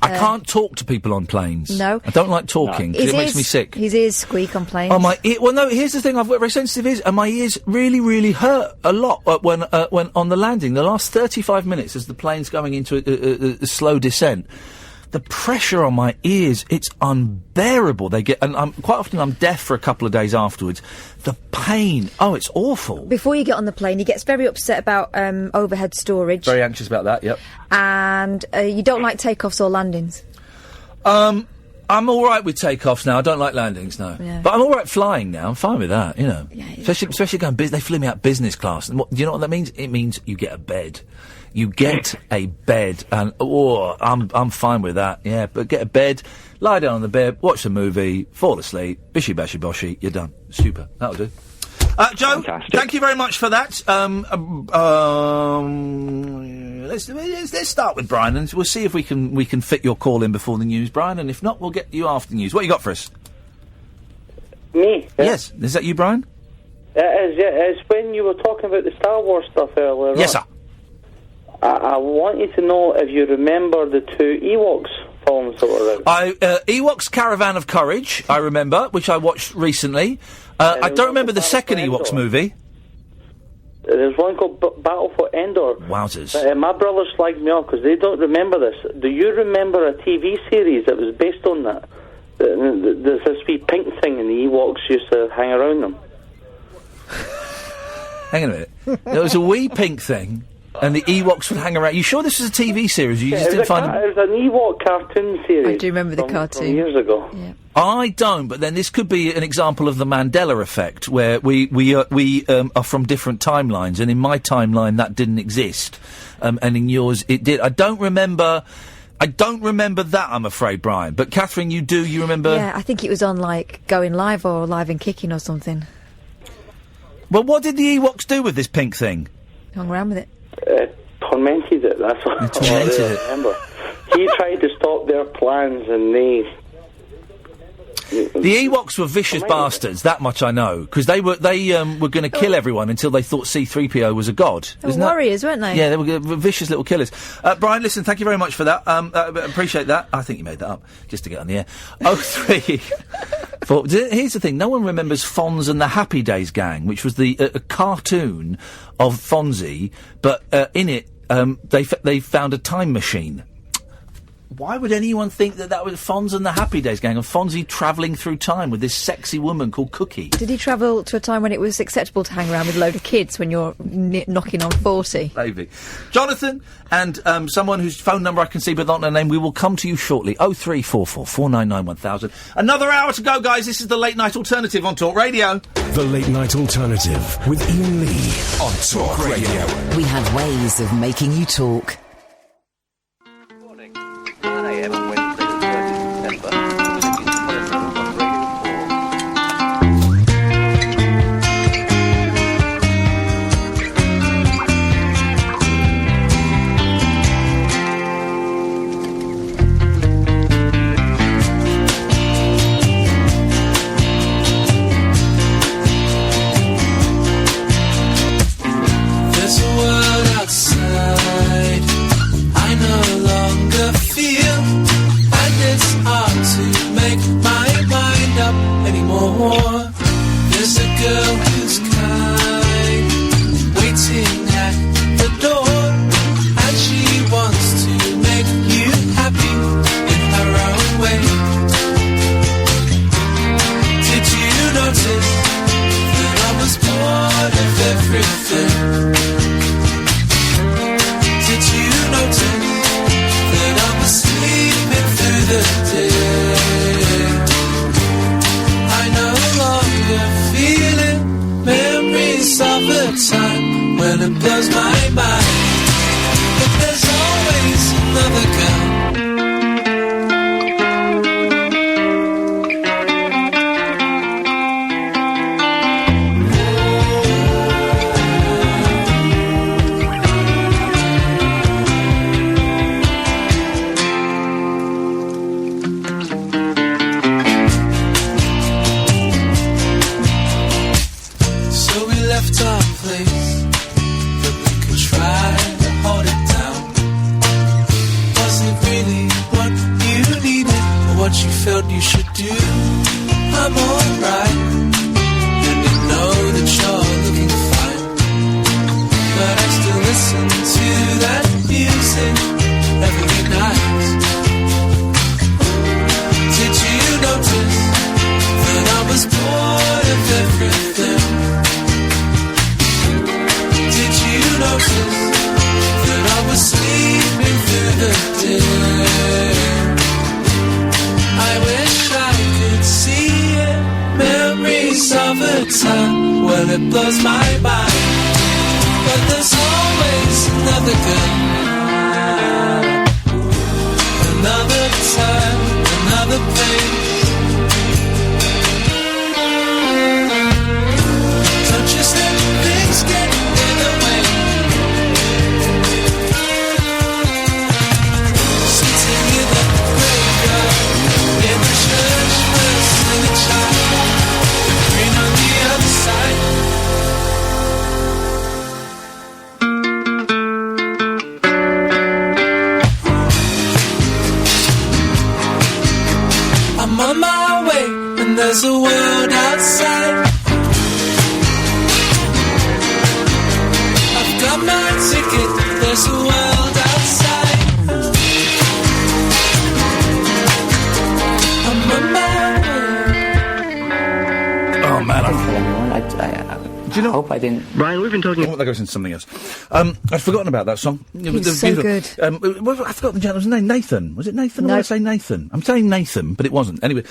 I can't talk to people on planes. No. I don't like talking, because it makes me sick. His ears squeak on planes. Oh, my ear... Well, no, here's the thing. I've got very sensitive ears, and my ears really, really hurt a lot when on the landing. The last 35 minutes as the plane's going into a slow descent, the pressure on my ears, it's unbearable. And quite often I'm deaf for a couple of days afterwards. The pain, it's awful. Before you get on the plane, he gets very upset about overhead storage. Very anxious about that, yep. And you don't like takeoffs or landings? I'm all right with takeoffs now. I don't like landings, no. Yeah. But I'm all right flying now. I'm fine with that, you know. Yeah. Especially going business. They flew me out business class. And do you know what that means? It means you get a bed. You get a bed, and I'm fine with that. Yeah, but get a bed, lie down on the bed, watch a movie, fall asleep, bishy bashy boshy, you're done. Super. That'll do. Joe, thank you very much for that. Let's start with Brian, and we'll see if we can fit your call in before the news, Brian. And if not, we'll get you after the news. What you got for us? Me? Yes. Is that you, Brian? It is. Yeah. It's when you were talking about the Star Wars stuff earlier. Yes, sir. I want you to know if you remember the 2 Ewoks films that were out. Ewoks Caravan of Courage, I remember, which I watched recently. I don't remember the second Ewoks movie. There's one called Battle for Endor. Wowzers. My brothers flagged me off because they don't remember this. Do you remember a TV series that was based on that? There's this wee pink thing and the Ewoks used to hang around them. Hang on a minute. There was a wee pink thing and the Ewoks would hang around. You sure this was a TV series? You just didn't find It was an Ewok cartoon series. I do remember the cartoon. From years ago. Yeah. I don't, but then this could be an example of the Mandela effect, where we are from different timelines, and in my timeline that didn't exist, and in yours it did. I don't remember that, I'm afraid, Brian. But Catherine, you do. You remember? Yeah, I think it was on like Going Live or Live and Kicking or something. Well, what did the Ewoks do with this pink thing? Hung around with it. Tormented it. That's what I remember. He tried to stop their plans, and they. The Ewoks were vicious bastards, that much I know, because they were going to kill everyone until they thought C-3PO was a god. They were warriors, weren't they? Yeah, they were vicious little killers. Brian, listen, thank you very much for that. Appreciate that. I think you made that up, just to get on the air. 03... Here's the thing, no one remembers Fonz and the Happy Days Gang, which was a cartoon of Fonzie, but in it, they found a time machine. Why would anyone think that was Fonz and the Happy Days Gang and Fonzie travelling through time with this sexy woman called Cookie? Did he travel to a time when it was acceptable to hang around with a load of kids when you're knocking on 40? Maybe. Jonathan and someone whose phone number I can see but not their name, we will come to you shortly. 0344 499 1000. Another hour to go, guys. This is the Late Night Alternative on Talk Radio. The Late Night Alternative with Iain Lee on Talk Radio. We have ways of making you talk. 9 a.m. on Wednesday, the 30th of September. There's a world outside I no longer feel, and it's hard to make my mind up anymore. There's a girl who's kind, waiting at the door, and she wants to make you happy in her own way. Did you notice that I was bored of everything? Did you notice that I was sleeping through the day? I no longer feel it. Memories of a time when it blows my mind. But there's always another girl. So we left our place, but we could try to hold it down. Was it really what you needed, or what you felt you should do? I'm alright, and you know that you're looking fine, but I still listen to that music every night. Did you notice that I was bored of everything? Did you notice that I was sleeping through the day? I wish I could see it. Memories of a time when it blows my mind. But there's always another girl. Another time, another place. Don't just let things get in the way. Sitting in the graveyard, in the church, nursing a child, the green on the other side. I'm on my way, and there's a world outside. ticket. There's a world outside. I'm on my way. Oh man, Do you know? I hope I didn't. Brian, we've been talking. Oh, that goes into something else. I'd forgotten about that song. It's so good. I forgot the gentleman's name. Nathan. Was it Nathan? No. Or did I say Nathan? I'm saying Nathan, but it wasn't. Anyway,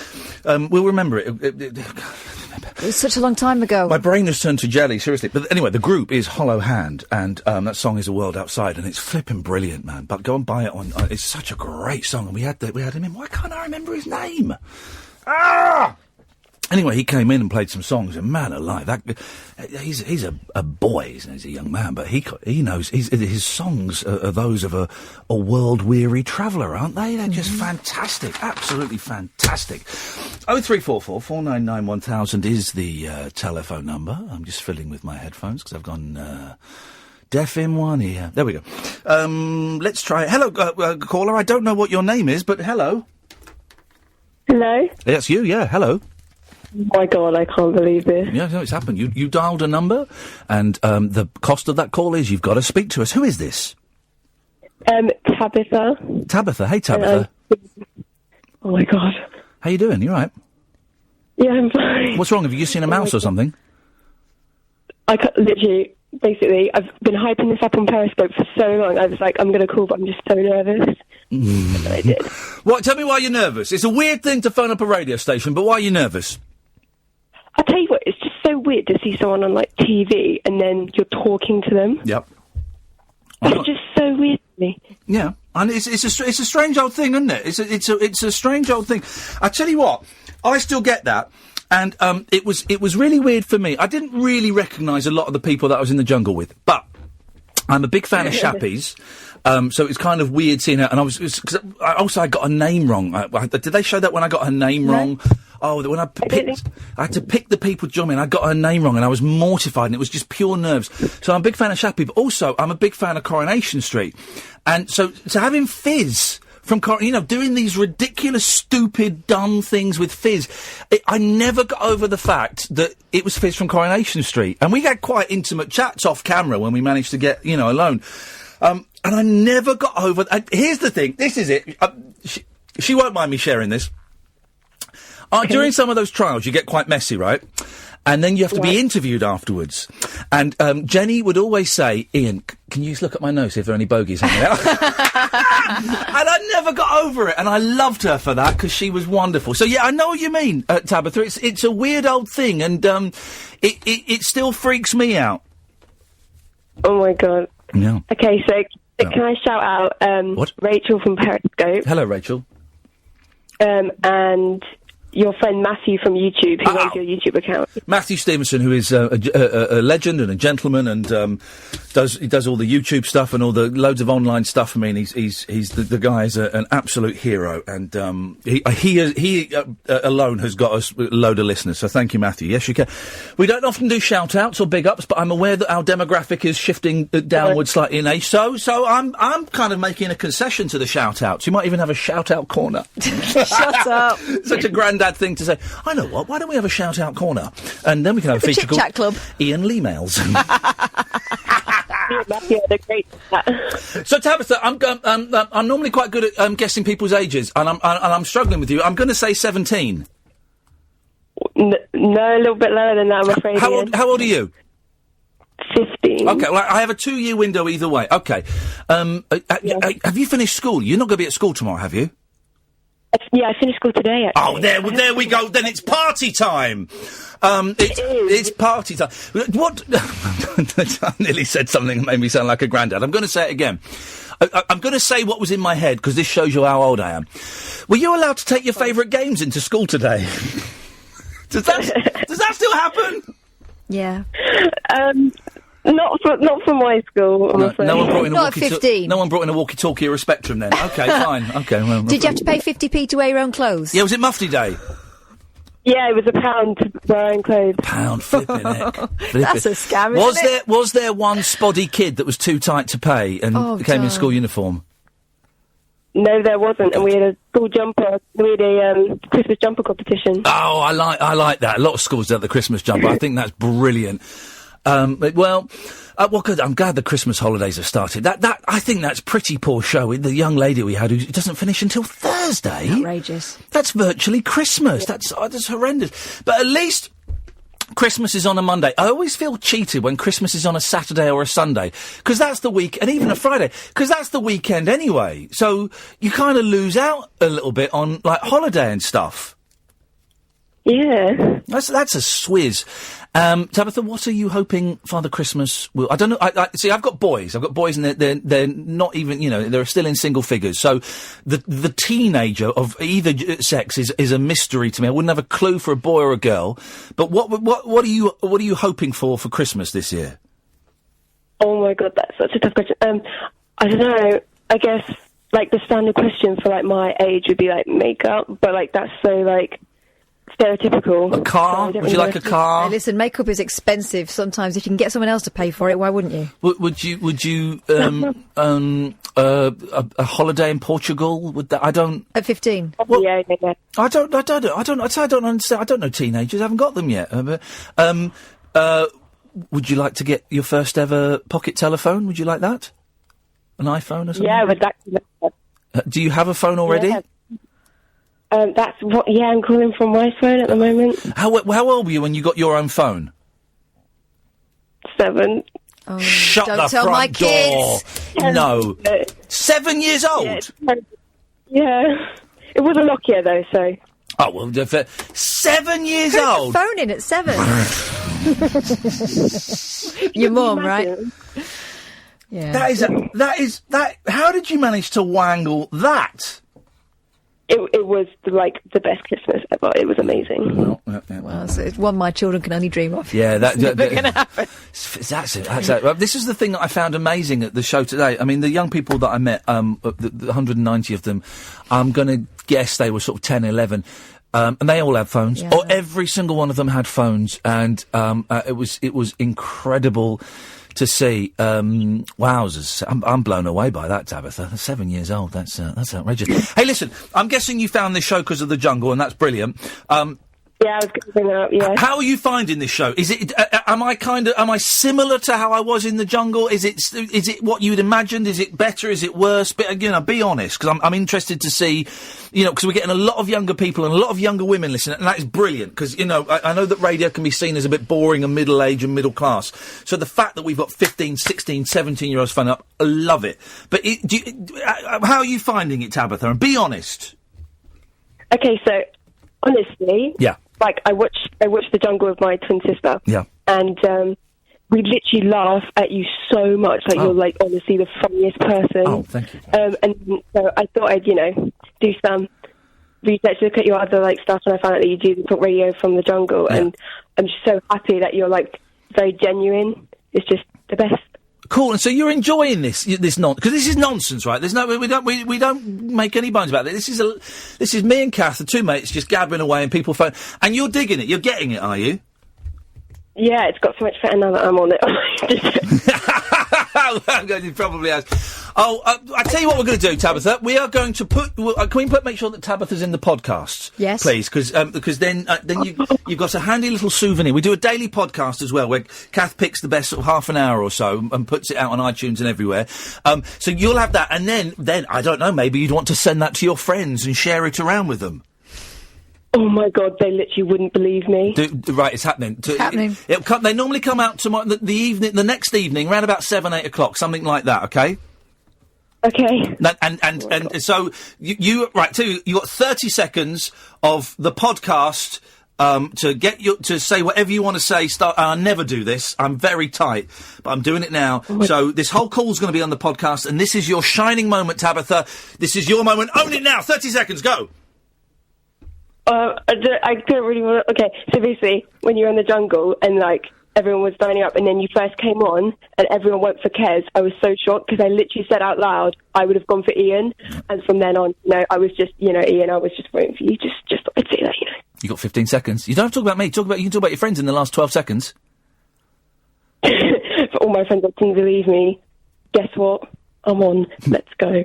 we'll remember it. It was such a long time ago. My brain has turned to jelly, seriously. But anyway, the group is Hollow Hand, and that song is A World Outside, and it's flipping brilliant, man. But go and buy it on. It's such a great song, and we had him in. Why can't I remember his name? Ah! Anyway, he came in and played some songs, and man alive, he's a boy, he's a young man, but he knows his songs are those of a world-weary traveller, aren't they? They're just fantastic, absolutely fantastic. 0344 499 1000 is the telephone number. I'm just fiddling with my headphones because I've gone deaf in one ear. There we go. Let's try it. Hello, caller. I don't know what your name is, but hello. Hello? That's you, yeah. Hello. Oh my God, I can't believe this. Yeah, no, it's happened. You dialed a number, and the cost of that call is you've got to speak to us. Who is this? Tabitha. Tabitha. Hey, Tabitha. Oh my God. How you doing? You all right? Yeah, I'm fine. What's wrong? Have you just seen a mouse or something? Literally, basically, I've been hyping this up on Periscope for so long. I was like, I'm going to call, but I'm just so nervous. And I did. What? Tell me why you're nervous. It's a weird thing to phone up a radio station, but why are you nervous? I'll tell you what, it's just so weird to see someone on, like, TV and then you're talking to them. Yep. It's just so weird to me. Yeah, and it's a strange old thing, isn't it? It's a strange old thing. I tell you what, I still get that, and it was really weird for me. I didn't really recognise a lot of the people that I was in the jungle with, but I'm a big fan of Shappies. So it's kind of weird seeing her, and I got a name wrong. Did they show that when I got her name wrong? Oh, when I had to pick the people to join me, and I got her name wrong, and I was mortified, and it was just pure nerves. So I'm a big fan of Shappy, but also I'm a big fan of Coronation Street. And so to have him Fizz from, doing these ridiculous, stupid, dumb things with Fizz, I never got over the fact that it was Fizz from Coronation Street. And we had quite intimate chats off camera when we managed to get, alone. And I never got over... here's the thing. This is it. She won't mind me sharing this. During some of those trials, you get quite messy, right? And then you have to be interviewed afterwards. And Jenny would always say, Ian, can you just look at my nose, see if there are any bogies hanging out? And I never got over it. And I loved her for that, because she was wonderful. So, yeah, I know what you mean, Tabitha. It's a weird old thing, and it still freaks me out. Oh, my God. Yeah. Okay, so can I shout out Rachel from Periscope? Hello, Rachel. And your friend Matthew from YouTube, who runs your YouTube account. Matthew Stevenson, who is a legend and a gentleman, and does all the YouTube stuff and all the loads of online stuff. I mean, he's the guy is an absolute hero, and he alone has got us a load of listeners. So thank you, Matthew. Yes, you can. We don't often do shout outs or big ups, but I'm aware that our demographic is shifting downwards slightly in age. So I'm kind of making a concession to the shout outs. You might even have a shout out corner. Shut up. Such a granddad thing to say. I know what. Why don't we have a shout out corner, and then we can have a feature called Chit-chat Club. Ian Lee Mails. So Tabitha, I'm normally quite good at guessing people's ages, and I'm struggling with you. I'm going to say 17. No, a little bit lower than that, I'm afraid. How old are you? 15. Okay, well, I have a 2-year window either way. Okay. Have you finished school? You're not going to be at school tomorrow, have you? Yeah, I finished school today, actually. Oh, there we go. Then it's party time. It's party time. What? I nearly said something that made me sound like a granddad. I'm going to say it again. I'm going to say what was in my head, because this shows you how old I am. Were you allowed to take your favourite games into school today? Does that still happen? Yeah. Not for my school, I'm afraid. No one brought in a Not at 15. No one brought in a walkie-talkie or a Spectrum then. Okay, fine. Okay. Well, did you have to pay 50p to wear your own clothes? Yeah, was it Mufti Day? Yeah, it was £1 to wear own clothes. £1, flipping heck. That's a scam, Was there one spoddy kid that was too tight to pay and came in school uniform? No, there wasn't, and we had a school jumper. We had a Christmas jumper competition. Oh, I like that. A lot of schools do the Christmas jumper. I think that's brilliant. Well, good. I'm glad the Christmas holidays have started. I think that's pretty poor show. The young lady we had who doesn't finish until Thursday. Outrageous. That's virtually Christmas. That's horrendous. But at least Christmas is on a Monday. I always feel cheated when Christmas is on a Saturday or a Sunday, because that's the week, and even a Friday, because that's the weekend anyway. So you kind of lose out a little bit on, like, holiday and stuff. Yeah. That's a swizz. Tabitha, what are you hoping Father Christmas will... I don't know. I see, I've got boys, and they're not even, they're still in single figures. So the teenager of either sex is a mystery to me. I wouldn't have a clue for a boy or a girl. But what are you hoping for Christmas this year? Oh my God, that's such a tough question. I don't know. I guess, like, the standard question for, like, my age would be, like, makeup, but, like, that's so, like, stereotypical. A car? Would you like a car? Hey, listen, makeup is expensive sometimes. If you can get someone else to pay for it, why wouldn't you? Would you a holiday in Portugal? Would that? I don't. At 15. Well, yeah. I don't understand. I don't know teenagers. I haven't got them yet. Would you like to get your first ever pocket telephone? Would you like that? An iPhone or something? Yeah, but that. Do you have a phone already? Yeah. That's what. Yeah, I'm calling from my phone at the moment. How old were you when you got your own phone? 7. Oh, Shut don't the tell front my door. kids. No. 7 years old. Yeah. It was a Nokia though, so. Oh well, 7 years Who's old. the phone in at 7. Your mum, right? Yeah. That is. How did you manage to wangle that? It was the best Christmas ever. It was amazing. Well, so it's one my children can only dream of. Yeah, that's never going to happen. That's it. Well, this is the thing that I found amazing at the show today. I mean, the young people that I met, the 190 of them, I'm going to guess they were sort of 10, 11. And they all had phones. Yeah. Or every single one of them had phones, and it was incredible to see. Wowzers! I'm blown away by that, Tabitha. 7 years old. That's outrageous. Hey, listen. I'm guessing you found this show because of the jungle, and that's brilliant. Yeah, I was going to bring that up, yeah. How are you finding this show? Is it? Am I similar to how I was in the jungle? Is it what you'd imagined? Is it better? Is it worse? But be honest, because I'm interested to see. Because we're getting a lot of younger people and a lot of younger women listening, and that is brilliant. Because I know that radio can be seen as a bit boring and middle age and middle class. So the fact that we've got 15, 16, 17-year-olds phoning up, I love it. But how are you finding it, Tabitha? And be honest. Okay, so honestly, yeah. Like, I watched The Jungle with my twin sister. Yeah. And we literally laugh at you so much. Like, you're, like, honestly the funniest person. Oh, thank you. And so I thought I'd, do some research, look at your other, like, stuff, and I found out that you do the talk radio from The Jungle. Yeah. And I'm just so happy that you're, like, very genuine. It's just the best. Cool, and so you're enjoying this because this is nonsense, right? There's no, we don't make any bones about it. This is me and Kath, the two mates, just gabbing away, and people phone, and you're digging it. You're getting it, are you? Yeah, it's got so much better now that I'm on it. It probably has. Oh, I tell you what we're going to do, Tabitha. We are going to put. Can we make sure that Tabitha's in the podcast? Yes, please, because then you've got a handy little souvenir. We do a daily podcast as well, where Kath picks the best sort of half an hour or so and puts it out on iTunes and everywhere. So you'll have that, and then I don't know. Maybe you'd want to send that to your friends and share it around with them. Oh my God, they literally wouldn't believe me. Right, it's happening. It's happening. They normally come out tomorrow, the next evening, around about 7, 8 o'clock, something like that. Okay. Okay. And so you right. So you got 30 seconds of the podcast to say whatever you want to say. I never do this. I'm very tight, but I'm doing it now. So this whole call's going to be on the podcast, and this is your shining moment, Tabitha. This is your moment. Own it now. 30 seconds. Go. I don't really want to... Okay, so basically, when you're in the jungle and, like, everyone was signing up and then you first came on and everyone went for Kez, I was so shocked because I literally said out loud I would have gone for Iain. And from then on, I was just, Iain, I was just waiting for you. Just I'd say that, You got 15 seconds. You don't have to talk about me. You can talk about your friends in the last 12 seconds. For all my friends that didn't believe me, guess what? I'm on. Let's go.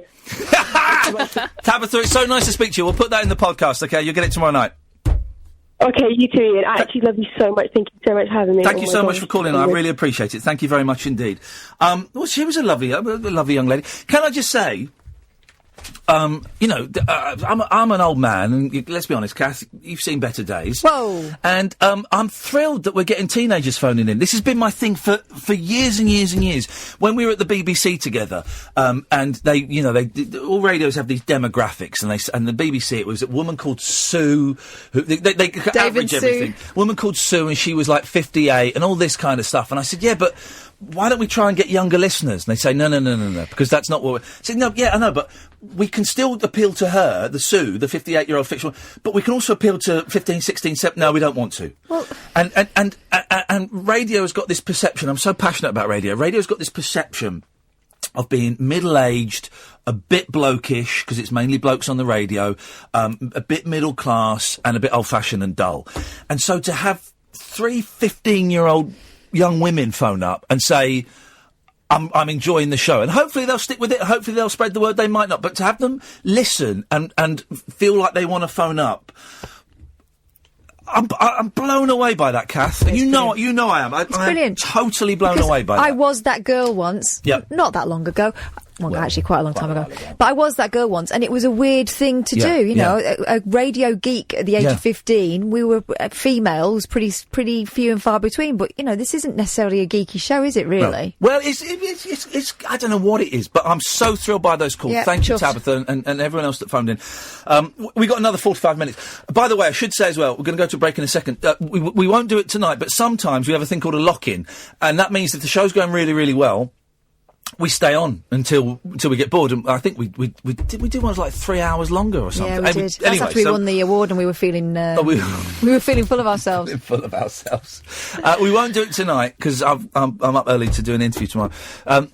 Tabitha, it's so nice to speak to you. We'll put that in the podcast, okay? You'll get it tomorrow night. Okay, you too, Ian. I actually love you so much. Thank you so much for having me. Thank you so much for calling. I really appreciate it. Thank you very much indeed. Well, she was a lovely young lady. Can I just say, I'm an old man, and let's be honest, Kath, you've seen better days. Whoa! And I'm thrilled that we're getting teenagers phoning in. This has been my thing for years and years and years. When we were at the BBC together, and they all radios have these demographics, and the BBC, it was a woman called Sue, who they average everything. A woman called Sue, and she was like 58, and all this kind of stuff. And I said, yeah, but why don't we try and get younger listeners? And they say, no, because that's not what we're... I said, no, yeah, I know, but we can still appeal to her, the Sue, the 58-year-old fictional, but we can also appeal to 15, 16, 17... No, we don't want to. Well... And radio has got this perception. I'm so passionate about radio. Radio's got this perception of being middle-aged, a bit blokish, because it's mainly blokes on the radio, a bit middle class, and a bit old-fashioned and dull. And so to have 3 15-year-old... young women phone up and say, I'm enjoying the show, and hopefully they'll stick with it, hopefully they'll spread the word, they might not, but to have them listen and feel like they want to phone up, I'm blown away by that, Kath. And you know I am. It's brilliant. I'm totally blown away by that. I was that girl once. Yep. Not that long ago. Well, actually, quite a long time ago. But I was that girl once, and it was a weird thing to do. You know, a radio geek at the age of 15. We were females, pretty few and far between. But this isn't necessarily a geeky show, is it? Really? Well, it's I don't know what it is, but I'm so thrilled by those calls. Thank you, Tabitha, and everyone else that phoned in. We got another 45 minutes. By the way, I should say as well, we're going to go to a break in a second. We won't do it tonight, but sometimes we have a thing called a lock-in, and that means if the show's going really, really well, we stay on until we get bored, and I think we do one like 3 hours longer or something. Yeah, we did. That's after we won the award, and we were feeling we were feeling full of ourselves. Full of ourselves. We won't do it tonight because I'm up early to do an interview tomorrow.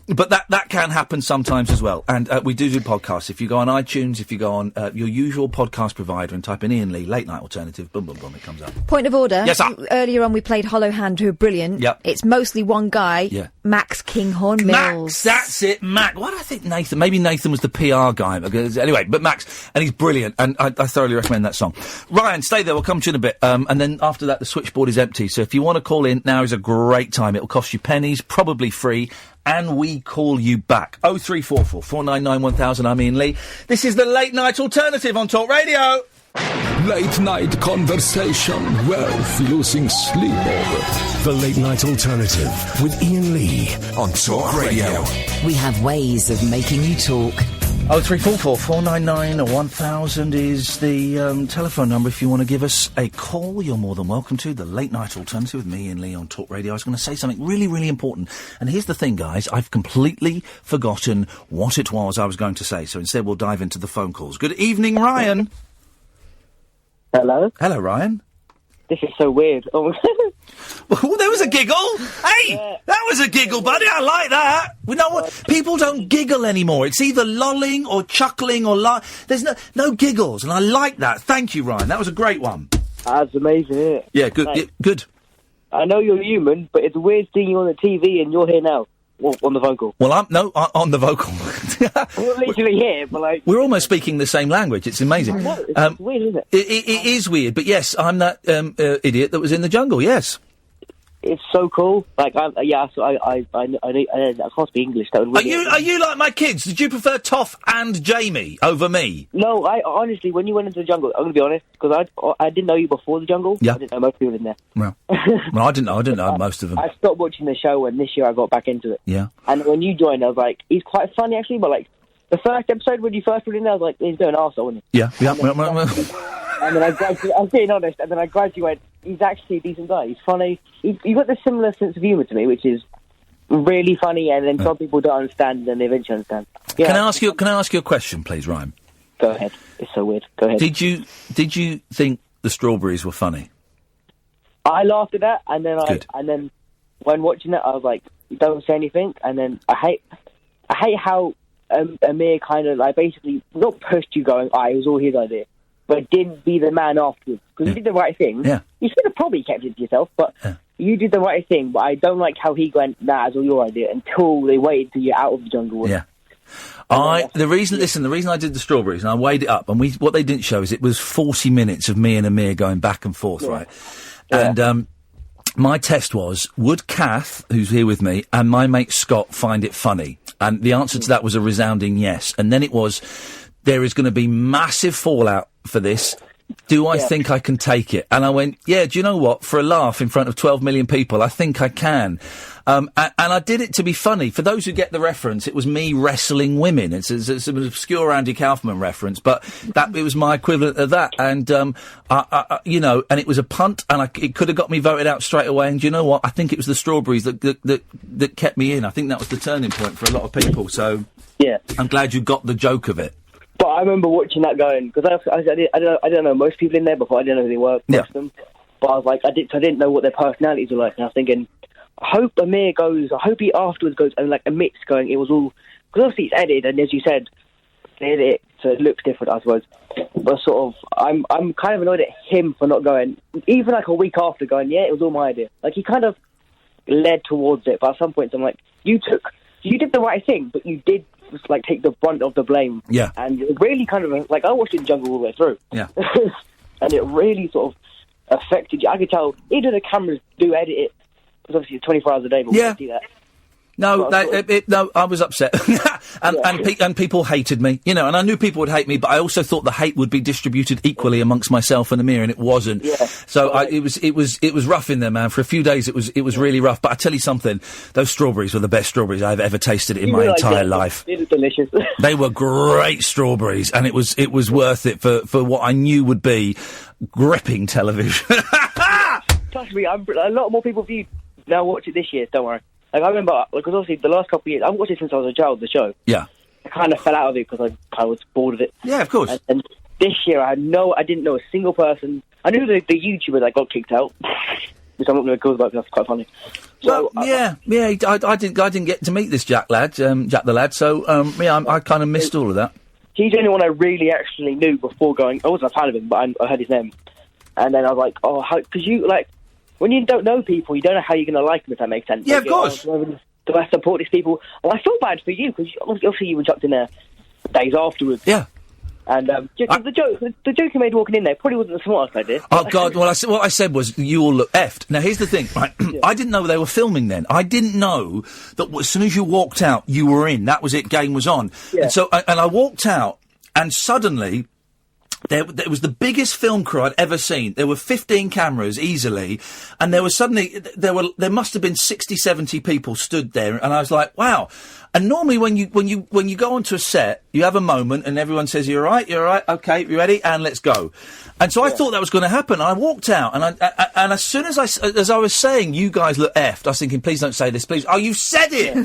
But that can happen sometimes as well. And we do podcasts. If you go on iTunes, if you go on your usual podcast provider and type in Iain Lee Late Night Alternative, boom, boom, boom, it comes up. Point of order. Yes, sir. Earlier on, we played Hollow Hand, who are brilliant. Yep. It's mostly one guy. Yeah. Max Kinghorn Mills. That's it, Mac. Why do I think Nathan? Maybe Nathan was the PR guy. Anyway, but Max, and he's brilliant, and I thoroughly recommend that song. Ryan, stay there. We'll come to you in a bit. And then after that, the switchboard is empty. So if you want to call in, now is a great time. It'll cost you pennies, probably free, and we call you back. 0344 499 1000. I'm Iain Lee. This is the Late Night Alternative on Talk Radio. Late night conversation worth losing sleep over. The Late Night Alternative with Iain Lee on Talk Radio. We have ways of making you talk. 0344 499 1000 is the telephone number if you want to give us a call. You're more than welcome to. The Late Night Alternative with me, Iain Lee, on Talk Radio. I was going to say something really, really important. And here's the thing, guys. I've completely forgotten what it was I was going to say. So instead, we'll dive into the phone calls. Good evening, Ryan. Hello? Hello, Ryan. This is so weird. Oh, there was a giggle. Hey, that was a giggle, buddy. I like that. You know what? People don't giggle anymore. It's either lolling or chuckling or there's no giggles, and I like that. Thank you, Ryan. That was a great one. That's amazing, isn't it? Yeah, good. Like, good. I know you're human, but it's weird seeing you on the TV and you're here now. Well, on the vocal. Well, on the vocal. We're literally here, but like... We're almost speaking the same language. It's amazing. It's weird, isn't it? It is weird, but yes, I'm that idiot that was in the jungle, yes. It's so cool. Like, I can't speak English. That would really are you like my kids? Did you prefer Toff and Jamie over me? No, I honestly, when you went into the jungle, I'm going to be honest, because I didn't know you before the jungle. Yeah. I didn't know most people in there. Well, I didn't know most of them. I stopped watching the show when this year I got back into it. Yeah. And when you joined, I was like, he's quite funny actually, but like, the first episode when you first put in there, I was like, he's doing arsehole, isn't he? Yeah. And then I'm being honest, and then I gradually went, he's actually a decent guy. He's funny. He's got this similar sense of humour to me, which is really funny, and then some people don't understand, and then they eventually understand. Yeah. Can I ask you a question, please, Ryan? Go ahead. It's so weird. Go ahead. Did you think the strawberries were funny? I laughed at that, and then when watching it, I was like, don't say anything, and then I hate how Amir kind of like basically not pushed you going, it was all his idea, but didn't be the man afterwards, because you did the right thing. Yeah. You should have probably kept it to yourself, but you did the right thing. But I don't like how he went, it's all your idea, until they waited till you're out of the jungle. Yeah. The reason I did the strawberries, and I weighed it up, and what they didn't show is it was 40 minutes of me and Amir going back and forth, right? Yeah. And, my test was, would Kath, who's here with me, and my mate Scott find it funny? And the answer to that was a resounding yes. And then it was, there is going to be massive fallout for this. Do I think I can take it? And I went, yeah, do you know what? For a laugh in front of 12 million people, I think I can. And I did it to be funny. For those who get the reference, it was me wrestling women. It's an obscure Andy Kaufman reference, but it was my equivalent of that. And, and it was a punt, and it could have got me voted out straight away. And do you know what? I think it was the strawberries that kept me in. I think that was the turning point for a lot of people. So, yeah, I'm glad you got the joke of it. But I remember watching that going, because I don't know most people in there before. I didn't know who they were, most of them. But I was like, I didn't know what their personalities were like. And I was thinking, I hope Amir goes, I hope he afterwards goes and, like, admits going, it was all, because obviously it's edited, and as you said, they edit it, so it looks different, I suppose. But sort of, I'm kind of annoyed at him for not going, even like a week after going, yeah, it was all my idea. Like, he kind of led towards it, but at some points I'm like, you did the right thing, but you did just, like, take the brunt of the blame. Yeah. And it really kind of, like, I watched it in Jungle all the way through. Yeah. And it really sort of affected you. I could tell, either the cameras do edit it, because obviously it's 24 hours a day, but we can't see that. No, I was upset, and people hated me, and I knew people would hate me, but I also thought the hate would be distributed equally amongst myself and Amir, and it wasn't. Yeah. So it was rough in there, man. For a few days, it was really rough. But I tell you something, those strawberries were the best strawberries I've ever tasted in my entire life. It was delicious. They were great strawberries, and it was worth it for what I knew would be gripping television. Trust me, a lot more people viewed now watch it this year. Don't worry. Like, I remember, because obviously the last couple of years, I've watched it since I was a child, the show. Yeah. I kind of fell out of it because I kind of was bored of it. Yeah, of course. And this year, I didn't know a single person. I knew the YouTuber that got kicked out, which I'm not going to go about because that's quite funny. So, I didn't get to meet this Jack the lad. So I kind of missed all of that. He's the only one I really actually knew before going. I wasn't a fan of him, but I heard his name, and then I was like, because you like. When you don't know people, you don't know how you're going to like them, if that makes sense. Yeah, of course. Do I support these people? And I feel bad for you, because obviously you were chucked in there days afterwards. Yeah. And the joke you made walking in there probably wasn't the smartest idea. Oh, God, what I said was, you all look effed. Now, here's the thing, right? Yeah. I didn't know they were filming then. I didn't know that as soon as you walked out, you were in. That was it, game was on. Yeah. And so, and I walked out, and suddenly... There was the biggest film crew I'd ever seen. There were 15 cameras easily, and there must have been 60, 70 people stood there, and I was like, wow. And normally when you go onto a set, you have a moment and everyone says, you're right, okay, you ready? And let's go. And so I thought that was going to happen. And I walked out, and as soon as I was saying, you guys look effed, I was thinking, please don't say this, please. Oh, you said it!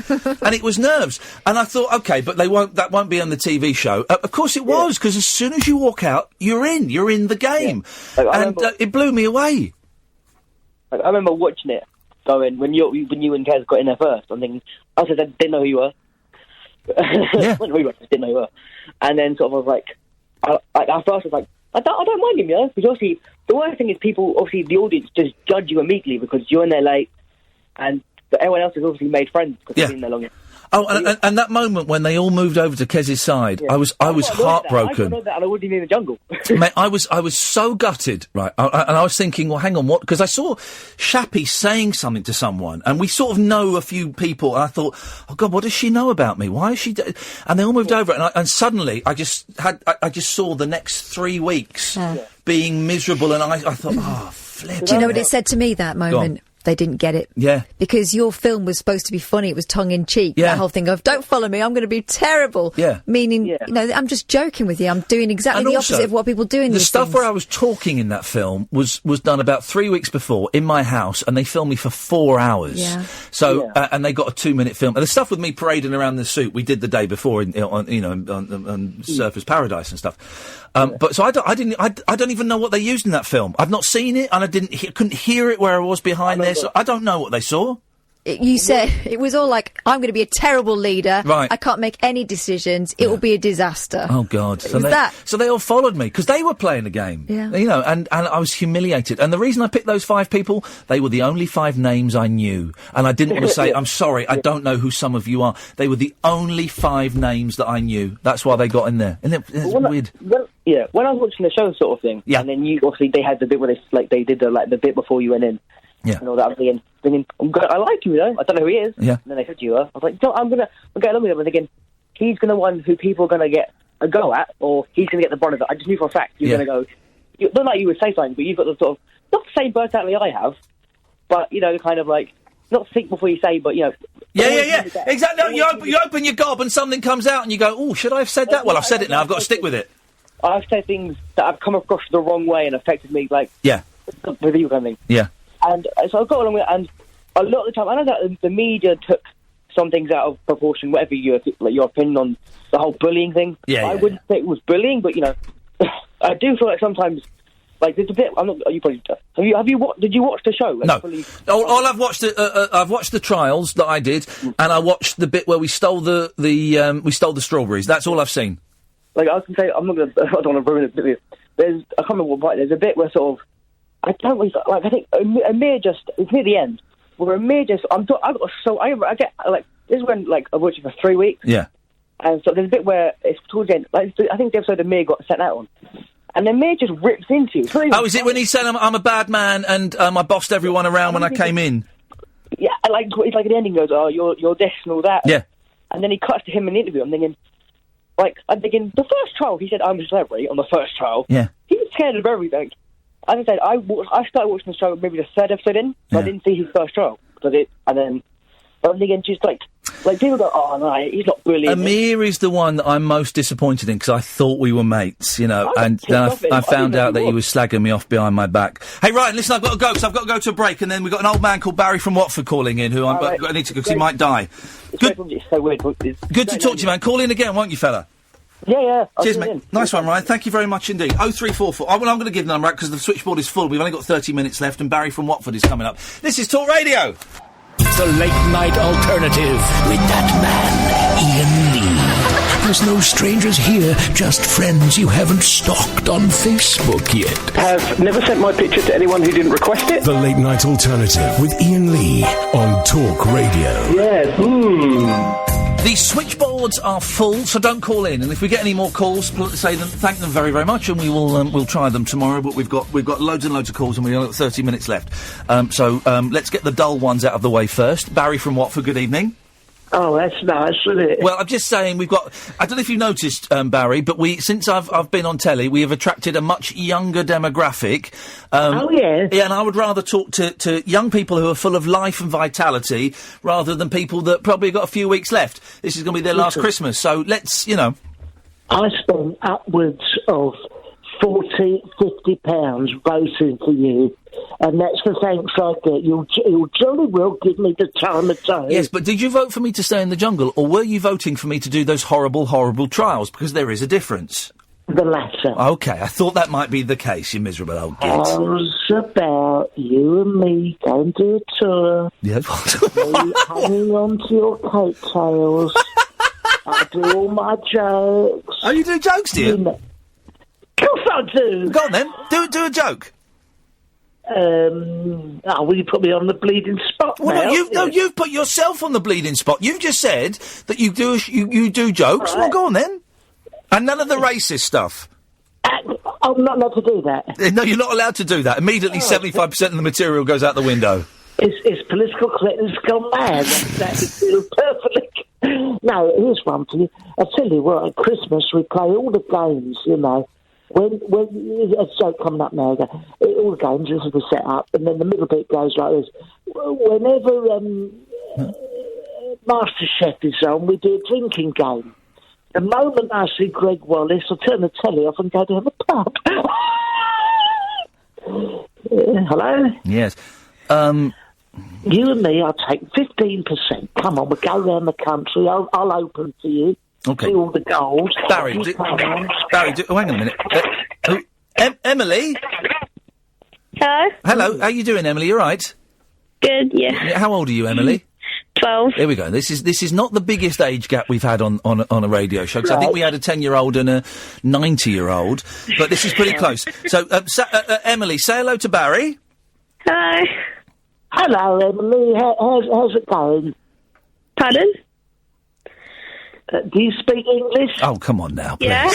And it was nerves. And I thought, okay, but that won't be on the TV show. Of course it was, because as soon as you walk out, you're in the game. Yeah. Like, it blew me away. Like, I remember watching it, going, when you and Kez got in there first, I'm thinking, I didn't know who you were. Yeah. Didn't know who you were. And then sort of I was like, at first I was like, I don't mind him, because obviously the worst thing is people, obviously the audience just judge you immediately because you're in there late, and everyone else has obviously made friends because they've been there longer. Oh, and that moment when they all moved over to Kez's side, I was heartbroken. I know that, and I wouldn't even in the jungle. Mate, I was so gutted, right? And I was thinking, well, hang on, what? Because I saw Shappy saying something to someone, and we sort of know a few people, and I thought, oh God, what does she know about me? Why is she? And they all moved over, and suddenly I just saw the next 3 weeks being miserable, and I thought, oh, flip. Do you know what it said to me that moment? They didn't get it. Yeah. Because your film was supposed to be funny. It was tongue-in-cheek. Yeah. That whole thing of, don't follow me, I'm going to be terrible. Yeah. Meaning, I'm just joking with you. I'm doing exactly the opposite of what people do in these stuff things. where I was talking in that film was done about 3 weeks before in my house, and they filmed me for 4 hours. Yeah. So, and they got a 2-minute film. And the stuff with me parading around the suit, we did the day before on Surfers Paradise and stuff. But so I don't even know what they used in that film. I've not seen it, and I couldn't hear it where I was behind there, so I don't know what they saw. You said it was all like, I'm going to be a terrible leader. Right. I can't make any decisions. It will be a disaster. Oh, God. So they all followed me, because they were playing the game. Yeah. You know, and I was humiliated. And the reason I picked those 5 people, they were the only 5 names I knew. And I didn't want to say, I'm sorry, I don't know who some of you are. They were the only 5 names that I knew. That's why they got in there. And it's weird. When I was watching the show sort of thing, and then obviously they had the bit where they did the bit before you went in. Yeah. And all that. I'm thinking, I like you, though. I don't know who he is. Yeah. And then they said you were. I was like, no, I'm get along with him. I'm thinking, he's going to one who people are going to get a go at, or he's going to get the brunt of it. I just knew for a fact you're going to go. Not like you would say something, but you've got the sort of, not the same personality I have, but, you know, kind of like, not think before you say, but, you know. Yeah. Exactly. No, you open your gob and something comes out and you go, oh, should I have said that? Well, I've said it now. I've got to stick with it. I've said things that have come across the wrong way and affected me, like, with you kind of thing. Yeah. And so I got along with it, and a lot of the time, I know that the media took some things out of proportion, whatever your opinion on the whole bullying thing. I wouldn't say it was bullying, but, you know, I do feel like sometimes, like, there's a bit, you probably, did you watch the show? No. All I've watched, I've watched the trials that I did, and I watched the bit where we stole the strawberries. That's all I've seen. Like, I was going to say, I don't want to ruin it. I can't remember what part, there's a bit where sort of, I don't really, like, I think Amir it's near the end, where Amir this is when, like, I've watched it for 3 weeks. Yeah. And so there's a bit where it's towards the end, like, I think the episode Amir got sent out on. And Amir just rips into you. Oh, is it when he said, I'm a bad man and I bossed everyone around when I came in? Yeah, like, it's like at the ending goes, oh, you're this and all that. Yeah. And then he cuts to him in the interview. I'm thinking, the first trial, he said, I'm a celebrity on the first trial. Yeah. He was scared of everything. As I said, I started watching the show maybe the 3rd episode in, but I didn't see his first trial. And then I'm thinking, just like people go, oh no, he's not bullying. Amir is the one that I'm most disappointed in, because I thought we were mates, you know, and then I found out that he was slagging me off behind my back. Hey, Ryan, listen, I've got to go, because I've got to go to a break, and then we've got an old man called Barry from Watford calling in, who I need to go, because he might die. It's so weird. Good to talk to you, man. Call in again, won't you, fella? Yeah. Cheers, mate. Nice one, Ryan. Thank you very much indeed. 0344. I'm going to give the number out because the switchboard is full. We've only got 30 minutes left, and Barry from Watford is coming up. This is Talk Radio. The late night alternative with that man, Iain Lee. There's no strangers here, just friends you haven't stalked on Facebook yet. Have never sent my picture to anyone who didn't request it. The late night alternative with Iain Lee on Talk Radio. Yes. The switchboards are full, so don't call in. And if we get any more calls, thank them very, very much, and we'll try them tomorrow. But we've got loads and loads of calls, and we've only got 30 minutes left. So let's get the dull ones out of the way first. Barry from Watford, good evening. Oh, that's nice, isn't it? Well, I'm just saying I don't know if you've noticed, Barry, but since I've been on telly, we have attracted a much younger demographic. Oh, yeah. Yeah, and I would rather talk to young people who are full of life and vitality rather than people that probably got a few weeks left. This is going to be their last Christmas, so let's, you know. I spent upwards of £40-50 voting for you. And that's the thanks I get. You'll jolly well give me the time of day. Yes, but did you vote for me to stay in the jungle, or were you voting for me to do those horrible, horrible trials? Because there is a difference. The latter. OK, I thought that might be the case, you miserable old git. How's about you and me going to a tour? Yeah. Me hanging on to your coattails. I do all my jokes. Oh, you do jokes, do you? Of course I do. Go on then, do a joke. Will you put me on the bleeding spot? Well, you've put yourself on the bleeding spot. You've just said that you do jokes. Right. Well, go on then. And none of the racist stuff. I'm not allowed to do that. No, you're not allowed to do that. Immediately, 75% of the material goes out the window. It's political correctness gone mad. That is perfectly. No, here's one for you. I tell you what, at Christmas we play all the games, you know. When a joke coming up now, all the games, this is the set up, and then the middle bit goes like this. Whenever MasterChef is on, we do a drinking game. The moment I see Greg Wallace, I turn the telly off and go to have a pub. Hello? Yes. You and me, I'll take 15%. Come on, we'll go around the country. I'll open for you. Okay. See all the goals. Barry, hang on a minute. Emily? Hello? Hello, how you doing, Emily? You all right? Good, yeah. How old are you, Emily? 12. Here we go. This is not the biggest age gap we've had on a radio show, because I think we had a 10-year-old and a 90-year-old, but this is pretty close. So, Emily, say hello to Barry. Hello. Hello, Emily. How's it going? Pardon? Do you speak English? Oh, come on now, please. Yeah.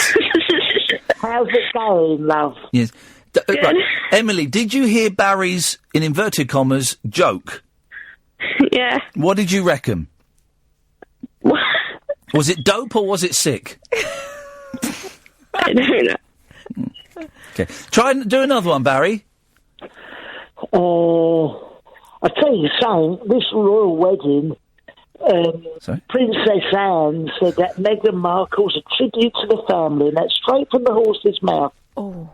How's it going, love? Yes. Right. Emily, did you hear Barry's, in inverted commas, joke? Yeah. What did you reckon? Was it dope or was it sick? I don't know. Okay. Try and do another one, Barry. I tell you something, this royal wedding, Princess Anne said that Meghan Markle's a tribute to the family, and that's straight from the horse's mouth. Oh.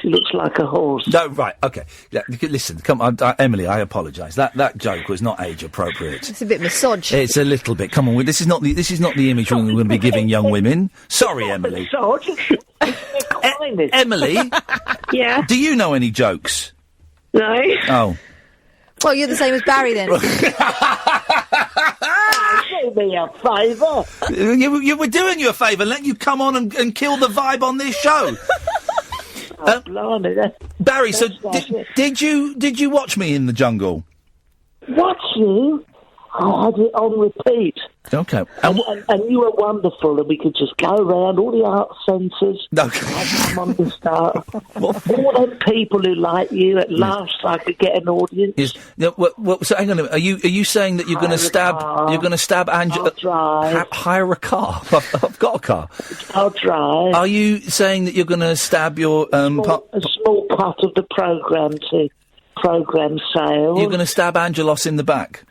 She looks like a horse. No, right, okay. Yeah, listen, come on, Emily, I apologise. That joke was not age appropriate. It's a bit misogynist. It's a little bit. Come on, this is not the image we're going to be giving young women. Sorry, Emily. Emily? Yeah? Do you know any jokes? No. Oh. Well, you're the same as Barry then. Do me a favour. You were doing you a favour. Let you come on and kill the vibe on this show. Blimey, Barry, so did you watch me in the jungle? Watch you? I had it on repeat. Okay. And you were wonderful, and we could just go around all the art centres. Come on the start. All them people who like you, at last I could get an audience. Yes. No, so hang on a minute. Are you saying that you're going to stab Angela? I'll drive. Hire a car. I've got a car. I'll drive. Are you saying that you're going to stab your a small part of the programme to programme sale? You're going to stab Angelos in the back?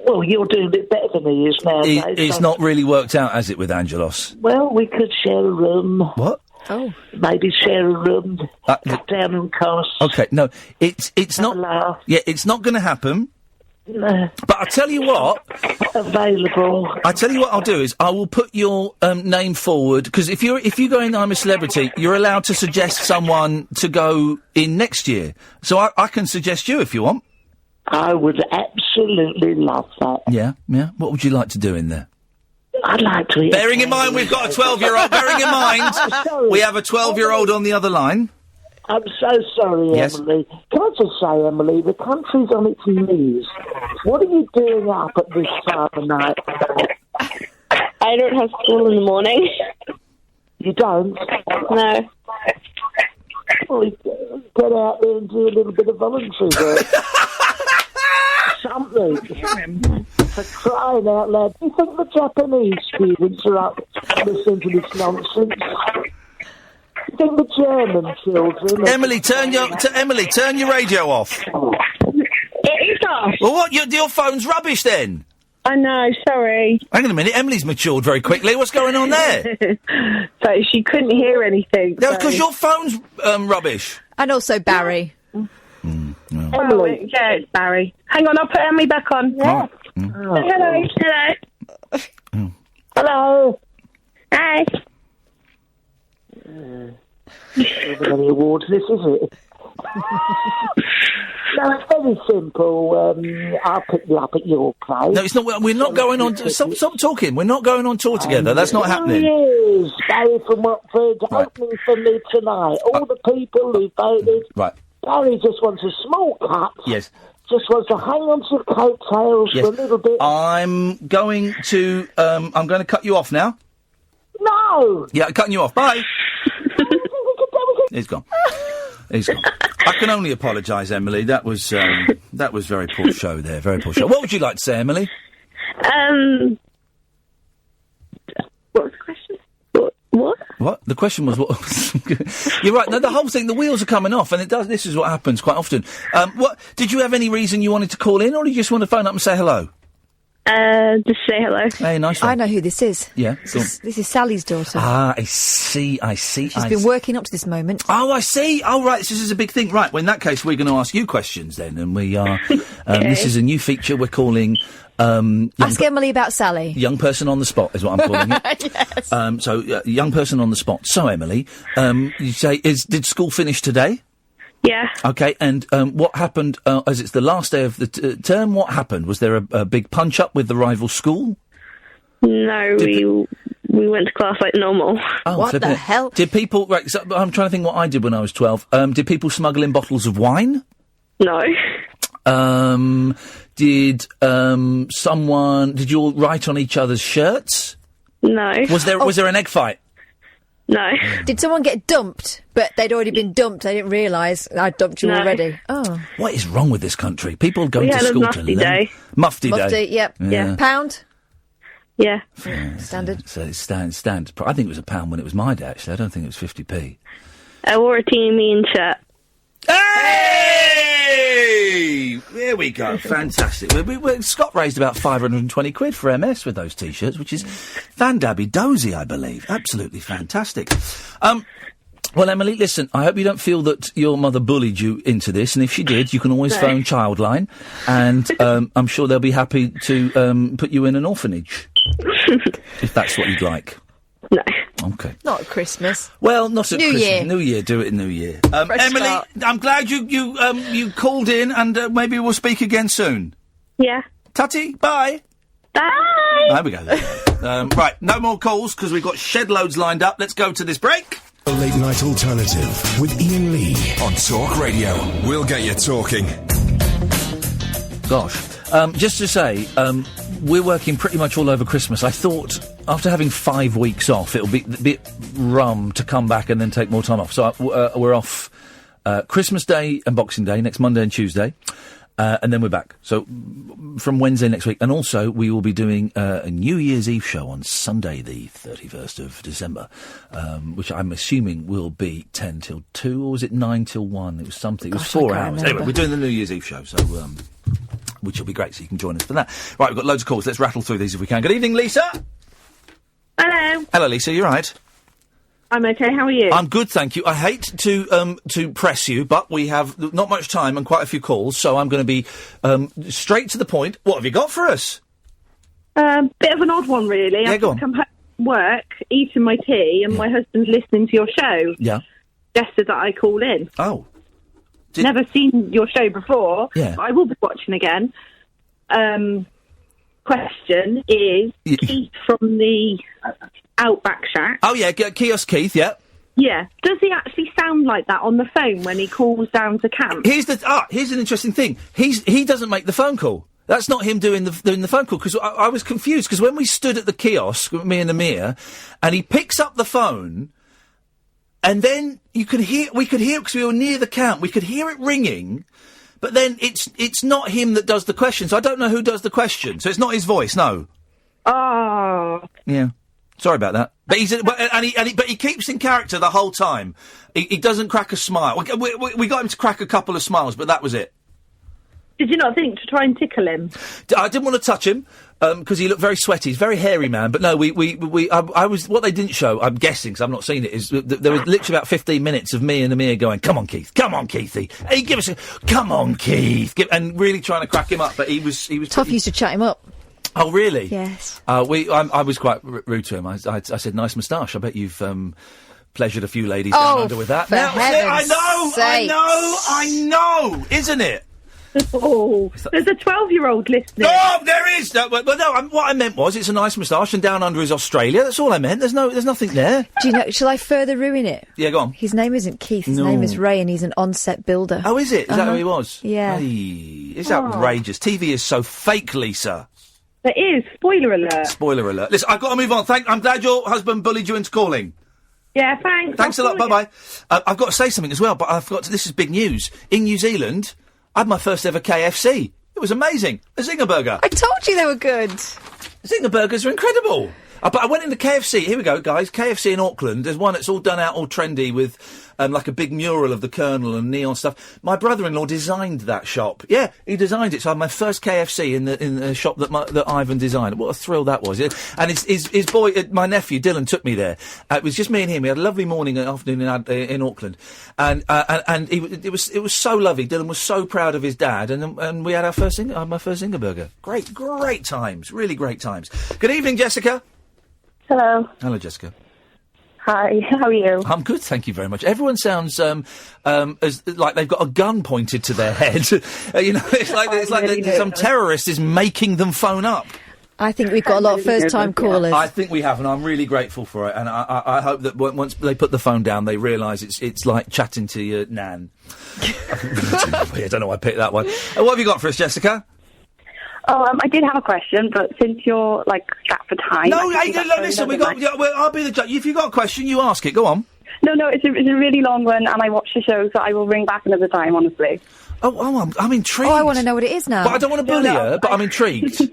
Well, you're doing a bit better than he is nowadays. It's not really worked out, has it, with Angelos? Well, we could share a room. What? Oh. Maybe share a room. Cut down on costs. Okay, no, it's not. Yeah, it's not going to happen. No. But I'll tell you what. Available. I tell you what I'll do is I will put your name forward, because if you go in I'm a Celebrity, you're allowed to suggest someone to go in next year. So I can suggest you if you want. I would absolutely love that. Yeah. What would you like to do in there? I'd like to... Bearing in mind we've got a 12-year-old. Bearing in mind we have a 12-year-old on the other line. I'm so sorry, yes. Emily. Can I just say, Emily, the country's on its knees. What are you doing up at this time of night? I don't have school in the morning. You don't? No. Well, get out there and do a little bit of voluntary work. Something. For crying out loud. Do you think the Japanese students are up listening to this nonsense? Do you think the German children... Emily, turn your radio off. It is off. Well, what? Your phone's rubbish then? I know, sorry. Hang on a minute, Emily's matured very quickly. What's going on there? So she couldn't hear anything. No, because your phone's rubbish. And also Barry. Emily. Yeah, it's Barry. Hang on, I'll put Emily back on. Yeah. Hello. Hello. Hi. Not any awards, this, is it? No, it's very simple. I'll pick you up at your place. No, it's not. We're not going on. Stop talking. We're not going on tour together. That's not happening. Yes, Barry from Watford, opening for me tonight. All the people who voted. Right. Barry just wants a small cut. Yes. Just wants to hang on to your coattails for a little bit. I'm going to cut you off now. No! Yeah, cutting you off. Bye. He's gone. He's gone. I can only apologise, Emily. That was very poor show there. Very poor show. What would you like to say, Emily? What was the question? What? What? The question was what? You're right. No, the whole thing, the wheels are coming off, and it does. This is what happens quite often. What? Did you have any reason you wanted to call in, or did you just want to phone up and say hello? Just say hello. Hey, nice one. I know who this is. Yeah, This is Sally's daughter. Ah, I see. She's been working up to this moment. Oh, I see. Oh, right, this is a big thing. Right, well, in that case, we're going to ask you questions then, and we are... This is a new feature we're calling... Ask Emily about Sally. Young person on the spot is what I'm calling it. Yes. So, young person on the spot. So, Emily, you say, did school finish today? Yeah. Okay, and what happened, as it's the last day of the term, what happened? Was there a big punch-up with the rival school? No, we went to class like normal. Oh, What flipping the it. hell? Did people... Right, so I'm trying to think what I did when I was 12. Did people smuggle in bottles of wine? No. Did someone... Did you all write on each other's shirts? No. Was there an egg fight? No. Did someone get dumped, but they'd already been dumped? I didn't realise I'd dumped you No. already. Oh. What is wrong with this country? People going to had a school to mufti learn. day. Mufti day. Mufti, yep. Yeah. Pound? Yeah. Standard. So it's stand. I think it was £1 when it was my day, actually. I don't think it was 50p. I wore a Team Mean shirt. Hey! There we go. Fantastic. Scott raised about 520 quid for MS with those T-shirts, which is fandabby dozy, I believe. Absolutely fantastic. Well, Emily, listen, I hope you don't feel that your mother bullied you into this, and if she did, you can always No. phone Childline, and I'm sure they'll be happy to put you in an orphanage, if that's what you'd like. No. Okay. Not at Christmas. Well, not at New Christmas. Year. New Year. Do it in New Year. Fresh Emily, start. I'm glad you called in, and maybe we'll speak again soon. Yeah. Tutty, bye. Bye. There we go. Right, no more calls because we've got shed loads lined up. Let's go to this break. The Late Night Alternative with Iain Lee. On Talk Radio. We'll get you talking. Gosh. Just to say, we're working pretty much all over Christmas. I thought after having 5 weeks off, it'll be a bit rum to come back and then take more time off. So we're off Christmas Day and Boxing Day, next Monday and Tuesday. And then we're back. So from Wednesday next week. And also we will be doing a New Year's Eve show on Sunday, the 31st of December, which I'm assuming will be 10 till 2, or was it 9 till 1? It was something. It was 4 hours. remember. Anyway, we're doing the New Year's Eve show, so which will be great, so you can join us for that. Right, we've got loads of calls. Let's rattle through these if we can. Good evening, Lisa. Hello. Hello, Lisa. You all right? I'm okay. How are you? I'm good, thank you. I hate to press you, but we have not much time and quite a few calls, so I'm going to be straight to the point. What have you got for us? Bit of an odd one, really. Yeah, I've go just on. come home from work, eating my tea, and my husband's listening to your show. Yeah. Suggested that I call in. Oh. Never seen your show before. Yeah. But I will be watching again. Question is, Keith from the Outback Shack. Oh, yeah, Kiosk Keith, yeah. Yeah. Does he actually sound like that on the phone when he calls down to camp? Here's an interesting thing. He doesn't make the phone call. That's not him doing the phone call, because I was confused, because when we stood at the kiosk, me and Amir, and he picks up the phone, and then we could hear it, because we were near the camp, we could hear it ringing, but then it's not him that does the question, so I don't know who does the question, so it's not his voice, no. Oh. Yeah. Sorry about that. But he keeps in character the whole time. He doesn't crack a smile. We got him to crack a couple of smiles, but that was it. Did you not think to try and tickle him? I didn't want to touch him because he looked very sweaty. He's a very hairy man. But no, I was. What they didn't show, I'm guessing, because I've not seen it, is that there was literally about 15 minutes of me and Amir going, "Come on, Keith. Come on, Keithy. Hey, give us a. Come on, Keith." And really trying to crack him up. But he was. Tough used to chat him up. Oh, really? Yes. I was quite rude to him. I said, "Nice moustache. I bet you've pleasured a few ladies down under with that." For heaven's I know, isn't it? Oh, there's a 12-year-old listening. Oh, there is. No, but no. What I meant was, it's a nice moustache, and down under is Australia. That's all I meant. There's nothing there. Do you know? Shall I further ruin it? Yeah, go on. His name isn't Keith. His No. name is Ray, and he's an on-set builder. Oh, is it? Is that who he was? Yeah. Hey, it's outrageous. TV is so fake, Lisa. There is. Spoiler alert. Spoiler alert. Listen, I've got to move on. I'm glad your husband bullied you into calling. Yeah, thanks. Thanks a lot. Bye-bye. I've got to say something as well, but I forgot to. This is big news. In New Zealand, I had my first ever KFC. It was amazing. A Zinger burger. I told you they were good. Zinger burgers are incredible. But I went into KFC. Here we go, guys. KFC in Auckland. There's one that's all done out, all trendy, with like a big mural of the Colonel and neon stuff. My brother-in-law designed that shop. Yeah, he designed it. So I had my first KFC in the shop that Ivan designed. What a thrill that was. Yeah. And his boy, my nephew Dylan, took me there. It was just me and him. We had a lovely morning and afternoon in Auckland, and it was so lovely. Dylan was so proud of his dad, and we had my first Zinger burger. Great times. Really great times. Good evening, Jessica. Hello. Hello, Jessica. Hi, how are you? I'm good, thank you very much. Everyone sounds as like they've got a gun pointed to their head. It's like some terrorist is making them phone up. I think we've got a lot of first-time callers. I think we have, and I'm really grateful for it. And I hope that once they put the phone down, they realise it's like chatting to your nan. I don't know why I picked that one. What have you got for us, Jessica? Oh, I did have a question, but since you're strapped for time... No, listen, I'll be the judge. If you've got a question, you ask it. Go on. No, it's a really long one, and I watch the show, so I will ring back another time, honestly. I'm intrigued. Oh, I want to know what it is now. But I don't want to bully her, but I'm intrigued.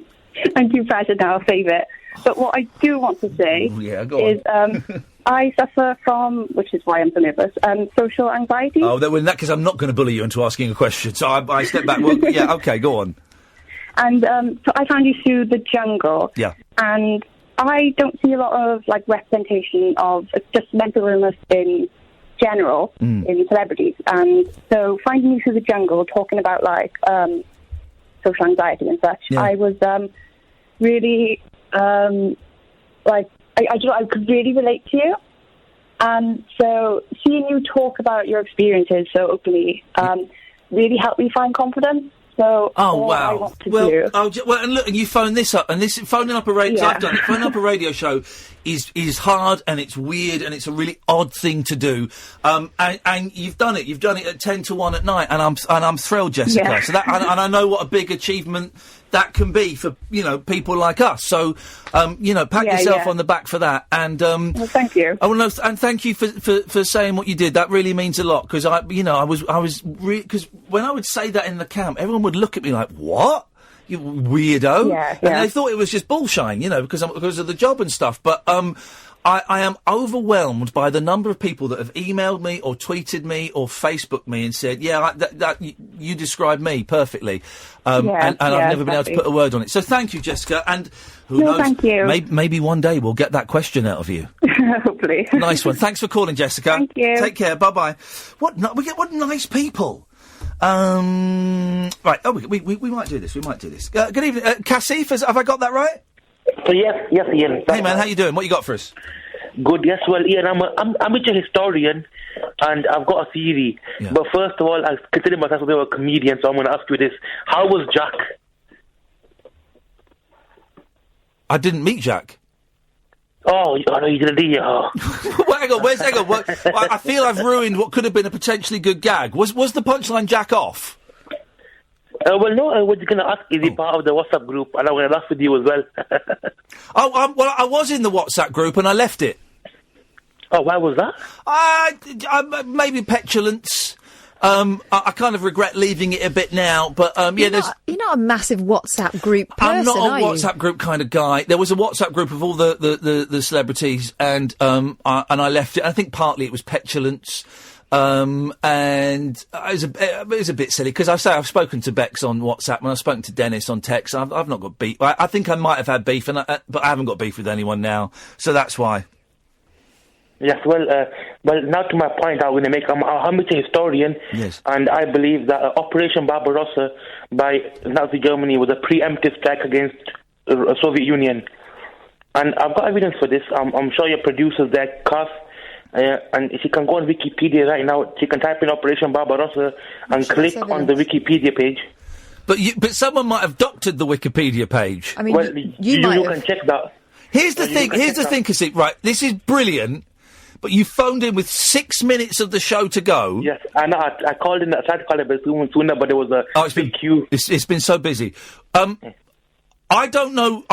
I'm too pressured now, I'll save it. But what I do want to say is I suffer from, which is why I'm so nervous, social anxiety. Oh, well, in that case, I'm not going to bully you into asking a question, so I step back. Well, yeah, OK, go on. And so I found you through The Jungle. Yeah. And I don't see a lot of representation of just mental illness in general in celebrities. And so finding you through The Jungle, talking about social anxiety and such, I was really I could really relate to you. And so seeing you talk about your experiences so openly really helped me find confidence. So I want to do. And look, and you phone this up, and phoning up a radio. I've done it. Phoning up a radio show is hard, and it's weird, and it's a really odd thing to do. And you've done it. You've done it at 10 to 1 at night, and I'm thrilled, Jessica. Yeah. So and I know what a big achievement that can be for people like us. So pat yourself on the back for that. And well, thank you. And thank you for saying what you did. That really means a lot, because I was because when I would say that in the camp, everyone would look at me like, what? You weirdo. And they thought it was just bullshine, because of the job and stuff. But I am overwhelmed by the number of people that have emailed me or tweeted me or Facebooked me and said, you describe me perfectly. And I've never been able to put a word on it. So thank you, Jessica. And who knows? Thank you. Maybe one day we'll get that question out of you. Hopefully. Nice one. Thanks for calling, Jessica. Thank you. Take care. Bye-bye. What nice people. Right. Oh, we might do this. Good evening. Cassif, have I got that right? Yes, Ian. Hey, man, how you doing? What you got for us? Good, yes. Well, Ian, I'm a historian, and I've got a theory. Yeah. But first of all, I consider myself a bit of a comedian, so I'm going to ask you this. How was Jack? I didn't meet Jack. Oh, I know you didn't, did you? Oh. Hang on. I feel I've ruined what could have been a potentially good gag. Was the punchline Jack off? Well, no, I was going to ask, is he part of the WhatsApp group? And I'm going to laugh with you as well. I was in the WhatsApp group and I left it. Oh, why was that? Maybe petulance. I kind of regret leaving it a bit now, but you're not a massive WhatsApp group person, I'm not a are WhatsApp group kind of guy. There was a WhatsApp group of all the celebrities, and I left it. I think partly it was petulance. And it was a bit silly, because I've spoken to Bex on WhatsApp and I've spoken to Dennis on text. I've not got beef. I think I might have had beef, but I haven't got beef with anyone now, so that's why. Yes, well, now to my point, I'm going to make. I'm a historian, yes, and I believe that Operation Barbarossa by Nazi Germany was a preemptive strike against the Soviet Union, and I've got evidence for this. I'm sure your producers there, Kath. And if you can go on Wikipedia right now, you can type in Operation Barbarossa and click on the Wikipedia page. But someone might have doctored the Wikipedia page. I mean, well, you can check that. Here's the thing, Cassette. Right, this is brilliant, but you phoned in with 6 minutes of the show to go. Yes, I called in. I tried to call it a bit sooner, but there was a big queue. It's been so busy. I don't know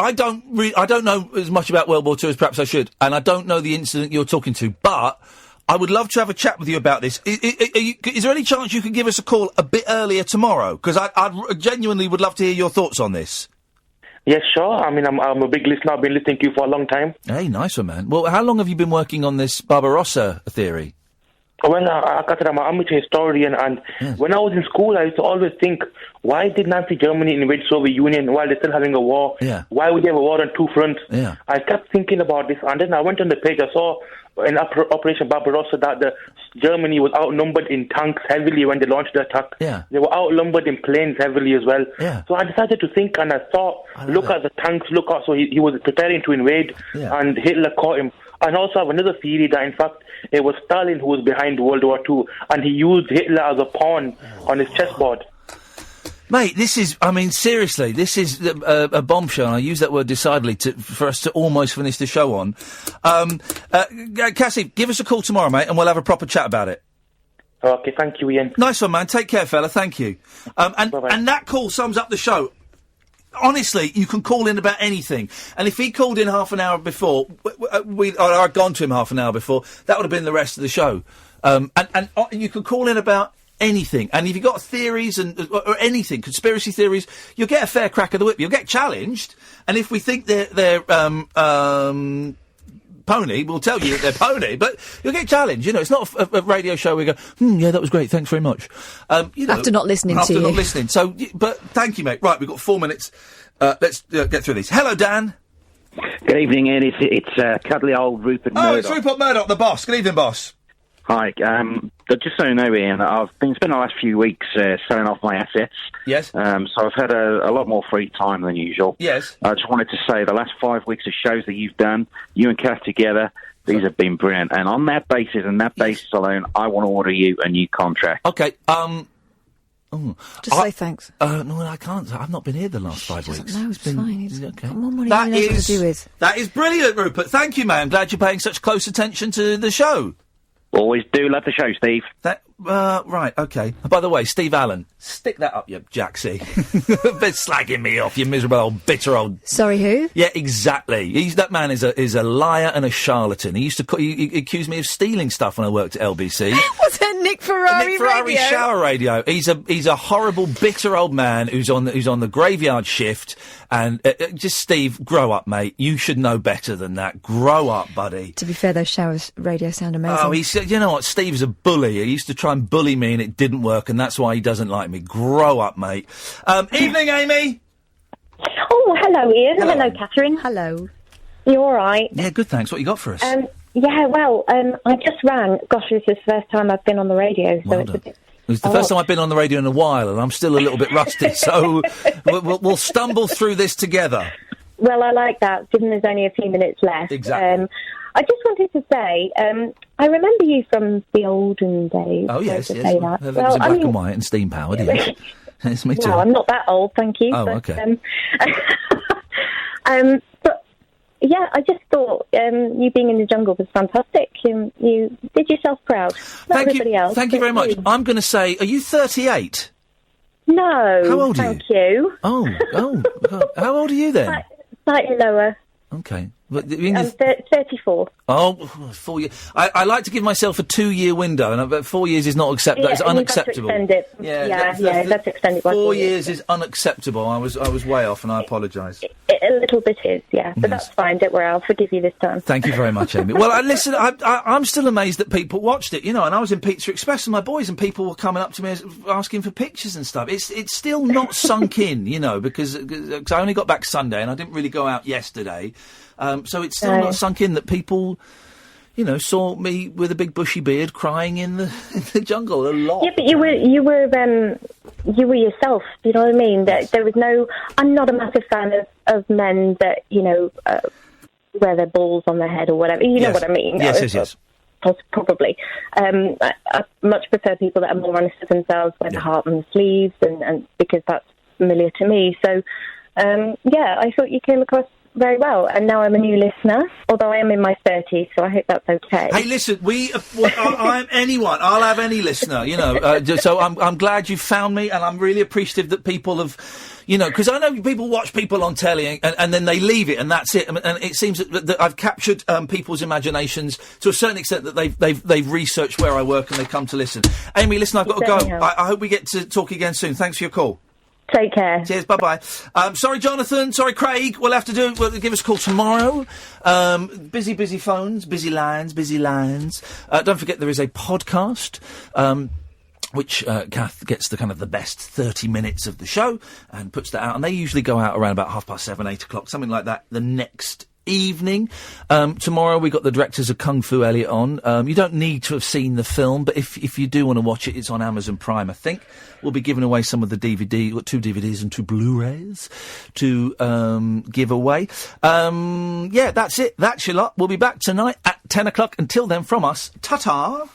as much about World War II as perhaps I should, and I don't know the incident you're talking to, but I would love to have a chat with you about this. Is there any chance you could give us a call a bit earlier tomorrow? Because I genuinely would love to hear your thoughts on this. Yes, sure. I mean, I'm a big listener. I've been listening to you for a long time. Hey, nice one, man. Well, how long have you been working on this Barbarossa theory? Well, I'm an amateur historian, and when I was in school, I used to always think, why did Nazi Germany invade Soviet Union while they're still having a war? Yeah. Why would they have a war on two fronts? Yeah. I kept thinking about this, and then I went on the page. I saw in Operation Barbarossa that Germany was outnumbered in tanks heavily when they launched the attack. Yeah. They were outnumbered in planes heavily as well. Yeah. So I decided to think, and I thought, look at the tanks, look at, so he was preparing to invade, and Hitler caught him. And also I have another theory that, in fact, it was Stalin who was behind World War II, and he used Hitler as a pawn on his chessboard. Mate, seriously, this is a bombshell, and I use that word decidedly for us to almost finish the show on. Cassie, give us a call tomorrow, mate, and we'll have a proper chat about it. Okay, thank you, Ian. Nice one, man. Take care, fella. Thank you. And that call sums up the show. Honestly, you can call in about anything. And if he called in half an hour before, I'd gone to him half an hour before, that would have been the rest of the show. And you can call in about anything. And if you've got theories or anything, conspiracy theories, you'll get a fair crack of the whip. You'll get challenged. And if we think they're pony, we'll tell you that they're pony, but you'll get challenged. You know, it's not a radio show where we go, yeah, that was great, thanks very much. After not listening to you. After not listening. So, but thank you, mate. Right, we've got 4 minutes. Let's get through these. Hello, Dan. Good evening, Ian. It's cuddly old Rupert Murdoch. Oh, it's Rupert Murdoch, the boss. Good evening, boss. Hi. Just so you know, Ian, I've been spending the last few weeks selling off my assets. Yes. So I've had a lot more free time than usual. Yes. I just wanted to say the last 5 weeks of shows that you've done, you and Kath together, these have been brilliant. And on that basis and that basis alone, I want to order you a new contract. Okay. Just say thanks. No, I can't. I've not been here the last 5 weeks. No, it's fine. Okay. Come on, what do you know what to do with? That is brilliant, Rupert. Thank you, man. I'm glad you're paying such close attention to the show. Always do love the show, Steve. Right, okay. By the way, Steve Allen, stick that up, you jacksie. Been slagging me off, you miserable old, bitter old... Sorry, who? Yeah, exactly. That man is a liar and a charlatan. He used to he accused me of stealing stuff when I worked at LBC. What's that, Nick Ferrari Nick Ferrari radio? shower radio. He's a horrible, bitter old man who's on the graveyard shift. And just, Steve, grow up, mate. You should know better than that. Grow up, buddy. To be fair, those showers radio sound amazing. Oh, he said, you know what? Steve's a bully. He used to try and bully me, and it didn't work, and that's why he doesn't like me. Grow up, mate. Evening, Amy. Oh, hello, Ian. Hello, Katherine. Hello. You all right? Yeah, good, thanks. What you got for us? Yeah, well, I just rang. Gosh, this is the first time I've been on the radio, so it's a bit... It's the first time I've been on the radio in a while, and I'm still a little bit rusty, so we'll stumble through this together. Well, I like that, given there's only a few minutes left. Exactly. I just wanted to say, I remember you from the olden days. Oh, yes, yes. Say that. It was in black and white and steam-powered, yes. It's me too. No, I'm not that old, thank you. Oh, but, okay. But, yeah, I just thought you being in the jungle was fantastic. You did yourself proud. Not everybody else. Thank you very much. I'm going to say, are you 38? No. How old are you? Thank you. Oh. How old are you then? Slightly lower. Okay. I'm 34. Oh, 4 years. I like to give myself a 2-year window, and 4 years is not acceptable. It's unacceptable. You've got to extend it. Let's extend it by 4 years is unacceptable. I was way off, and I apologise. A little bit is, yeah, but that's fine. Don't worry, I'll forgive you this time. Thank you very much, Amy. Well, listen, I'm still amazed that people watched it, you know. And I was in Pizza Express with my boys, and people were coming up to me asking for pictures and stuff. It's still not sunk in, you know, because I only got back Sunday, and I didn't really go out yesterday. So it's still not sunk in that people, you know, saw me with a big bushy beard crying in the jungle a lot. Yeah, but you were yourself. You know what I mean? There was no. I'm not a massive fan of men that wear their balls on their head or whatever. You know what I mean? Yes. Probably. I much prefer people that are more honest with themselves, wear the heart on the sleeves, and because that's familiar to me. So, I thought you came across very well, and now I'm a new listener, although I am in my 30s, so I hope that's okay. Hey, listen, I'm anyone. I'll have any listener, you know. So I'm glad you found me, and I'm really appreciative that people have, you know, because I know people watch people on telly and then they leave it, and that's it. And it seems that I've captured people's imaginations to a certain extent that they've researched where I work and they come to listen. Amy, listen, I've got to go. I hope we get to talk again soon. Thanks for your call. Take care. Cheers, bye-bye. Sorry, Jonathan. Sorry, Craig. We'll have to give us a call tomorrow. Busy phones, busy lines. Don't forget there is a podcast, which Kath gets the kind of the best 30 minutes of the show and puts that out. And they usually go out around about 7:30, 8 o'clock, something like that, the next evening. Tomorrow we got the directors of Kung Fu Elliot on. You don't need to have seen the film, but if you do want to watch it, it's on Amazon Prime, I think. We'll be giving away some of the DVD, 2 DVDs and 2 Blu-rays to give away. Yeah, that's it. That's your lot. We'll be back tonight at 10 o'clock. Until then, from us, ta-ta!